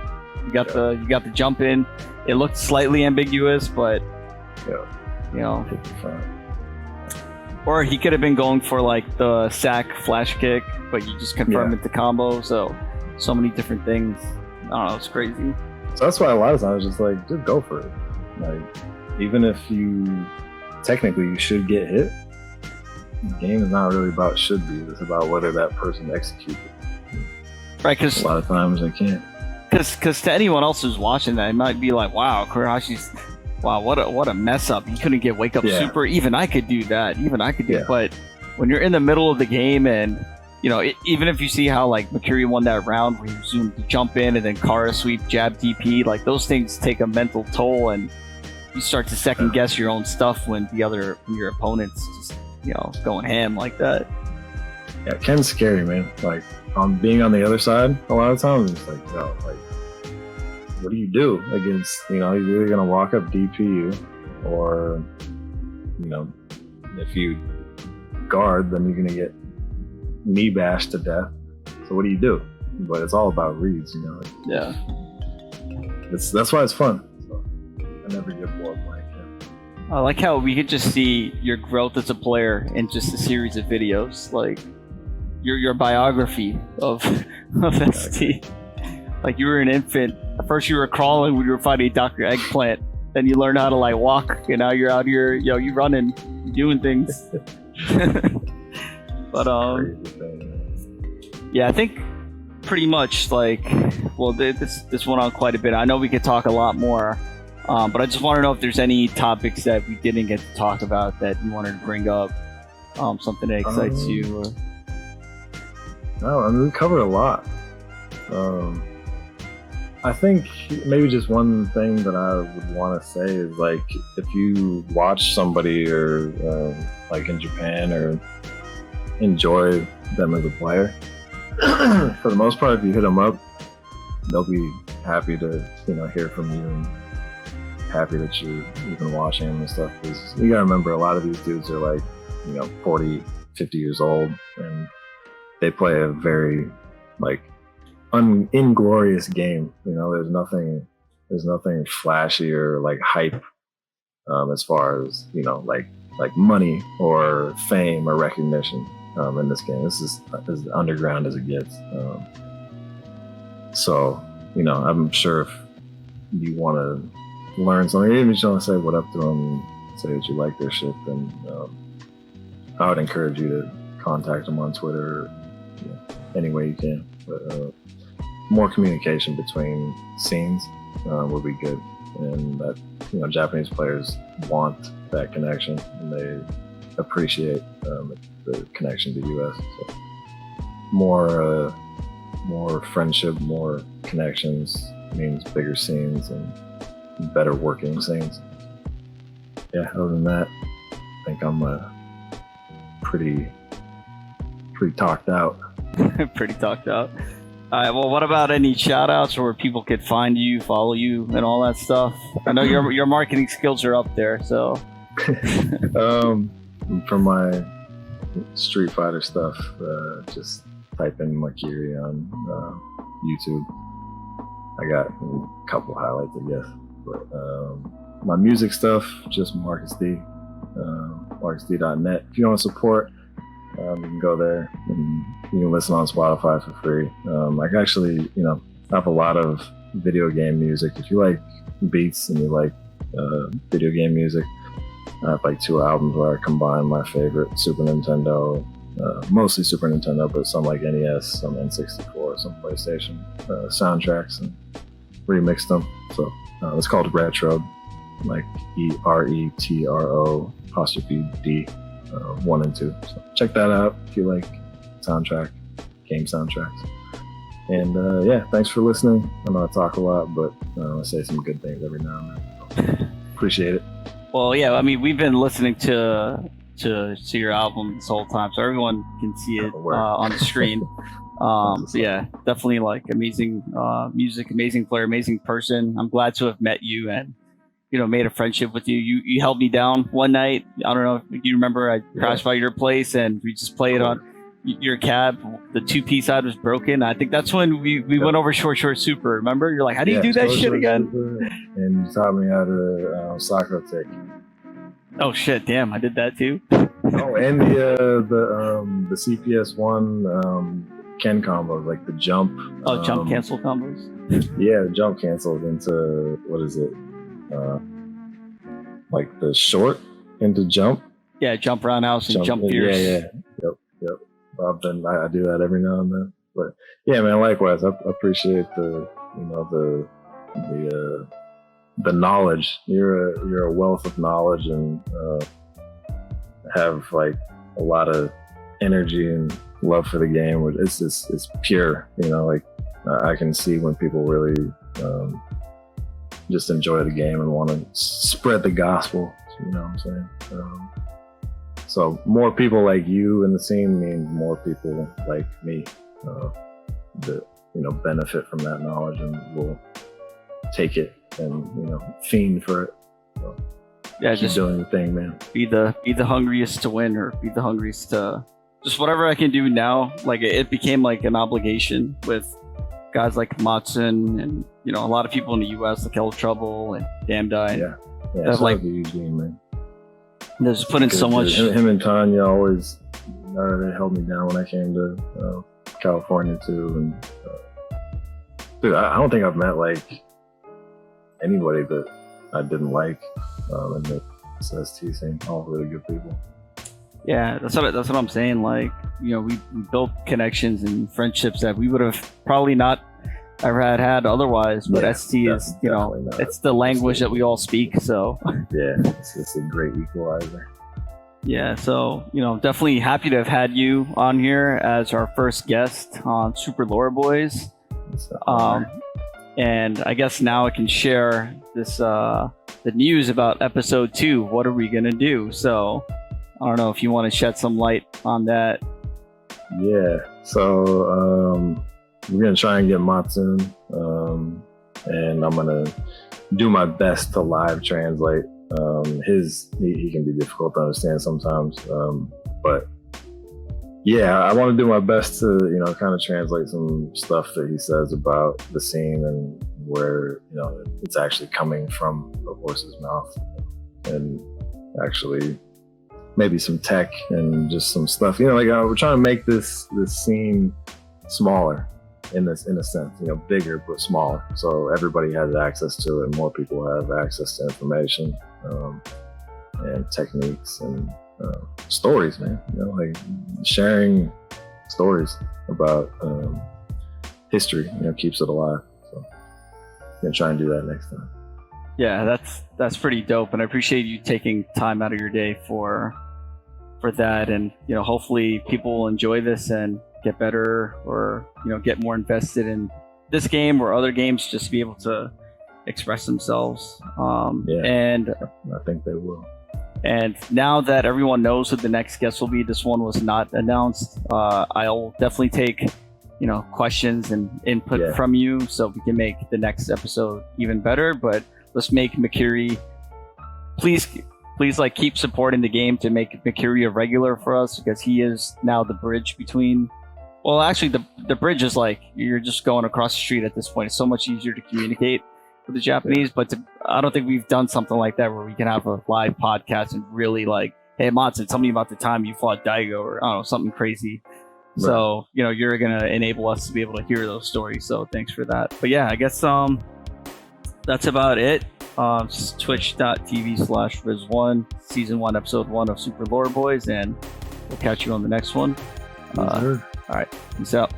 you got the jump in. It looked slightly ambiguous, but you know, or he could have been going for like the sack flash kick, but you just confirm it to combo. So many different things. I don't know, it's crazy. So that's why a lot of times I was just like, just go for it. Like, even if you technically you should get hit, the game is not really about should be. It's about whether that person executes it. Right, because a lot of times they can't. Because to anyone else who's watching that, it might be like, wow, Kurahashi's, wow, what a mess up. He couldn't get wake up super. Even I could do that. Even I could do it. But when you're in the middle of the game and, you know, even if you see how like Makiri won that round where he zoomed to jump in and then Kara sweep, jab DP, like those things take a mental toll and you start to second guess your own stuff when your opponent's just, you know, going ham like that. Yeah, Ken's scary, man. Like, being on the other side, a lot of times it's like, yo, like, what do you do against, you know, you're either going to walk up DP or, you know, if you guard, then you're going to get knee bashed to death. So what do you do? But it's all about reads, you know. That's why it's fun. So I never get bored playing it. I like how we could just see your growth as a player in just a series of videos. Like, your biography of ST. Like, you were an infant. At first you were crawling when you were fighting Dr. Eggplant. Then you learned how to like walk, and now you're out here, you know, you running, doing things. But yeah, I think pretty much like, well, this went on quite a bit. I know we could talk a lot more, but I just want to know if there's any topics that we didn't get to talk about that you wanted to bring up, something that excites you. No, I mean, we covered a lot. I think maybe just one thing that I would want to say is, like, if you watch somebody or like in Japan or enjoy them as a player, for the most part, if you hit them up, they'll be happy to, you know, hear from you and happy that you're even watching them and stuff. Because you gotta remember, a lot of these dudes are like, you know, 40, 50 years old, and they play a very like inglorious game. You know, there's nothing flashy or like hype as far as, you know, like money or fame or recognition in this game. This is as underground as it gets. So, you know, I'm sure if you want to learn something, even if you want to say what up to them and say that you like their shit, then I would encourage you to contact them on Twitter or, you know, any way you can. But more communication between scenes would be good, and that, you know, Japanese players want that connection and they appreciate the connection to US. So more friendship, more connections means bigger scenes and better working scenes. Yeah, other than that, I think I'm pretty talked out. Pretty talked out. All right, well, what about any shout outs or where people could find you, follow you, and all that stuff? I know your marketing skills are up there, so. for my Street Fighter stuff, just type in Makiri on YouTube. I got a couple highlights, I guess. But my music stuff, just Marcus D, marcusd.net. If you want to support, you can go there and you can listen on Spotify for free. I actually, have a lot of video game music. If you like beats and you like video game music, I have like 2 albums where I combine my favorite Super Nintendo, mostly Super Nintendo, but some like NES, some N64, some PlayStation soundtracks, and remixed them. So it's called Retro, like ERETRO 'D, 1 and 2. So check that out if you like game soundtracks. And yeah, thanks for listening. I know I talk a lot, but I say some good things every now and then. Appreciate it. Well, yeah, I mean, we've been listening to your album this whole time, so everyone can see it on the screen. So yeah, definitely like amazing music, amazing player, amazing person. I'm glad to have met you and made a friendship with you. You held me down one night. I don't know if you remember. I crashed by your place and we just played on your cab. The 2P side was broken. I think that's when we went over Short Super. Remember? You're like, how do you do that shit again? And you taught me how to soccer take. Oh shit! Damn, I did that too. Oh, and the CPS1 Ken combos, like the jump. Oh, jump cancel combos. Yeah, the jump cancels into what is it? Like the short into jump. Yeah, jump roundhouse and jump fierce. Yeah. Yep. I do that every now and then. But yeah, man. Likewise, I appreciate the knowledge. You're a wealth of knowledge and have like a lot of energy and love for the game. It's pure. I can see when people really just enjoy the game and want to spread the gospel. You know what I'm saying? So more people like you in the scene means more people like me that benefit from that knowledge and will take it and fiend for it. So yeah, keep just doing your thing, man. Be the hungriest to win, or be the hungriest to just whatever I can do now. Like it became like an obligation with guys like Matsun and a lot of people in the U.S. like Hell Trouble and Damn Die. Yeah. Like Eugene, man. They just put in so much. Him and Tanya always they held me down when I came to California too. And dude, I don't think I've met like anybody that I didn't like in the SST scene. All really good people. Yeah, that's what I'm saying. Like, we built connections and friendships that we would have probably not ever had otherwise. But ST is, it's the language that we all speak. So yeah, it's a great equalizer. Yeah, so definitely happy to have had you on here as our first guest on Super Lore Boys. And I guess now I can share this the news about episode 2. What are we gonna do? So I don't know if you want to shed some light on that. Yeah, so we're gonna try and get Matsun, and I'm gonna do my best to live translate. He can be difficult to understand sometimes, but yeah, I want to do my best to kind of translate some stuff that he says about the scene and where it's actually coming from the horse's mouth, and actually maybe some tech and just some stuff. We're trying to make this scene smaller in a sense, bigger but smaller, so everybody has access to it and more people have access to information and techniques and stories, man. Like sharing stories about history keeps it alive. So I'm gonna try and do that next time. Yeah, that's pretty dope, and I appreciate you taking time out of your day for that. And hopefully people will enjoy this and get better, or get more invested in this game or other games, just to be able to express themselves. And I think they will. And now that everyone knows who the next guest will be, this one was not announced. I'll definitely take questions and input from you, so we can make the next episode even better. But let's make Makiri. Please please like keep supporting the game to make Makiri a regular for us, because he is now the bridge between. Well, actually, the bridge is like you're just going across the street at this point. It's so much easier to communicate with the Japanese, but I don't think we've done something like that where we can have a live podcast and really like, hey, Matsu, tell me about the time you fought Daigo, or I don't know, something crazy. Right. So, you know, you're going to enable us to be able to hear those stories. So thanks for that. But yeah, I guess that's about it. Twitch.tv/Riz1, Season 1, Episode 1 of Super Lore Boys, and we'll catch you on the next one. All right. Peace out.